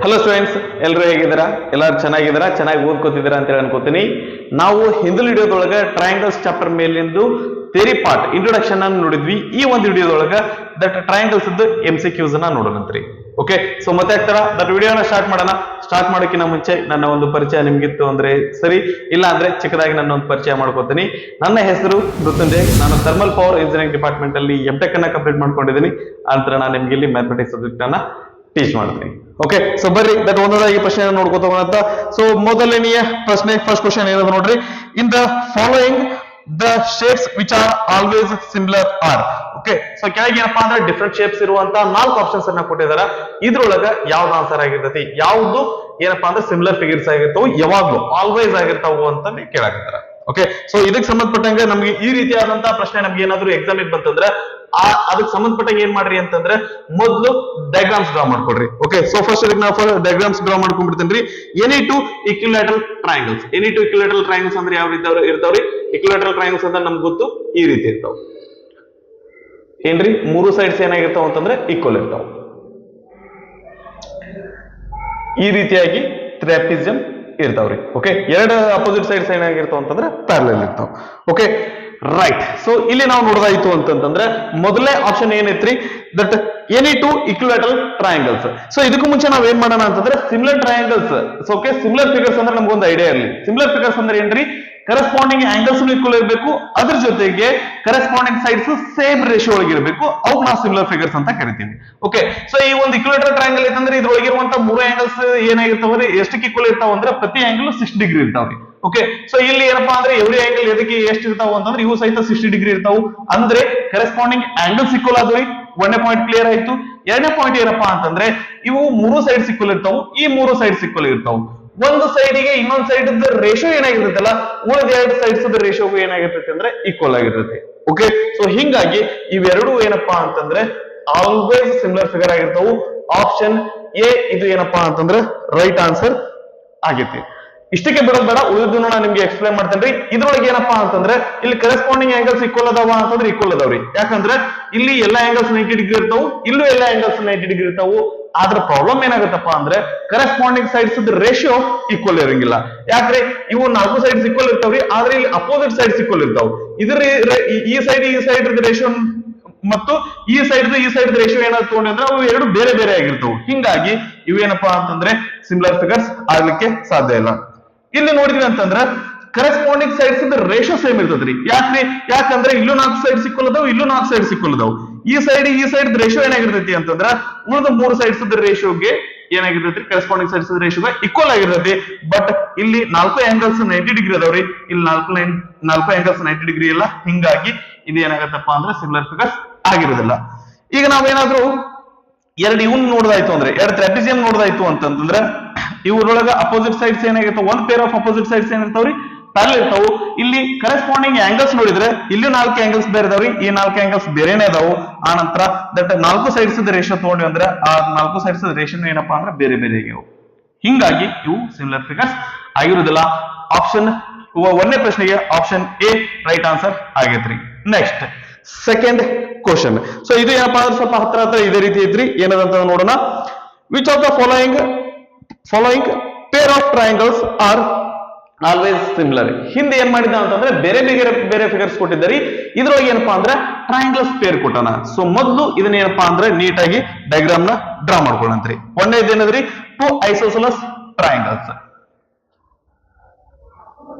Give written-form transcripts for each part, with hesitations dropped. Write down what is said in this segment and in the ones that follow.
Hello students, ಎಲ್ಲರೂ ಹೇಗಿದ್ದೀರಾ? ಎಲ್ಲರೂ ಚೆನ್ನಾಗಿದ್ದೀರಾ? ಚೆನ್ನಾಗಿ ಓದ್ಕೋತಿದ್ದೀರಾ ಅಂತ ಹೇಳಿ ಅನ್ಕೋತೀನಿ. ನಾವು ಹಿಂದಿನ ವಿಡಿಯೋದೊಳಗೆ ಟ್ರಯಾಂಗಲ್ಸ್ ಚಾಪ್ಟರ್ ಮೇಲಿಂದು ಥಿಯರಿ ಪಾರ್ಟ್ ಇಂಟ್ರೊಡಕ್ಷನ್ ಅನ್ನು ನೋಡಿದ್ವಿ. ಈ ಒಂದು ವಿಡಿಯೋದೊಳಗೆ ದಟ್ ಟ್ರಯಾಂಗಲ್ಸ್ MCQs ಅನ್ನ ನೋಡೋಣಂತ್ರಿ. ಓಕೆ, ಸೊ ಮತ್ತೆ ಆಗ್ತಾರ ದಟ್ ವಿಡಿಯೋನ ಸ್ಟಾರ್ಟ್ ಮಾಡೋಣ. ಸ್ಟಾರ್ಟ್ ಮಾಡೋಕ್ಕಿಂತ ಮುಂಚೆ ನನ್ನ ಒಂದು ಪರಿಚಯ ನಿಮ್ಗಿತ್ತು ಅಂದ್ರೆ ಸರಿ, ಇಲ್ಲ ಅಂದ್ರೆ ಚಿಕ್ಕದಾಗಿ ನನ್ನ ಒಂದು ಪರಿಚಯ ಮಾಡ್ಕೋತೀನಿ. ನನ್ನ ಹೆಸರು ಮೃತ್ಯುಂಜಯ್. ನಾನು ಥರ್ಮಲ್ ಪವರ್ ಇಂಜಿನಿಯರಿಂಗ್ ಡಿಪಾರ್ಟ್ಮೆಂಟ್ ಅಲ್ಲಿ MTech ಅನ್ನ ಕಂಪ್ಲೀಟ್ ಮಾಡ್ಕೊಂಡಿದ್ದೀನಿ. ನಂತರ ನಾನು ನಿಮ್ಗೆ ಇಲ್ಲಿ ಮ್ಯಾಥಮೆಟಿಕ್ಸ್ ಸಬ್ಜೆಕ್ಟ್ ಅನ್ನ ಟೀಚ್ ಮಾಡ್ತೀನಿ. ಓಕೆ, ಸೊ ಬರ್ರಿ ದಟ್ ಒಂದೊಂದಾಗಿ ಪ್ರಶ್ನೆ ನೋಡ್ಕೋತ ಹೋಗೋಣ. ಸೊ ಮೊದಲನೆಯ ಪ್ರಶ್ನೆ, ಫಸ್ಟ್ ಕ್ವಶನ್ ಏನದು ನೋಡ್ರಿ. In the following the shapes which are always similar are. Okay, so ಕೆಳಗೆ ಏನಪ್ಪಾ ಅಂದ್ರೆ ಡಿಫ್ರೆಂಟ್ ಶೇಪ್ಸ್ ಇರುವಂತ 4 ಆಪ್ಷನ್ಸ್ ಅನ್ನ ಕೊಟ್ಟಿದಾರ. ಇದ್ರೊಳಗ ಯಾವ್ದು ಆನ್ಸರ್ ಆಗಿರ್ತೈತಿ, ಯಾವ್ದು ಏನಪ್ಪಾ ಅಂದ್ರೆ ಸಿಮಿಲರ್ ಫಿಗರ್ಸ್ ಆಗಿರ್ತಾವು, ಯಾವಾಗ್ಲೂ ಆಲ್ವೇಸ್ ಆಗಿರ್ತಾವು ಅಂತ ಕೇಳಾಕತ್ತಾರ. ಓಕೆ, ಸೊ ಇದಕ್ಕೆ ಸಂಬಂಧಪಟ್ಟಂಗೆ ನಮ್ಗೆ ಈ ರೀತಿಯಾದಂತಹ ಪ್ರಶ್ನೆ ನಮ್ಗೆ ಏನಾದ್ರು ಎಕ್ಸಾಮ್ ಬಂತಂದ್ರೆ ಅದಕ್ಕೆ ಸಂಬಂಧಪಟ್ಟಂಗೆ ಏನ್ ಮಾಡ್ರಿ ಅಂತಂದ್ರೆ ಮೊದಲು ಡಯಾಗ್ರಾಮ್ಸ್ ಡ್ರಾ ಮಾಡ್ಕೊಡ್ರಿ. ಓಕೆ, ಸೊ ಫಸ್ಟ್ ಇದಕ್ಕೆ ನಾವು ಡಯಾಗ್ರಾಮ್ಸ್ ಡ್ರಾ ಮಾಡ್ಕೊಂಡ್ಬಿಡ್ತೇನ್ರಿ. Any two equilateral triangles. Any two equilateral triangles ಅಂದ್ರೆ ಯಾವ ಇರ್ತಾವ್ರಿ? ಇಕ್ವಿಲೇಟರಲ್ ಟ್ರಯಾಂಗಲ್ಸ್ ಅಂತ ನಮ್ಗೆ ಗೊತ್ತು, ಈ ರೀತಿ ಇರ್ತಾವ ಏನ್ರಿ. 3 ಸೈಡ್ಸ್ ಏನಾಗಿರ್ತಾವ ಅಂತಂದ್ರೆ ಈಕ್ವಲ್ ಇರ್ತಾವ. ಈ ರೀತಿಯಾಗಿ ಟ್ರಾಪಿಸಿಯಂ ಇರ್ತಾವ್ರಿ. ಓಕೆ, 2 ಅಪೋಸಿಟ್ ಸೈಡ್ಸ್ ಏನಾಗಿರ್ತಾವ ಅಂತಂದ್ರೆ ಪ್ಯಾರಲಲ್ ಇರ್ತಾವ. Okay, right. ಸೊ ಇಲ್ಲಿ ನಾವು ನೋಡೋದಾಯ್ತು ಅಂತಂದ್ರೆ ಮೊದಲನೇ ಆಪ್ಷನ್ ಏನೈತ್ರಿ, that any two equilateral triangles. So ಇದಕ್ಕೂ ಮುಂಚೆ ನಾವ್ ಏನ್ ಮಾಡೋಣ ಅಂತಂದ್ರೆ similar triangles. Okay, similar figures ಅಂದ್ರೆ ನಮ್ಗೊಂದು ಐಡಿಯಾ ಇರಲಿ. ಸಿಮಿಲರ್ ಫಿಗರ್ಸ್ ಅಂದ್ರೆ ಏನ್ರಿ, ಕರೆಸ್ಪಾಂಡಿಂಗ್ ಆಂಗಲ್ಸ್ ಈಕ್ವಲ್ ಇರಬೇಕು, ಅದ್ರ ಜೊತೆಗೆ ಕರೆಸ್ಪಾಂಡಿಂಗ್ ಸೈಡ್ಸ್ ಸೇಮ್ ರೇಷಿಯೋ ಒಳಗಿರಬೇಕು. ಅವು ನಾವು ಸಿಮಿಲರ್ ಫಿಗರ್ಸ್ ಅಂತ ಕರಿತೀವಿ. ಓಕೆ, ಸೊ ಈ ಒಂದು ಇಕ್ವಿಲೇಟರಲ್ ಟ್ರಯಾಂಗಲ್ ಐತಂದ್ರೆ ಇದ್ರೊಳಗಿರುವಂತ 3 ಆಂಗಲ್ಸ್ ಏನಾಗಿರ್ತಾವ್ರಿ, ಎಷ್ಟಕ್ಕೆ ಈಕ್ವಲ್ ಇರ್ತಾವ ಅಂದ್ರೆ ಪ್ರತಿ ಆಂಗಲ್ 60 ಡಿಗ್ರಿ ಇರ್ತಾವ್ರಿ. ಓಕೆ, ಸೊ ಇಲ್ಲಿ ಏನಪ್ಪಾ ಅಂದ್ರೆ ಎವ್ರಿ ಆಂಗಲ್ ಎದಕ್ಕೆ ಎಷ್ಟು ಇರ್ತಾವ ಅಂತಂದ್ರೆ ಇವು ಸಹಿತ 60 ಡಿಗ್ರಿ ಇರ್ತಾವು. ಅಂದ್ರೆ ಕರೆಸ್ಪಾಂಡಿಂಗ್ ಆಂಗಲ್ಸ್ ಈಕ್ವಲ್ ಆದ್ರಿ. 1ನೇ ಪಾಯಿಂಟ್ ಕ್ಲಿಯರ್ ಆಯ್ತು. 2ನೇ ಪಾಯಿಂಟ್ ಏನಪ್ಪಾ ಅಂತಂದ್ರೆ ಇವು 3 ಸೈಡ್ಸ್ ಈಕ್ವಲ್ ಇರ್ತಾವು, ಈ 3 ಸೈಡ್ಸ್ ಈಕ್ವಲ್ ಇರ್ತಾವು. ಒಂದು ಸೈಡಿಗೆ ಇನ್ನೊಂದು ಸೈಡ್ ರೇಷಿಯೋ ಏನಾಗಿರ್ತೈತಲ್ಲ, ಉಳಿದ 2 ಸೈಡ್ಸ್ ರೇಷಿಯೋ ಏನಾಗಿರ್ತೈತೆ ಅಂದ್ರೆ ಈಕ್ವಲ್ ಆಗಿರ್ತೈತೆ. ಓಕೆ, ಸೊ ಹಿಂಗಾಗಿ ಇವೆರಡು ಏನಪ್ಪಾ ಅಂತಂದ್ರೆ ಆಲ್ವೇಸ್ ಸಿಮಿಲರ್ ಫಿಗರ್ ಆಗಿರ್ತಾವು. ಆಪ್ಷನ್ ಎ ಇದು ಏನಪ್ಪಾ ಅಂತಂದ್ರೆ ರೈಟ್ ಆನ್ಸರ್ ಆಗೈತಿ. ಇಷ್ಟಕ್ಕೆ ಬಿಡೋದ್ ಬೇಡ, ಉಳಿದನ್ನು ನಾನು ನಿಮ್ಗೆ ಎಕ್ಸ್ಪ್ಲೈನ್ ಮಾಡ್ತೇನ್ರಿ. ಇದ್ರೊಳಗೆ ಏನಪ್ಪಾ ಅಂತಂದ್ರೆ ಇಲ್ಲಿ ಕರೆಸ್ಪಾಂಡಿಂಗ್ ಆಂಗಲ್ಸ್ ಈಕ್ವಲ್ ಅದಾವ ಅಂತಂದ್ರೆ ಈಕ್ವಲ್ ಅದಾವ್ರಿ. ಯಾಕಂದ್ರೆ ಇಲ್ಲಿ ಎಲ್ಲಾ ಆಂಗಲ್ಸ್ 90 ಡಿಗ್ರಿ ಇರ್ತಾವು, ಇಲ್ಲೂ ಎಲ್ಲಾ ಆಂಗಲ್ಸ್ 90 ಡಿಗ್ರಿ ಇರ್ತಾವು. ಆದ್ರ ಪ್ರಾಬ್ಲಮ್ ಏನಾಗುತ್ತಪ್ಪ ಅಂದ್ರೆ ಕರೆಸ್ಪಾಂಡಿಂಗ್ ಸೈಡ್ಸ್ ರೇಷಿಯೋ ಈಕ್ವಲ್ ಇರಂಗಿಲ್ಲ. ಯಾಕ್ರೆ ಇವು 4 ಸೈಡ್ಸ್ ಈಕ್ವಲ್ ಇರ್ತಾವ್ರಿ, ಆದ್ರೆ ಇಲ್ಲಿ ಅಪೋಸಿಟ್ ಸೈಡ್ಸ್ ಈಕ್ವಲ್ ಇರ್ತಾವ. ಇದ್ರ ಈ ಸೈಡ್ ರೇಷಿಯೋ ಮತ್ತು ಈ ಸೈಡ್ ರೇಷಿಯೋ ಏನಾದ್ರು ತಗೊಂಡ್ರೆ ಅಂದ್ರೆ ಅವು ಎರಡು ಬೇರೆ ಬೇರೆ ಆಗಿರ್ತಾವು. ಹಿಂಗಾಗಿ ಇವೇನಪ್ಪಾ ಅಂತಂದ್ರೆ ಸಿಮಿಲರ್ ಫಿಗರ್ಸ್ ಆಗ್ಲಿಕ್ಕೆ ಸಾಧ್ಯ ಇಲ್ಲ. ಇಲ್ಲಿ ನೋಡಿದ್ವಿ ಅಂತಂದ್ರೆ ಕರೆಸ್ಪಾಂಡಿಂಗ್ ಸೈಡ್ಸ್ ರೇಷಿಯೋ ಸೇಮ್ ಇರ್ತದ್ರಿ. ಯಾಕಂದ್ರೆ ಇಲ್ಲೂ 4 ಸೈಡ್ಸ್ ಈಕ್ವಲ್ ಅದಾವ, ಇಲ್ಲೂ 4 ಸೈಡ್ಸ್ ಈಕ್ವಲ್ ಅದಾವ. ಈ ಸೈಡ್ ರೇಷಿಯೋ ಏನಾಗಿರ್ತೈತಿ ಅಂತಂದ್ರೆ ಉಳಿದ 3 ಸೈಡ್ಸ್ ರೇಷಿಯೋಗೆ ಏನಾಗಿರ್ತೈತಿ, ಕರೆಸ್ಪಾಂಡಿಂಗ್ ಸೈಡ್ಸ್ ರೇಷಿಯೋಗೆ ಈಕ್ವಲ್ ಆಗಿರ್ತೈತಿ. ಬಟ್ ಇಲ್ಲಿ 4 ಆಂಗಲ್ಸ್ 90 ಡಿಗ್ರಿ ಅದಾವ್ರಿ, ಇಲ್ಲಿ 4 ಆಂಗಲ್ಸ್ 90 ಡಿಗ್ರಿ ಇಲ್ಲ. ಹಿಂಗಾಗಿ ಇದು ಏನಾಗತ್ತಪ್ಪ ಅಂದ್ರೆ ಸಿಮಿಲರ್ ಫಿಗರ್ಸ್ ಆಗಿರೋದಿಲ್ಲ. ಈಗ ನಾವೇನಾದ್ರೂ ಇವನ್ ನೋಡೋದಾಯ್ತು ಅಂದ್ರೆ 2 ಟ್ರಾಪಿಸಿಯಂ ನೋಡೋದಾಯ್ತು ಅಂತಂದ್ರೆ ಇವ್ರೊಳಗ ಅಪೋಸಿಟ್ ಸೈಡ್ಸ್ ಏನಾಗಿರ್ತಾವ, 1 ಪೇರ್ ಆಫ್ ಅಪೋಸಿಟ್ ಸೈಡ್ಸ್ ಏನಿರ್ತಾವ್ರಿ ಪ್ಯಾರಲಲ್ ಇರ್ತಾವು. ಇಲ್ಲಿ ಕರೆಸ್ಪಾಂಡಿಂಗ್ ಆಂಗಲ್ಸ್ ನೋಡಿದ್ರೆ ಇಲ್ಲಿ 4 ಆಂಗಲ್ಸ್ ಬೇರೆ ಇದಾವ್ರಿ, ಈ 4 ಆಂಗಲ್ಸ್ ಬೇರೆನೇ ಅದಾವು. ಆ ನಂತರ ದಟ್ 4 ಸೈಡ್ಸ್ ರೇಷಿಯೋ ತಗೊಂಡ್ವಿ ಅಂದ್ರೆ ಆ 4 ಸೈಡ್ಸ್ ರೇಷಿಯೋ ಏನಪ್ಪಾ ಅಂದ್ರೆ ಬೇರೆ ಬೇರೆ ಆಗ್ಯಾವ. ಹಿಂಗಾಗಿ ಇವು ಸಿಮಿಲರ್ ಫಿಗರ್ಸ್ ಆಗಿರುವುದಿಲ್ಲ. ಆಪ್ಷನ್ 1ನೇ ಪ್ರಶ್ನೆಗೆ ಆಪ್ಷನ್ ಎ ರೈಟ್ ಆನ್ಸರ್ ಆಗೈತ್ರಿ. Next second question. ಸೊ ಇದು ಏನಪ್ಪಾ ಅಂದ್ರೆ ಸ್ವಲ್ಪ ಹತ್ರ ಇದೇ ರೀತಿ ಐತ್ರಿ. ಏನದಂತ ನೋಡೋಣ. Which of the following pair of triangles R always similar. ಹಿಂದೆ ಏನ್ ಮಾಡಿದ ಅಂತಂದ್ರೆ ಬೇರೆ ಬೇರೆ ಫಿಗರ್ಸ್ ಕೊಟ್ಟಿದ್ದಾರೆ. ಇದ್ರೊಳಗೆ ಏನಪ್ಪಾ ಅಂದ್ರೆ ಟ್ರಯಾಂಗಲ್ಸ್ ಪೇರ್ ಕೊಟ್ಟಾನ. ಸೊ ಮೊದಲು ಇದನ್ನ ಏನಪ್ಪಾ ಅಂದ್ರೆ ನೀಟಾಗಿ ಡಯಾಗ್ರಾಮ್ ನ ಡ್ರಾ ಮಾಡ್ಕೊಳ್ಳಂತ್ರಿ. ಒಂದೇದು ಏನದ್ರಿ, 2 ಐಸೋಸೆಲಸ್ ಟ್ರಯಾಂಗಲ್ಸ್.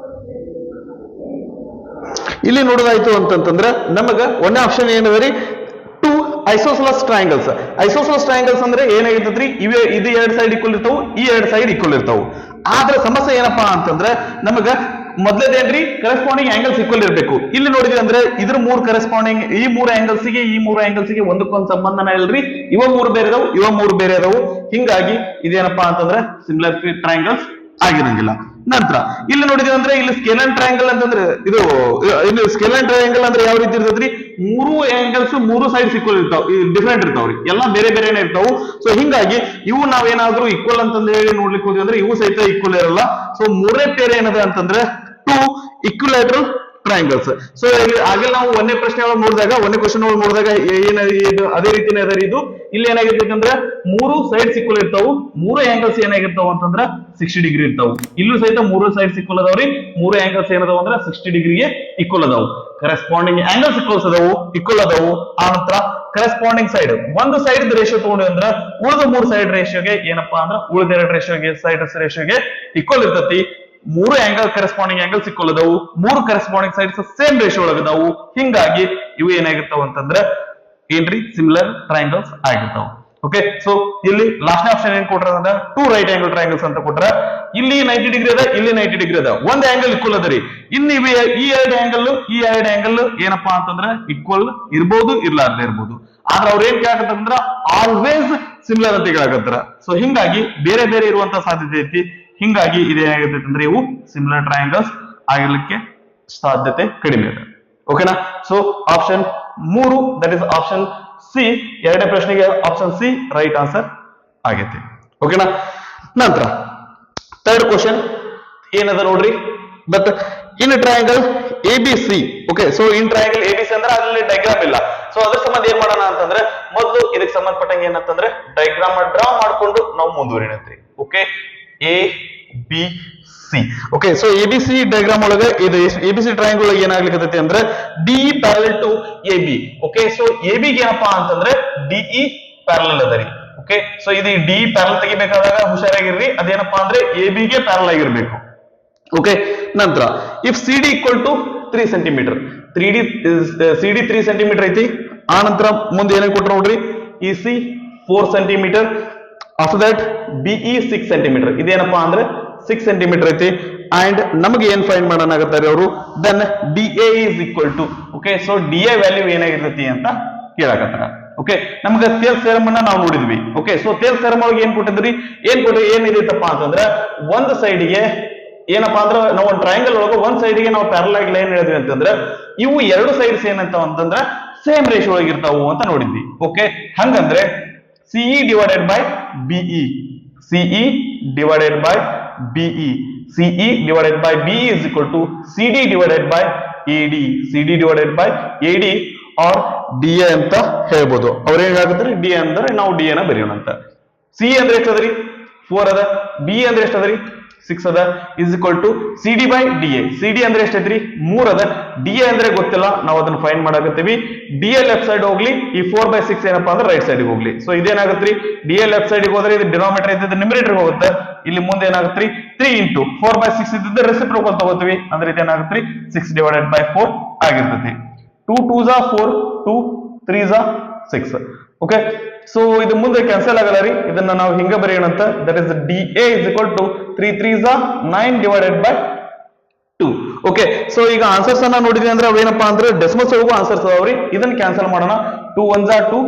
ಇಲ್ಲಿ ನೋಡೋದಾಯ್ತು ಅಂತಂದ್ರೆ ನಮಗ 1ನೇ ಆಪ್ಷನ್ ಏನದ್ರಿ, 2 ಐಸೋಸೆಲಸ್ ಟ್ರಯಾಂಗಲ್ಸ್. ಐಸೋಸೆಲಸ್ ಟ್ರಯಾಂಗಲ್ಸ್ ಅಂದ್ರೆ ಏನಾಗಿರ್ತೈತ್ರಿ, ಇದು 2 ಸೈಡ್ ಈಕ್ವಲ್ ಇರ್ತಾವು, ಈ 2 ಸೈಡ್ ಈಕ್ವಲ್ ಇರ್ತಾವು. ಆದ್ರೆ ಸಮಸ್ಯೆ ಏನಪ್ಪಾ ಅಂತಂದ್ರೆ ನಮಗ ಮೊದಲೇದೇನ್ರಿ ಕರೆಸ್ಪಾಂಡಿಂಗ್ ಆಂಗಲ್ಸ್ ಈಕ್ವಲ್ ಇರಬೇಕು. ಇಲ್ಲಿ ನೋಡಿದ್ವಿ ಅಂದ್ರೆ ಇದ್ರ 3 ಕರೆಸ್ಪಾಂಡಿಂಗ್ ಈ 3 ಆಂಗಲ್ಸ್ ಗೆ ಒಂದಕ್ಕೊಂದು ಸಂಬಂಧನ ಇಲ್ರಿ. ಇವ 3 ಬೇರೆ ಅದಾವು, ಇವ 3 ಬೇರೆ ಅದಾವು. ಹಿಂಗಾಗಿ ಇದೇನಪ್ಪಾ ಅಂತಂದ್ರೆ ಸಿಮಿಲರ್ ಟ್ರಯಾಂಗಲ್ಸ್ ಆಗಿರಂಗಿಲ್ಲ. ನಂತರ ಇಲ್ಲಿ ನೋಡಿದ್ವಿ ಅಂದ್ರೆ ಇಲ್ಲಿ ಸ್ಕೇಲನ್ ಟ್ರಯಾಂಗಲ್ ಅಂತಂದ್ರೆ ಇದು ಸ್ಕೇಲನ್ ಟ್ರಯಾಂಗಲ್ ಅಂದ್ರೆ ಯಾವ ರೀತಿ ಇರ್ತೈತ್ರಿ, 3 ಆಂಗಲ್ಸ್ 3 ಸೈಡ್ಸ್ ಈಕ್ವಲ್ ಇರ್ತಾವ, ಡಿಫ್ರೆಂಟ್ ಇರ್ತಾವ್ರಿ, ಎಲ್ಲಾ ಬೇರೆ ಬೇರೆನೇ ಇರ್ತಾವು. ಸೊ ಹಿಂಗಾಗಿ ಇವು ನಾವೇನಾದ್ರೂ ಈಕ್ವಲ್ ಅಂತಂದ್ರೆ ಹೇಳಿ ನೋಡ್ಲಿಕ್ಕೆ ಹೋದ್ವಿ ಅಂದ್ರೆ ಇವು ಸಹಿತ ಈಕ್ವಲ್ ಇರಲ್ಲ. ಸೊ 3ನೇ ಪೇರ್ ಏನದ ಅಂತಂದ್ರೆ 2 ಇಕ್ವಿಲೇಟರಲ್ ಟ್ರಯಾಂಗಲ್ಸ್. ಸೊ ಆಗಲೇ ನಾವು ಒಂದೇ ಪ್ರಶ್ನೆ ಒಳಗೆ ನೋಡಿದಾಗ ಒಂದೇ ಕ್ವಶನ್ ಒಳಗೆ ನೋಡಿದಾಗ ಇದು ಅದೇ ರೀತಿನೇ ಅದ ಇದು. ಇಲ್ಲಿ ಏನಾಗಿರ್ತೈತೆ ಅಂದ್ರೆ ಮೂರು ಸೈಡ್ಸ್ ಈಕ್ವಲ್ ಇರ್ತಾವು, ಮೂರು ಆಂಗಲ್ಸ್ ಏನಾಗಿರ್ತಾವ ಅಂತಂದ್ರ 60 ಡಿಗ್ರಿ ಇರ್ತಾವು. ಇಲ್ಲೂ ಸಹಿತ ಮೂರು ಸೈಡ್ಸ್ ಈಕ್ವಲ್ ಅದಾವ್ರಿ, ಮೂರು ಆಂಗಲ್ಸ್ ಏನದಾವ ಅಂದ್ರೆ 60 ಡಿಗ್ರಿಗೆ ಈಕ್ವಲ್ ಅದಾವು. ಕರೆಸ್ಪಾಂಡಿಂಗ್ ಆಂಗಲ್ಸ್ ಈಕ್ವಲ್ ಅದಾವು. ಆ ನಂತರ ಕರೆಸ್ಪಾಂಡಿಂಗ್ ಸೈಡ್ ಒಂದು ಸೈಡ್ ರೇಷಿಯೋ ತಗೊಂಡ್ವಿ ಅಂದ್ರ ಉಳಿದ ಮೂರು ಸೈಡ್ ರೇಷಿಯೋಗೆ ಏನಪ್ಪಾ ಅಂದ್ರ ಉಳಿದ ಎರಡು ರೇಷಿಯೋಗೆ ಸೈಡ್ ರೇಷಿಯೋಗೆ ಈಕ್ವಲ್ ಇರ್ತತಿ. ಮೂರು ಆಂಗಲ್ ಕರೆಸ್ಪಾಂಡಿಂಗ್ ಆಂಗಲ್ಸ್ ಈಕ್ವಲ್ ಅದಾವು, ಮೂರು ಕರೆಸ್ಪಾಂಡಿಂಗ್ ಸೈಡ್ಸ್ ಸೇಮ್ ರೇಷಿಯೋ ಒಳಗದಾವು. ಹಿಂಗಾಗಿ ಇವು ಏನಾಗಿರ್ತಾವ ಅಂತಂದ್ರೆ ಏನ್ರಿ ಸಿಮಿಲರ್ ಟ್ರಯಾಂಗಲ್ಸ್ ಆಗಿರ್ತಾವ. ಓಕೆ, ಸೊ ಇಲ್ಲಿ ಲಾಸ್ಟ್ ಆಪ್ಷನ್ ಏನ್ ಕೊಟ್ರ ಅಂದ್ರೆ ಟೂ ರೈಟ್ ಆಂಗಲ್ ಟ್ರಯಾಂಗಲ್ಸ್ ಅಂತ ಕೊಟ್ರ. ಇಲ್ಲಿ 90 ಡಿಗ್ರಿ ಅದ, ಇಲ್ಲಿ 90 ಡಿಗ್ರಿ ಅದ, ಒಂದ್ ಆಂಗಲ್ ಈಕ್ವಲ್ ಅದ ರೀ. ಇನ್ನು ಈ ಎರಡು ಆಂಗಲ್ ಏನಪ್ಪಾ ಅಂತಂದ್ರೆ ಈಕ್ವಲ್ ಇರ್ಬೋದು, ಇರ್ಲಾರ್ದೆ ಇರ್ಬೋದು. ಆದ್ರೆ ಅವ್ರ ಏನ್ ಕೇಳಕತ್ತಂದ್ರ ಆಲ್ವೇಸ್ ಸಿಮಿಲರ್ ಅಂತ ಕೇಳಕತ್ತಾರ. ಸೊ ಹಿಂಗಾಗಿ ಬೇರೆ ಬೇರೆ ಇರುವಂತ ಸಾಧ್ಯತೆ ಐತಿ. ಹಿಂಗಾಗಿ ಇದೇನಾಗಿರ್ತೈತೆ ಅಂದ್ರೆ ಇವು ಸಿಮಿಲರ್ ಟ್ರಯಾಂಗಲ್ಸ್ ಆಗಿರ್ಲಿಕ್ಕೆ ಸಾಧ್ಯತೆ ಕಡಿಮೆ ಇದೆ. ಓಕೆನಾ? So option 3 that is option C, ಎರಡನೇ ಪ್ರಶ್ನೆಗೆ ಆಪ್ಷನ್ ಸಿ ರೈಟ್ ಆನ್ಸರ್ ಆಗೈತಿ. ಓಕೆನಾ? ನಂತರ ಥರ್ಡ್ ಕ್ವಶನ್ ಏನದ ನೋಡ್ರಿ, that in triangle ABC. Okay, so in triangle ABC ಅಂದ್ರೆ ಅಲ್ಲಿ ಡಯಾಗ್ರಾಮ್ ಇಲ್ಲ. ಸೊ ಅದ್ರ ಸಂಬಂಧ ಏನ್ ಮಾಡೋಣ ಅಂತಂದ್ರೆ ಮೊದಲು ಇದಕ್ಕೆ ಸಂಬಂಧಪಟ್ಟಂಗೆ ಏನಂತಂದ್ರೆ ಡಯಾಗ್ರಾಮ್ ಡ್ರಾ ಮಾಡ್ಕೊಂಡು ನಾವು ಮುಂದುವರಿನಂತ್ರಿ. Okay, A B C. Okay, so ABC diagram ಒಳಗೆ ಇದು ಎಬಿಸಿ ಟ್ರಯಾಂಗಲ್ ಒಳಗೆ ಏನಾಗ್ಲಿಕ್ಕೆ ಅಂದ್ರೆ DE parallel to AB. Okay, so ಎಬಿಗೆ ಏನಪ್ಪಾ ಅಂತಂದ್ರೆ ಡಿಇ ಪ್ಯಾರಲಲ್ ಅದ ರೀ. ಓಕೆ, ಸೊ ಇದು ಡಿಇ ಪ್ಯಾರಲಲ್ ತೆಗಿಬೇಕಾದಾಗ ಹುಷಾರಾಗಿರ್ರಿ, ಅದೇನಪ್ಪಾ ಅಂದ್ರೆ ಎಬಿಗೆ ಪ್ಯಾರಲಲ್ ಆಗಿರ್ಬೇಕು. ಓಕೆ, ನಂತರ if C D equal to 3 centimetre, C D 3 centimetre ಐತಿ. ಆ ನಂತರ ಮುಂದೆ ಏನೇನು ಕೊಟ್ಟರು ನೋಡ್ರಿ, E C 4 centimetre, after that BE 6 centimetre. ಇದೇನಪ್ಪಾ ಅಂದ್ರೆ 6 ಸೆಂಟಿಮೀಟರ್ ಐತಿ. ಅಂಡ್ ನಮಗೆ ಏನ್ ಫೈಂಡ್ ಮಾಡೋಣ ಆಗತ್ತಾರೆ ಅವರು, then DA is equal to. Okay, so DA value ಏನಾಗಿರ್ತೈತಿ ಅಂತ ಕೇಳಕತ್ತಾರ. ಓಕೆ, ನಮ್ಗೆ ಥೇಲ್ಸ್ ಥಿಯರಮ್ ಅನ್ನ ನಾವು ನೋಡಿದ್ವಿ. ಓಕೆ, ಸೊ ಥೇಲ್ಸ್ ಥಿಯರಮ್ ಒಳಗೆ ಏನ್ ಕೊಟ್ಟಿದ್ರಿ, ಏನಿದೆಯಪ್ಪ ಅಂತಂದ್ರೆ ಒಂದು ಸೈಡ್ಗೆ ಏನಪ್ಪಾ ಅಂದ್ರೆ ನಾವು ಒಂದು ಟ್ರಯಾಂಗಲ್ ಒಳಗೆ ಒಂದ್ ಸೈಡ್ಗೆ ನಾವು ಪ್ಯಾರಲಲ್ ಆಗಿ ಲೈನ್ ಹೇಳಿದ್ವಿ ಅಂತಂದ್ರೆ ಇವು ಎರಡು ಸೈಡ್ಸ್ ಏನಂತ ಅಂತಂದ್ರೆ ಸೇಮ್ ರೇಷಿಯೋ ಒಳಗೆ ಇರ್ತಾವು ಅಂತ ನೋಡಿದ್ವಿ. ಓಕೆ, ಹಂಗಂದ್ರೆ CE divided by BE, CE divided by BE, CE divided by BE is equal to CD divided by AD, CD divided by AD or DA ಅಂತ ಹೇಳ್ಬೋದು. ಅವ್ರ ಏನ್ ಹೇಳ್ತಾರೆ ಡಿ ಅಂದ್ರೆ ನಾವು ಡಿ ನ ಬರೆಯೋಣ ಅಂತ. ಸಿ ಅಂದ್ರೆ ಎಷ್ಟು ಅದರಿ 4 ಅದ, ಬಿ ಅಂದ್ರೆ ಎಷ್ಟು ಅದರಿ 6 ಅದ, is equal to CD by DA. CD ಅಂದ್ರೆ ಎಷ್ಟೈತ್ರಿ 3 ಅದ, ಡಿಎ ಅಂದ್ರೆ ಗೊತ್ತಿಲ್ಲ, ನಾವು ಅದನ್ನ ಫೈಂಡ್ ಮಾಡಾಕತ್ತೀವಿ. ಡಿಎ ಲೆಫ್ಟ್ ಸೈಡ್ ಹೋಗ್ಲಿ, ಈ 4/6 ಏನಪ್ಪಾ ಅಂದ್ರೆ ರೈಟ್ ಸೈಡ್ ಹೋಗ್ಲಿ. ಸೊ ಇದೇನಾಗತ್ರಿ, ಡಿಎ ಲೆಫ್ಟ್ ಸೈಡ್ ಹೋದ್ರೆ ಇದು ಡಿನಾಮಿನೇಟರ್ ಇದ್ದಿದ್ದು ನ್ಯೂಮರೇಟರ್ ಹೋಗುತ್ತೆ. ಇಲ್ಲಿ ಮುಂದೆ ಏನಾಗತ್ರಿ 3 ಇಂಟು 4/6 ಇದ್ದಿದ್ದು ರೆಸಿಪ್ರೋಕಲ್ ತಗೋತೀವಿ, ಅಂದ್ರೆ ಇದೇನಾಗತ್ರಿ 6 ಡಿವೈಡೆಡ್ ಬೈ 4 ಆಗಿರ್ತೈತಿ. 2 2s are 4, 2 3s are 6. Okay, so ಇದು ಮುಂದೆ ಕ್ಯಾನ್ಸಲ್ ಆಗಲ್ಲ ರೀ, ಇದನ್ನ ನಾವು ಹಿಂಗ ಬರೆಯೋಣ ಅಂತ. That is DA is equal to 3 3s are 9 divided by 2. Okay, so ಈಗ ಆನ್ಸರ್ಸ್ ಅನ್ನ ನೋಡಿದ್ವಿ ಅಂದ್ರೆ ಅವೇನಪ್ಪಾ ಅಂದ್ರೆ ಡೆಸಿಮಲ್ಸ್ ಒಳಗೂ ಆನ್ಸರ್ಸ್ ಅದಾವ್ರಿ. ಇದನ್ನ ಕ್ಯಾನ್ಸಲ್ ಮಾಡೋಣ. 2 1s are 2,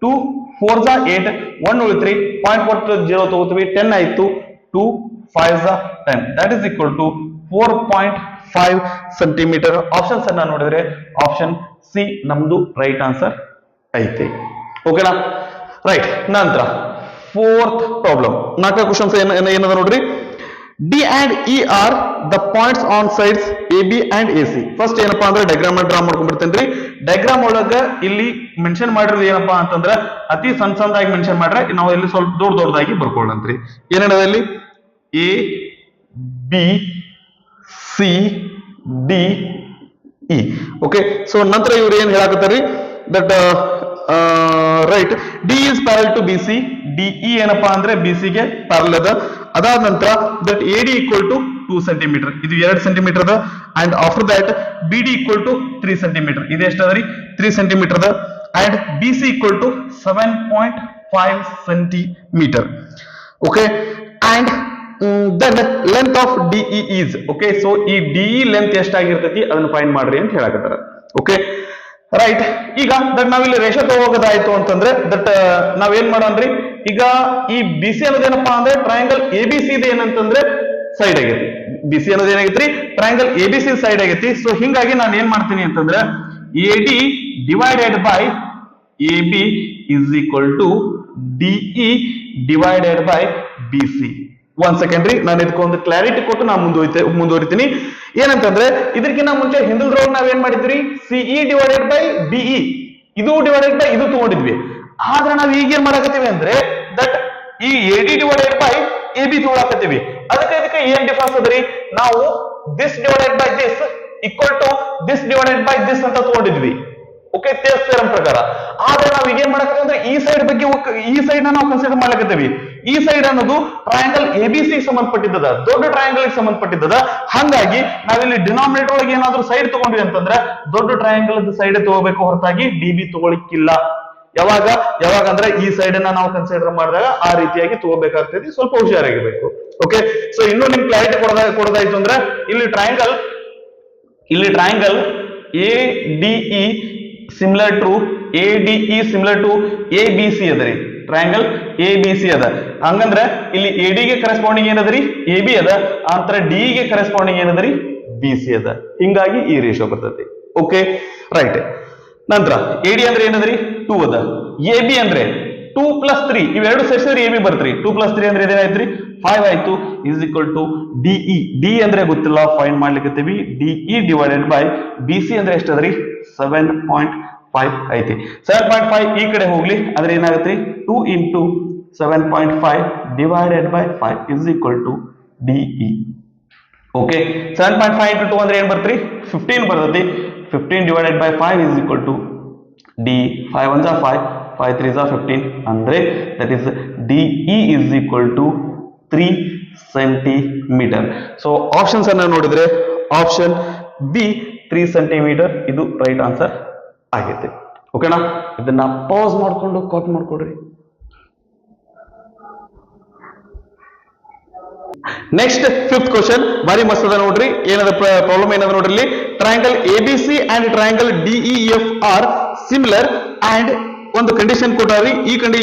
2 4s are 8, 1 ಉಳಿತ್ರಿ, 0.40 ತಗೋತೀವಿ, 10 ಆಯ್ತು, 2 5s are 10, that is equal to 4.5 centimetre. Options ಅನ್ನ ನೋಡಿದ್ರೆ ಆಪ್ಷನ್ ಸಿ ನಮ್ದು ರೈಟ್ ಆನ್ಸರ್ ಐತಿ. ಓಕೆನಾ? ರೈಟ್. ನಂತರ ಫೋರ್ತ್ ಪ್ರಾಬ್ಲಮ್, ನಾಲ್ಕು ಕ್ವಶನ್ಸ್ ಏನದ ನೋಡ್ರಿ. D and E are the points on sides A B and A C. First ಏನಪ್ಪಾ ಅಂದ್ರೆ ಡಯಾಗ್ರಾಮ್ ಡ್ರಾ ಮಾಡ್ಕೊಂಡ್ಬಿಡ್ತೇನ್ರಿ. ಡಯಾಗ್ರಾಮ್ ಒಳಗ ಇಲ್ಲಿ ಮೆನ್ಷನ್ ಮಾಡಿರೋದು ಏನಪ್ಪಾ ಅಂತಂದ್ರೆ ಅತಿ ಸಣ್ಣದಾಗಿ ಮೆನ್ಷನ್ ಮಾಡ್ರೆ ನಾವು ಇಲ್ಲಿ ಸ್ವಲ್ಪ ದೊಡ್ಡದಾಗಿ ಬರ್ಕೊಳ್ಳಂತ್ರಿ. ಏನೇನದ ಇಲ್ಲಿ A B C D E. Okay, so ನಂತರ ಇವ್ರು ಏನ್ ಹೇಳಕತ್ತಾರಿ, that right D is parallel to B C, DE ಏನಪ್ಪಾ ಅಂದ್ರೆ ಬಿ ಸಿ ಗೆ ಪ್ಯಾರಲ್ ಅದ. ಅದಾದ ನಂತರ that A D equal to 2 centimetre, ಇದು 2 ಸೆಂಟಿಮೀಟರ್ ಅದ. And after that B D equal to 3 centimetre, ಇದು ಎಷ್ಟು ಅದ ರೀ 3 ಸೆಂಟಿಮೀಟರ್ ಅದ. And B C equal to 7.5 centimetre. Okay, and then length of DE is. Okay, so ಈ DE length ಎಷ್ಟಾಗಿರ್ತೈತಿ ಅದನ್ನ ಫೈಂಡ್ ಮಾಡ್ರಿ ಅಂತ ಹೇಳಕತ್ತಾರ. Okay, right. ಈಗ ದಟ್ ನಾವಿಲ್ಲಿ ರೇಷೋ ತಗೋಗೋದಾಯ್ತು ಅಂತಂದ್ರೆ ದಟ್ ನಾವೇನ್ ಮಾಡೋಣ್ರಿ, ಈಗ ಈ ಬಿ ಸಿ ಅನ್ನೋದೇನಪ್ಪಾ ಅಂದ್ರೆ ಟ್ರಯಾಂಗಲ್ ಎ ಬಿ ಸಿ ಏನಂತಂದ್ರೆ ಸೈಡ್ ಆಗೈತಿ. ಬಿ ಸಿ ಅನ್ನೋದು ಏನಾಗೈತ್ರಿ triangle A B C side ಆಗೈತಿ. ಸೊ ಹಿಂಗಾಗಿ ನಾನು ಏನ್ ಮಾಡ್ತೀನಿ ಅಂತಂದ್ರೆ A D divided by A B is equal to DE divided by B C. ಒಂದ್ ಸೆಕೆಂಡ್ ರೀ, ನಾನು ಇದಕ್ಕೊಂದು ಕ್ಲಾರಿಟಿ ಕೊಟ್ಟು ನಾನು ಮುಂದುವರಿತೀನಿ. ಏನಂತಂದ್ರೆ ಇದಕ್ಕಿಂತ ಮುಂಚೆ ಹಿಂದಲ್ದ್ರೊಳಗೆ ನಾವೇನ್ ಮಾಡಿದ್ವಿ, ಸಿಇ ಡಿವೈಡೆಡ್ ಬೈ ಬಿಇ, ಇದು ಡಿವೈಡೆಡ್ ಬೈ ಇದು ತಗೊಂಡಿದ್ವಿ. ಆದ್ರೆ ನಾವ್ ಈಗ ಏನ್ ಮಾಡಕತ್ತೀವಿ ಅಂದ್ರೆ ದಟ್ ಈ AD divided by A B ತಗೊಳಕತ್ತೀವಿ. ಅದಕ್ಕೆ ಏನ್ ಡಿಫರೆನ್ಸ್ ಅದ್ರಿ, ನಾವು this divided by this equal to this divided by this ಅಂತ ತಗೊಂಡಿದ್ವಿ. ಓಕೆ, ಥೇಲ್ಸ್ ಥಿಯರಂ ಪ್ರಕಾರ. ಆದ್ರೆ ನಾವ್ ಈಗ ಏನ್ ಮಾಡಕತ್ತೀವಿ ಅಂದ್ರೆ ಈ ಸೈಡ್ ಬಗ್ಗೆ, ಈ ಸೈಡ್ ನಾವು ಕನ್ಸಿಡರ್ ಮಾಡ್ಲಕತ್ತೀವಿ. ಈ ಸೈಡ್ ಅನ್ನೋದು ಟ್ರಯಾಂಗಲ್ ಎ ಬಿ ಸಿ ಸಂಬಂಧಪಟ್ಟಿದ್ದದ, ದೊಡ್ಡ ಟ್ರಯಾಂಗಲ್ ಸಂಬಂಧಪಟ್ಟಿದ್ದದ. ಹಂಗಾಗಿ ನಾವಿಲ್ಲಿ ಡಿನಾಮಿನೇಟರ್ ಒಳಗೆ ಏನಾದ್ರೂ ಸೈಡ್ ತಗೊಂಡ್ವಿ ಅಂತಂದ್ರೆ ದೊಡ್ಡ ಟ್ರಯಾಂಗಲ್ ಸೈಡ್ ತಗೋಬೇಕು, ಹೊರತಾಗಿ ಡಿ ಬಿ ತಗೊಳಿಕ್ಕಿಲ್ಲ. ಯಾವಾಗ ಅಂದ್ರೆ ಈ ಸೈಡ್ ಅನ್ನ ನಾವು ಕನ್ಸಿಡರ್ ಮಾಡಿದಾಗ ಆ ರೀತಿಯಾಗಿ ತಗೋಬೇಕಾಗ್ತದೆ, ಸ್ವಲ್ಪ ಹುಷಾರಾಗಿರ್ಬೇಕು. ಓಕೆ, ಸೊ ಇನ್ನೂ ನಿಮ್ ಕ್ಲಾರಿಟಿ ಕೊಡೋದಾಯ್ತು ಅಂದ್ರೆ ಇಲ್ಲಿ triangle A DE similar to A B C ಅದ ರೀ. ಟ್ರಯಾಂಗಲ್ ಎ ಬಿ ಸಿ ಅದ, ಹಂಗಂದ್ರೆ ಇಲ್ಲಿ ಎ ಡಿ ಗೆ ಕರೆಸ್ಪಾಂಡಿಂಗ್ ಏನದರಿ ಎ ಬಿ ಅದ, ಅಂತರ ಡಿ ಗೆ ಕರೆಸ್ಪಾಂಡಿಂಗ್ ಏನದರಿ ಬಿ ಸಿ ಅದ. ಹಿಂಗಾಗಿ ಈ ರೇಷಿಯೋ ಬರ್ತೈತಿ. Okay, right. ನಂತರ ಎ ಡಿ ಅಂದ್ರೆ ಏನದ್ರಿ 2 ಅದ, ಎ ಬಿ ಅಂದ್ರೆ 2 + 3 ಇವೆರಡು ಸೇರಿಸಿದ್ರೆ ಎ ಬಿ ಬರ್ತ್ರಿ. 2 + 3 ಅಂದ್ರೆ ಏನಾಯ್ತ್ರಿ 5 ಆಯ್ತು. Is equal to DE, D ಅಂದ್ರೆ ಗೊತ್ತಿಲ್ಲ, ಫೈಂಡ್ ಮಾಡ್ಲಿಕ್ಕತ್ತೀವಿ. DE divided by B C ಅಂದ್ರೆ ಎಷ್ಟದ್ರಿ 7.5 ಐತಿ. 7.5 ಈ ಕಡೆ ಹೋಗ್ಲಿ, ಅದ್ರ ಏನಾಗತ್ರಿ 2 × 7.5 divided by 5 is equal to DE. Okay, 7.5 × 2 ಅಂದ್ರೆ ಏನ್ ಬರ್ತ್ರಿ 15 ಬರ್ತೈತಿ. 15 divided by 5 is equal to D. 5 1 5, 5 3 15 ಅಂದ್ರೆ that is DE is equal to 3 centimetre. So options ಅನ್ನ ನೋಡಿದ್ರೆ ಆಪ್ಷನ್ ಬಿ 3 ಸೆಂಟಿಮೀಟರ್ ಇದು ರೈಟ್ ಆನ್ಸರ್ ಆಗೈತೆ. ಓಕೆನಾ, ಇದನ್ನ ಪಾಸ್ ಮಾಡ್ಕೊಂಡು ಕಾಪಿ ಮಾಡ್ಕೊಡ್ರಿ. ನೆಕ್ಸ್ಟ್ 5th ಕ್ವಶನ್ ಬಾರಿ ಮಸ್ತ್ ಅದ ನೋಡ್ರಿ. ಏನದ ಪ್ರಾಬ್ಲಮ್ ಏನದ ನೋಡ್ರಿ, triangle A B C and triangle DEF are similar and ಒಂದು ಕಂಡೀಷನ್ ಕೊಟ್ಟಾರಿ. ಈ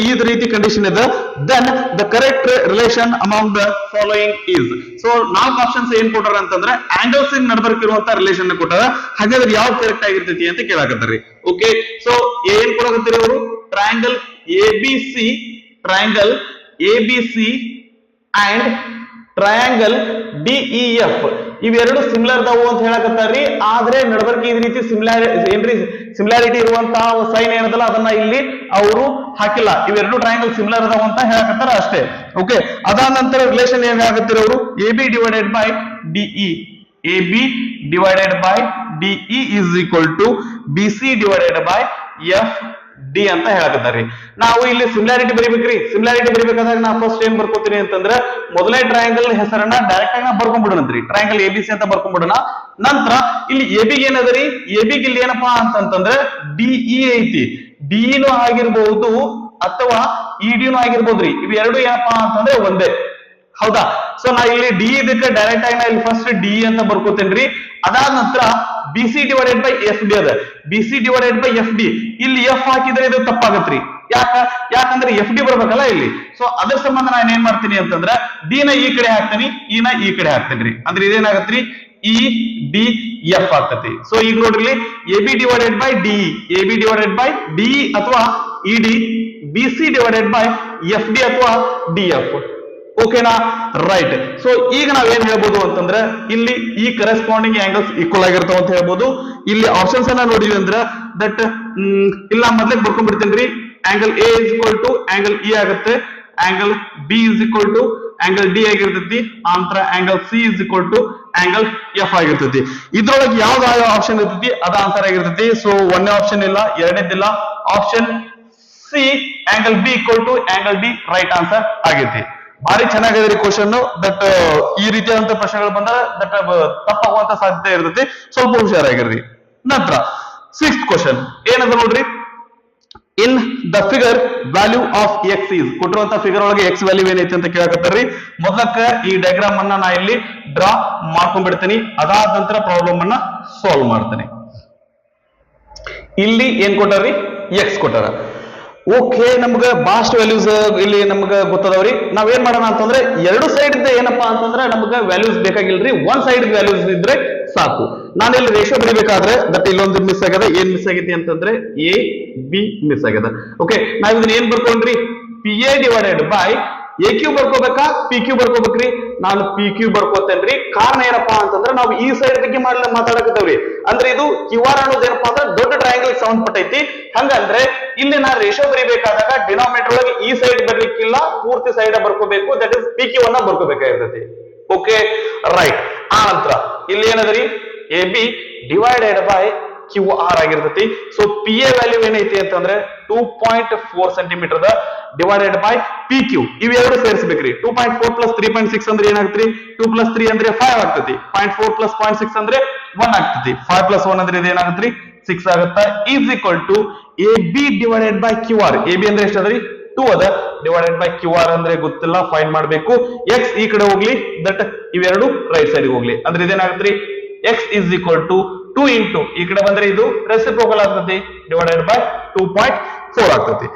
ರೀತಿ ಕಂಡೀಷನ್ ಇದೆ. Then the correct relation among the following is. So 4 options ಏನ್ ಕೊಟ್ಟಾರ ಅಂತಂದ್ರೆ ಆಂಗಲ್ಸ್ ಇನ್ ನಡಬರ್ಕಿರುವಂತ ರಿಲೇಷನ್ ಕೊಟ್ಟಾರ. ಹಾಗಾದ್ರೆ ಯಾವ್ದು ಕರೆಕ್ಟ್ ಆಗಿರ್ತೈತಿ ಅಂತ ಕೇಳಾಕತ್ತಾರಿ. ಓಕೆ, ಸೊ ಏನ್ ಕೊಡಕತ್ತೀರಿ ಅವರು, triangle A B C and triangle DEF ಇವೆರಡು ಸಿಮಿಲರ್ ದವು ಅಂತ ಹೇಳಕತ್ತಾರ್ರಿ. ಆದ್ರೆ ನಡಬರ್ಕಿ ಈ ರೀತಿ ಸಿಮಿಲಾರಿಟಿ ಇರುವಂತಹ ಸೈನ್ ಏನದಲ್ಲ ಅದನ್ನ ಇಲ್ಲಿ ಅವರು ಹಾಕಿಲ್ಲ. ಇವೆರಡು ಟ್ರಯಾಂಗಲ್ ಸಿಮಿಲರ್ ಅದಾವ ಅಂತ ಹೇಳಕತ್ತಾರ ಅಷ್ಟೇ. ಓಕೆ, ಅದಾದ ನಂತರ ರಿಲೇಷನ್ ಏನ್ ಹೇಳಕತ್ತೀರಿ ಅವರು, A B divided by DE, A B divided by DE is equal to B C divided by F D ಅಂತ ಹೇಳಕತ್ತಾರ್ರಿ. ನಾವು ಇಲ್ಲಿ ಸಿಮಿಲಾರಿಟಿ ಬರಿಬೇಕ್ರಿ. ಸಿಮಿಲಾರಿಟಿ ಬರಿಬೇಕಾದಾಗ ನಾ ಫಸ್ಟ್ ಏನ್ ಬರ್ಕೋತೀನಿ ಅಂತಂದ್ರೆ ಮೊದಲನೇ ಟ್ರಯಾಂಗಲ್ ಹೆಸರನ್ನ ಡೈರೆಕ್ಟ್ ಆಗಿ ಬರ್ಕೊಂಡ್ಬಿಡೋಣಂತ್ರಿ. ಟ್ರಯಾಂಗಲ್ ಎ ಬಿ ಸಿ ಅಂತ ಬರ್ಕೊಂಡ್ಬಿಡೋಣ. ನಂತರ ಇಲ್ಲಿ ಎ ಬಿಗೆ ಏನದರಿ, ಎ ಬಿಗೆ ಇಲ್ಲಿ ಏನಪ್ಪಾ ಅಂತಂತಂದ್ರೆ ಡಿಇ ಐತಿ. ಡಿಇನೂ ಆಗಿರ್ಬಹುದು ಅಥವಾ ಇಡಿನೂ ಆಗಿರ್ಬೋದ್ರಿ. ಇವೆರಡು ಏನಪ್ಪಾ ಅಂತಂದ್ರೆ ಒಂದೇ, ಹೌದಾ. ಸೊ ನಾ ಇಲ್ಲಿ ಡಿ ಇದಕ್ಕೆ ಡೈರೆಕ್ಟ್ ಆಗಿ ನಾ ಇಲ್ಲಿ ಫಸ್ಟ್ ಡಿ ಅಂತ ಬರ್ಕೋತೇನ್ರಿ. ಅದಾದ ನಂತರ B C divided by F D ಅದ, B C divided by F D. ಇಲ್ಲಿ ಎಫ್ ಹಾಕಿದ್ರೆ ಇದು ತಪ್ಪಾಗತ್ರಿ. ಯಾಕಂದ್ರೆ ಎಫ್ ಡಿ ಬರ್ಬೇಕಲ್ಲ ಇಲ್ಲಿ. ಸೊ ಅದ್ರ ಸಂಬಂಧ ನಾನು ಏನ್ ಮಾಡ್ತೀನಿ ಅಂತಂದ್ರೆ ಡಿ ನ ಈ ಕಡೆ ಹಾಕ್ತೀನಿ, ಇ ನ ಈ ಕಡೆ ಹಾಕ್ತೇನ್ರಿ. ಅಂದ್ರೆ ಇದೇನಾಗತ್ರಿ ಇ ಡಿ ಎಫ್ ಆಗ್ತತಿ. ಸೊ ಈಗ ನೋಡ್ರಿ A B divided by DE, A B divided by DE ಅಥವಾ ED, B C divided by F D ಅಥವಾ ಡಿ ಎಫ್. ಓಕೆನಾ, ರೈಟ್. ಸೊ ಈಗ ನಾವೇನ್ ಹೇಳ್ಬೋದು ಅಂತಂದ್ರೆ ಇಲ್ಲಿ ಈ ಕರೆಸ್ಪಾಂಡಿಂಗ್ ಆಂಗಲ್ಸ್ ಈಕ್ವಲ್ ಆಗಿರ್ತಾವ ಅಂತ ಹೇಳ್ಬೋದು. ಇಲ್ಲಿ ಆಪ್ಷನ್ಸ್ ಅನ್ನ ನೋಡಿದ್ವಿ ಅಂದ್ರೆ ದಟ್ ಇಲ್ಲ ಮೊದ್ಲಿಗೆ ಬರ್ಕೊಂಡ್ಬಿಡ್ತೇನ್ರಿ. Angle A is equal to angle E ಆಗುತ್ತೆ, angle B is equal to angle D ಆಗಿರ್ತೈತಿ, ಆನಂತರ angle C is equal to angle F ಆಗಿರ್ತೈತಿ. ಇದ್ರೊಳಗೆ ಯಾವ್ದು ಆಪ್ಷನ್ ಇರ್ತೈತಿ ಅದ ಆನ್ಸರ್ ಆಗಿರ್ತೈತಿ. ಸೊ ಒಂದೇ ಆಪ್ಷನ್ ಇಲ್ಲ, ಎರಡನೇದಿಲ್ಲ, option C angle B equal to angle D right answer ಆಗೈತಿ. ಭಾರಿ ಚೆನ್ನಾಗಿದೆ ಕ್ವಶನ್. ದಟ್ ಈ ರೀತಿಯಾದಂತ ಪ್ರಶ್ನೆಗಳು ಬಂದ್ರೆ ದಟ್ ತಪ್ಪಾಗುವಂತ ಸಾಧ್ಯತೆ ಇರ್ತೈತಿ, ಸ್ವಲ್ಪ ಹುಷಾರಾಗಿರ್ರಿ. ನಂತರ 6th ಕ್ವಶನ್ ಏನದ ನೋಡ್ರಿ, in the figure value of X is. ಕೊಟ್ಟಿರುವಂತ ಫಿಗರ್ ಒಳಗೆ ಎಕ್ಸ್ ವ್ಯಾಲ್ಯೂ ಏನೈತಿ ಅಂತ ಕೇಳಕತ್ತಾರ್ರಿ. ಮೊದಲಕ್ಕ ಈ ಡಯಾಗ್ರಾಮ್ ಅನ್ನ ನಾ ಇಲ್ಲಿ ಡ್ರಾ ಮಾಡ್ಕೊಂಡ್ಬಿಡ್ತೀನಿ. ಅದಾದ ನಂತರ ಪ್ರಾಬ್ಲಮ್ ಅನ್ನ ಸಾಲ್ವ್ ಮಾಡ್ತೇನೆ. ಇಲ್ಲಿ ಏನ್ ಕೊಟ್ಟಾರ್ರಿ, ಎಕ್ಸ್ ಕೊಟ್ಟಾರ. ಓಕೆ, ನಮ್ಗ ಬಾಸ್ಟ್ ವ್ಯಾಲ್ಯೂಸ್ ಇಲ್ಲಿ ನಮ್ಗ ಗೊತ್ತದವ್ರಿ. ನಾವೇನ್ ಮಾಡೋಣ ಅಂತಂದ್ರೆ ಎರಡು ಸೈಡ್ ಏನಪ್ಪಾ ಅಂತಂದ್ರೆ ನಮ್ಗ ವ್ಯಾಲ್ಯೂಸ್ ಬೇಕಾಗಿಲ್ರಿ, ಒನ್ ಸೈಡ್ ವ್ಯಾಲ್ಯೂಸ್ ಇದ್ರೆ ಸಾಕು. ನಾನು ಇಲ್ಲಿ ರೇಷಿಯೋ ಬರೀಬೇಕಾದ್ರೆ ದಟ್ ಇಲ್ಲೊಂದು ಮಿಸ್ ಆಗ್ಯದ. ಏನ್ ಮಿಸ್ ಆಗೈತಿ ಅಂತಂದ್ರೆ ಎ ಬಿ ಮಿಸ್ ಆಗ್ಯದ. ಓಕೆ, ನಾವ್ ಇದನ್ನ ಏನ್ ಬರ್ಕೊಂಡ್ರಿ, P A divided by A Q ಬರ್ಕೋಬೇಕಾ ಪಿ ಕ್ಯೂ ಬರ್ಕೋಬೇಕ್ರಿ? ನಾನು ಪಿ ಕ್ಯೂ ಬರ್ಕೋತೇನ್ರಿ. ಕಾರಣ ಏನಪ್ಪಾ ಅಂತಂದ್ರೆ ನಾವು ಈ ಸೈಡ್ ಬಗ್ಗೆ ಮಾತಾಡಕತ್ತೇವ್ರಿ. ಅಂದ್ರೆ ಇದು ಕ್ಯೂ ಆರ್ ಅನ್ನೋದು ಏನಪ್ಪಾ ಅಂದ್ರೆ ದೊಡ್ಡ ಟ್ರಯಾಂಗಲ್ ಸಂಬಂಧಪಟ್ಟೈತಿ. ಹಂಗಂದ್ರೆ ಇಲ್ಲಿ ನಾ ರೇಷೋ ಬರಿಬೇಕಾದಾಗ ಡಿನಾಮಿನೇಟರ್ ಒಳಗೆ ಈ ಸೈಡ್ ಬರ್ಲಿಕ್ಕಿಲ್ಲ, ಪೂರ್ತಿ ಸೈಡ್ ಬರ್ಕೋಬೇಕು. ದಟ್ ಇಸ್ ಪಿ ಕ್ಯೂ ಅನ್ನ ಬರ್ಕೋಬೇಕಾಗಿರ್ತೈತಿ. Okay right. ಆ ನಂತರ ಇಲ್ಲಿ ಏನದ್ರಿ, A B divided by Q R ಆಗಿರ್ತೈತಿ. ಸೊ ಪಿ ಎ ವ್ಯಾಲ್ಯೂ ಏನೈತಿ ಅಂತಂದ್ರೆ 2.4 centimetre divided by P Q. ಇವೆರಡು ಸೇರಿಸಬೇಕ್ರಿ. 2.4 ಪ್ಲಸ್ 3.6 ಅಂದ್ರೆ ಏನಾಗ್ತೈತಿ? 2 ಪ್ಲಸ್ 3 ಅಂದ್ರೆ 5 ಆಗ್ತೈತಿ. 0.4 ಪ್ಲಸ್ 0.6 ಅಂದ್ರೆ 1 ಆಗ್ತೈತಿ. 5 ಪ್ಲಸ್ 1 ಅಂದ್ರೆ ಇದೇನಾಗತ್ರಿ? 6 ಆಗುತ್ತಾ. Is equal to A B divided by Q R. A B ಅಂದ್ರೆ ಎಷ್ಟು ಅದರಿ? 2 ಅದ. ಡಿವೈಡೆಡ್ ಬೈ ಕ್ಯೂ ಆರ್ ಅಂದ್ರೆ ಗೊತ್ತಿಲ್ಲ, ಫೈಂಡ್ ಮಾಡಬೇಕು. ಎಕ್ಸ್ ಈ ಕಡೆ ಹೋಗ್ಲಿ, ದಟ್ ಇವೆರಡು ರೈಟ್ ಸೈಡ್ ಹೋಗ್ಲಿ. ಅಂದ್ರೆ ಇದೇನಾಗತ್ರಿ? X is equal to 2 into ಈ ಕಡೆ ಬಂದ್ರೆ ಇದು ರೆಸಿಪ್ರೋಕಲ್ ಆಗ್ತತಿ, ಡಿವೈಡೆಡ್ ಬೈ 2.4 ಆಗ್ತತಿ.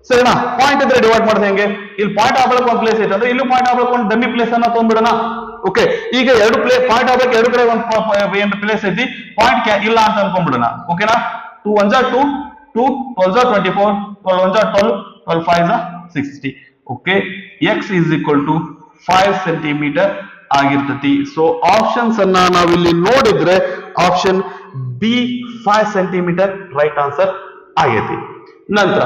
ಸರಿನಾ? ಪಾಯಿಂಟ್ ಇದ್ರೆ ಡಿವೈಡ್ ಮಾಡಿದ್ರೆ ಹೆಂಗೆ? ಇಲ್ಲಿ ಪಾಯಿಂಟ್ ಆಗ್ಬೇಕು ಒಂದು ಪ್ಲೇಸ್ ಐತೆ ಅಂದ್ರೆ ಇಲ್ಲೂ ಪಾಯಿಂಟ್ ಆಗ್ಬೇಕು ಒಂದು ಡಮ್ಮಿ ಪ್ಲೇಸ್ ಅನ್ನ ತೊಗೊಂಡ್ಬಿಡೋಣ. ಓಕೆ, ಈಗ ಎರಡು ಪಾಯಿಂಟ್ ಆಗ್ಬೇಕು, ಎರಡು ಕಡೆ ಒಂದು ಪ್ಲೇಸ್ ಐತಿ, ಪಾಯಿಂಟ್ ಇಲ್ಲ ಅಂತ ಅನ್ಕೊಂಡ್ಬಿಡೋಣ. ಓಕೆನಾ? 2 1 2, 2 12 24, 12 1 12, 12 5 60. Okay, x is equal to 5 centimetre ಆಗಿರ್ತತಿ. ಸೊ ಆಪ್ಷನ್ಸ್ ಅನ್ನ ನಾವಿಲ್ಲಿ ನೋಡಿದ್ರೆ option B 5 centimetre right answer ಆಗೈತಿ. ನಂತರ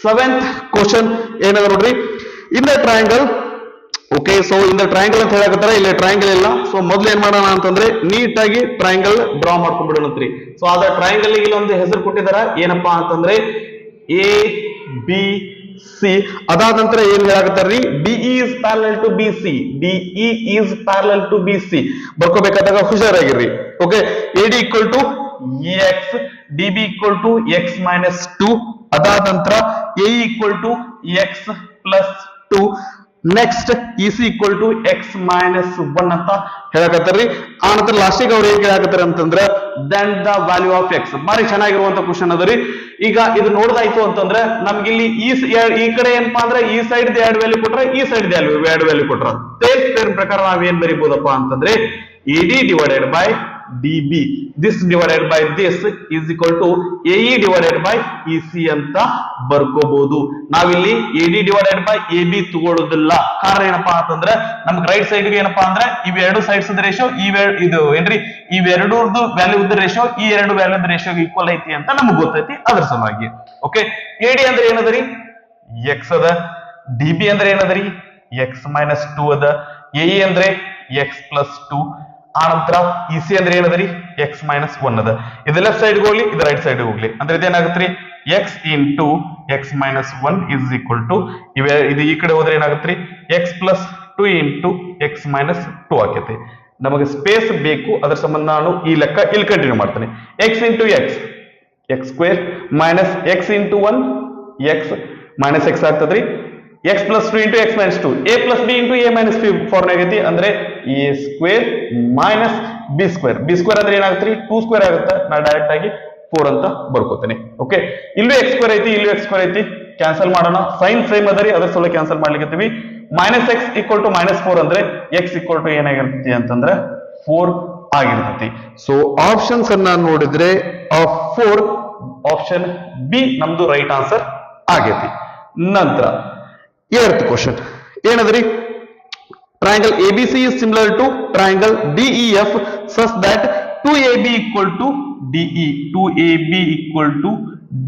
7th ಕ್ವಶನ್ ಏನದ ನೋಡ್ರಿ, in the triangle. Okay, so in the triangle ಅಂತ ಹೇಳಕತ್ತಾರ, ಇಲ್ಲಿ ಟ್ರಯಾಂಗಲ್ ಇಲ್ಲ. ಸೊ ಮೊದ್ಲು ಏನ್ ಮಾಡೋಣ ಅಂತಂದ್ರೆ ನೀಟಾಗಿ ಟ್ರಯಾಂಗಲ್ ಡ್ರಾ ಮಾಡ್ಕೊಂಡ್ಬಿಡೋಣತ್ರಿ. ಸೊ ಅದ ಟ್ರಯಾಂಗಲ್ ಇಲ್ಲೊಂದು ಹೆಸರು ಕೊಟ್ಟಿದಾರ, ಏನಪ್ಪಾ ಅಂತಂದ್ರೆ ಎ ಬಿ ಸಿ. ಅದಾದ ನಂತರ ಏನ್ ಹೇಳಕತ್ತಾರ್ರಿ? DE is parallel to B C. DE is parallel to B C ಬರ್ಕೋಬೇಕಾದಾಗ ಹುಷಾರಾಗಿರ್ರಿ. Okay, A D equal to X, D B equal to X minus 2. ಅದಾದ ನಂತರ A equal to X plus 2. Next E C equal to X minus 1 ಅಂತ ಹೇಳಕತ್ತಾರ್ರಿ. ಆ ನಂತರ ಲಾಸ್ಟಿಗೆ ಅವ್ರು ಏನ್ ಹೇಳಕತ್ತಾರ ಅಂತಂದ್ರೆ then the value of x. ಬಾರಿ ಚೆನ್ನಾಗಿರುವಂತ ಕ್ವಶನ್ ಅದರಿ. ಈಗ ಇದು ನೋಡ್ದಾಯ್ತು ಅಂತಂದ್ರೆ ನಮ್ಗೆ ಇಲ್ಲಿ ಈ ಕಡೆ ಏನಪ್ಪಾ ಅಂದ್ರೆ ಈ ಸೈಡ್ ಎರಡು ವ್ಯಾಲ್ಯೂ ಕೊಟ್ರೆ, ಈ ಸೈಡ್ ಎರಡು ವ್ಯಾಲ್ಯೂ ಕೊಟ್ರ, ಸೇಮ್ ಪ್ರಕಾರ ನಾವ್ ಏನ್ ಬರೀಬಹುದಪ್ಪ ಅಂತಂದ್ರೆ A D divided by D B, this divided by this is equal to A E divided by E C ಅಂತ ಬರ್ಕೋಬಹುದು. ನಾವಿಲ್ಲಿ A D divided by A B ತಗೊಳ್ಳೋದಿಲ್ಲ. ಕಾರಣ ಏನಪ್ಪಾ ಅಂತಂದ್ರೆ ನಮ್ಗೆ ರೈಟ್ ಸೈಡ್ ಏನಪ್ಪಾ ಅಂದ್ರೆ ಇವೆರಡು ಸೈಡ್ಸ್ ರೇಷಿಯೋ ಇದು ಏನ್ರಿ, ಇವೆರಡರದ್ದು ವ್ಯಾಲ್ಯೂ ರೇಷಿಯೋ ಈ ಎರಡು ವ್ಯಾಲ್ಯೂ ರೇಷಿಯೋ ಈಕ್ವಲ್ ಐತಿ ಅಂತ ನಮ್ಗೆ ಗೊತ್ತೈತಿ, ಅದ್ರ ಸಲುವಾಗಿ. ಓಕೆ, ಎ ಡಿ ಅಂದ್ರೆ ಏನದರಿ? ಎಕ್ಸ್ ಅದ. ಡಿ ಬಿ ಅಂದ್ರೆ ಏನದರಿ? ಎಕ್ಸ್ ಮೈನಸ್ 2 ಅದ. ಎ ಇ ಅಂದ್ರೆ ಎಕ್ಸ್ ಪ್ಲಸ್ 2. ಆ ನಂತರ ಇ ಸಿ ಅಂದ್ರೆ ಏನದರಿ? ಎಕ್ಸ್ ಮೈನಸ್ 1 ಅದ. ಇದು ಲೆಫ್ಟ್ ಸೈಡ್ ಹೋಗ್ಲಿ, ಇದು ರೈಟ್ ಸೈಡ್ ಹೋಗ್ಲಿ. ಅಂದ್ರೆ ಇದೇನಾಗತ್ರಿ? X into X minus 1 is equal to ಇದು ಈ ಕಡೆ ಹೋದ್ರೆ ಏನಾಗತ್ರಿ? X plus 2 into X minus 2 ಆಕೈತಿ. ನಮಗೆ ಸ್ಪೇಸ್ ಬೇಕು, ಅದ್ರ ಸಂಬಂಧ ನಾನು ಈ ಲೆಕ್ಕ ಇಲ್ಲಿ ಕಂಟಿನ್ಯೂ ಮಾಡ್ತೇನೆ. X into X, X square minus X into 1 X minus X ಆಗ್ತದ್ರಿ. X plus 2 into X minus 2, A plus B into A minus B form ಆಗೈತಿ. ಅಂದ್ರೆ A square minus B square. B square ಅಂದ್ರೆ ಏನಾಗುತ್ತೆ? 2 square ಆಗುತ್ತೆ. ನಾ direct ಆಗಿ 4 ಅಂತ ಬರ್ಕೋತೇನೆ. ಓಕೆ, ಇಲ್ಲೂ ಎಕ್ಸ್ ಸ್ಕ್ವೇರ್ ಐತಿ, ಇಲ್ಲೂ ಎಕ್ಸ್ ಸ್ಕ್ವೇರ್ ಐತಿ, ಕ್ಯಾನ್ಸಲ್ ಮಾಡೋಣ. ಸೈನ್ ಸೇಮ್ ಅದರಿ, ಅದ್ರ ಸಲ ಕ್ಯಾನ್ಸಲ್ ಮಾಡ್ಲಿಕ್ಕೆ minus x equal to minus 4 ಅಂದ್ರೆ ಎಕ್ಸ್ ಈಕ್ವಲ್ ಟು ಏನಾಗಿರ್ತೈತಿ ಅಂತಂದ್ರೆ 4 ಆಗಿರ್ತೈತಿ. ಸೊ ಆಪ್ಷನ್ಸ್ ಅನ್ನ ನೋಡಿದ್ರೆ 4 ಆಪ್ಷನ್ ಬಿ ನಮ್ದು ರೈಟ್ ಆನ್ಸರ್ ಆಗೈತಿ. ನಂತರ 8th ಕ್ವಶನ್ ಏನದ್ರಿ? Triangle ABC is similar to triangle DEF such that 2AB equal to DE. 2AB equal to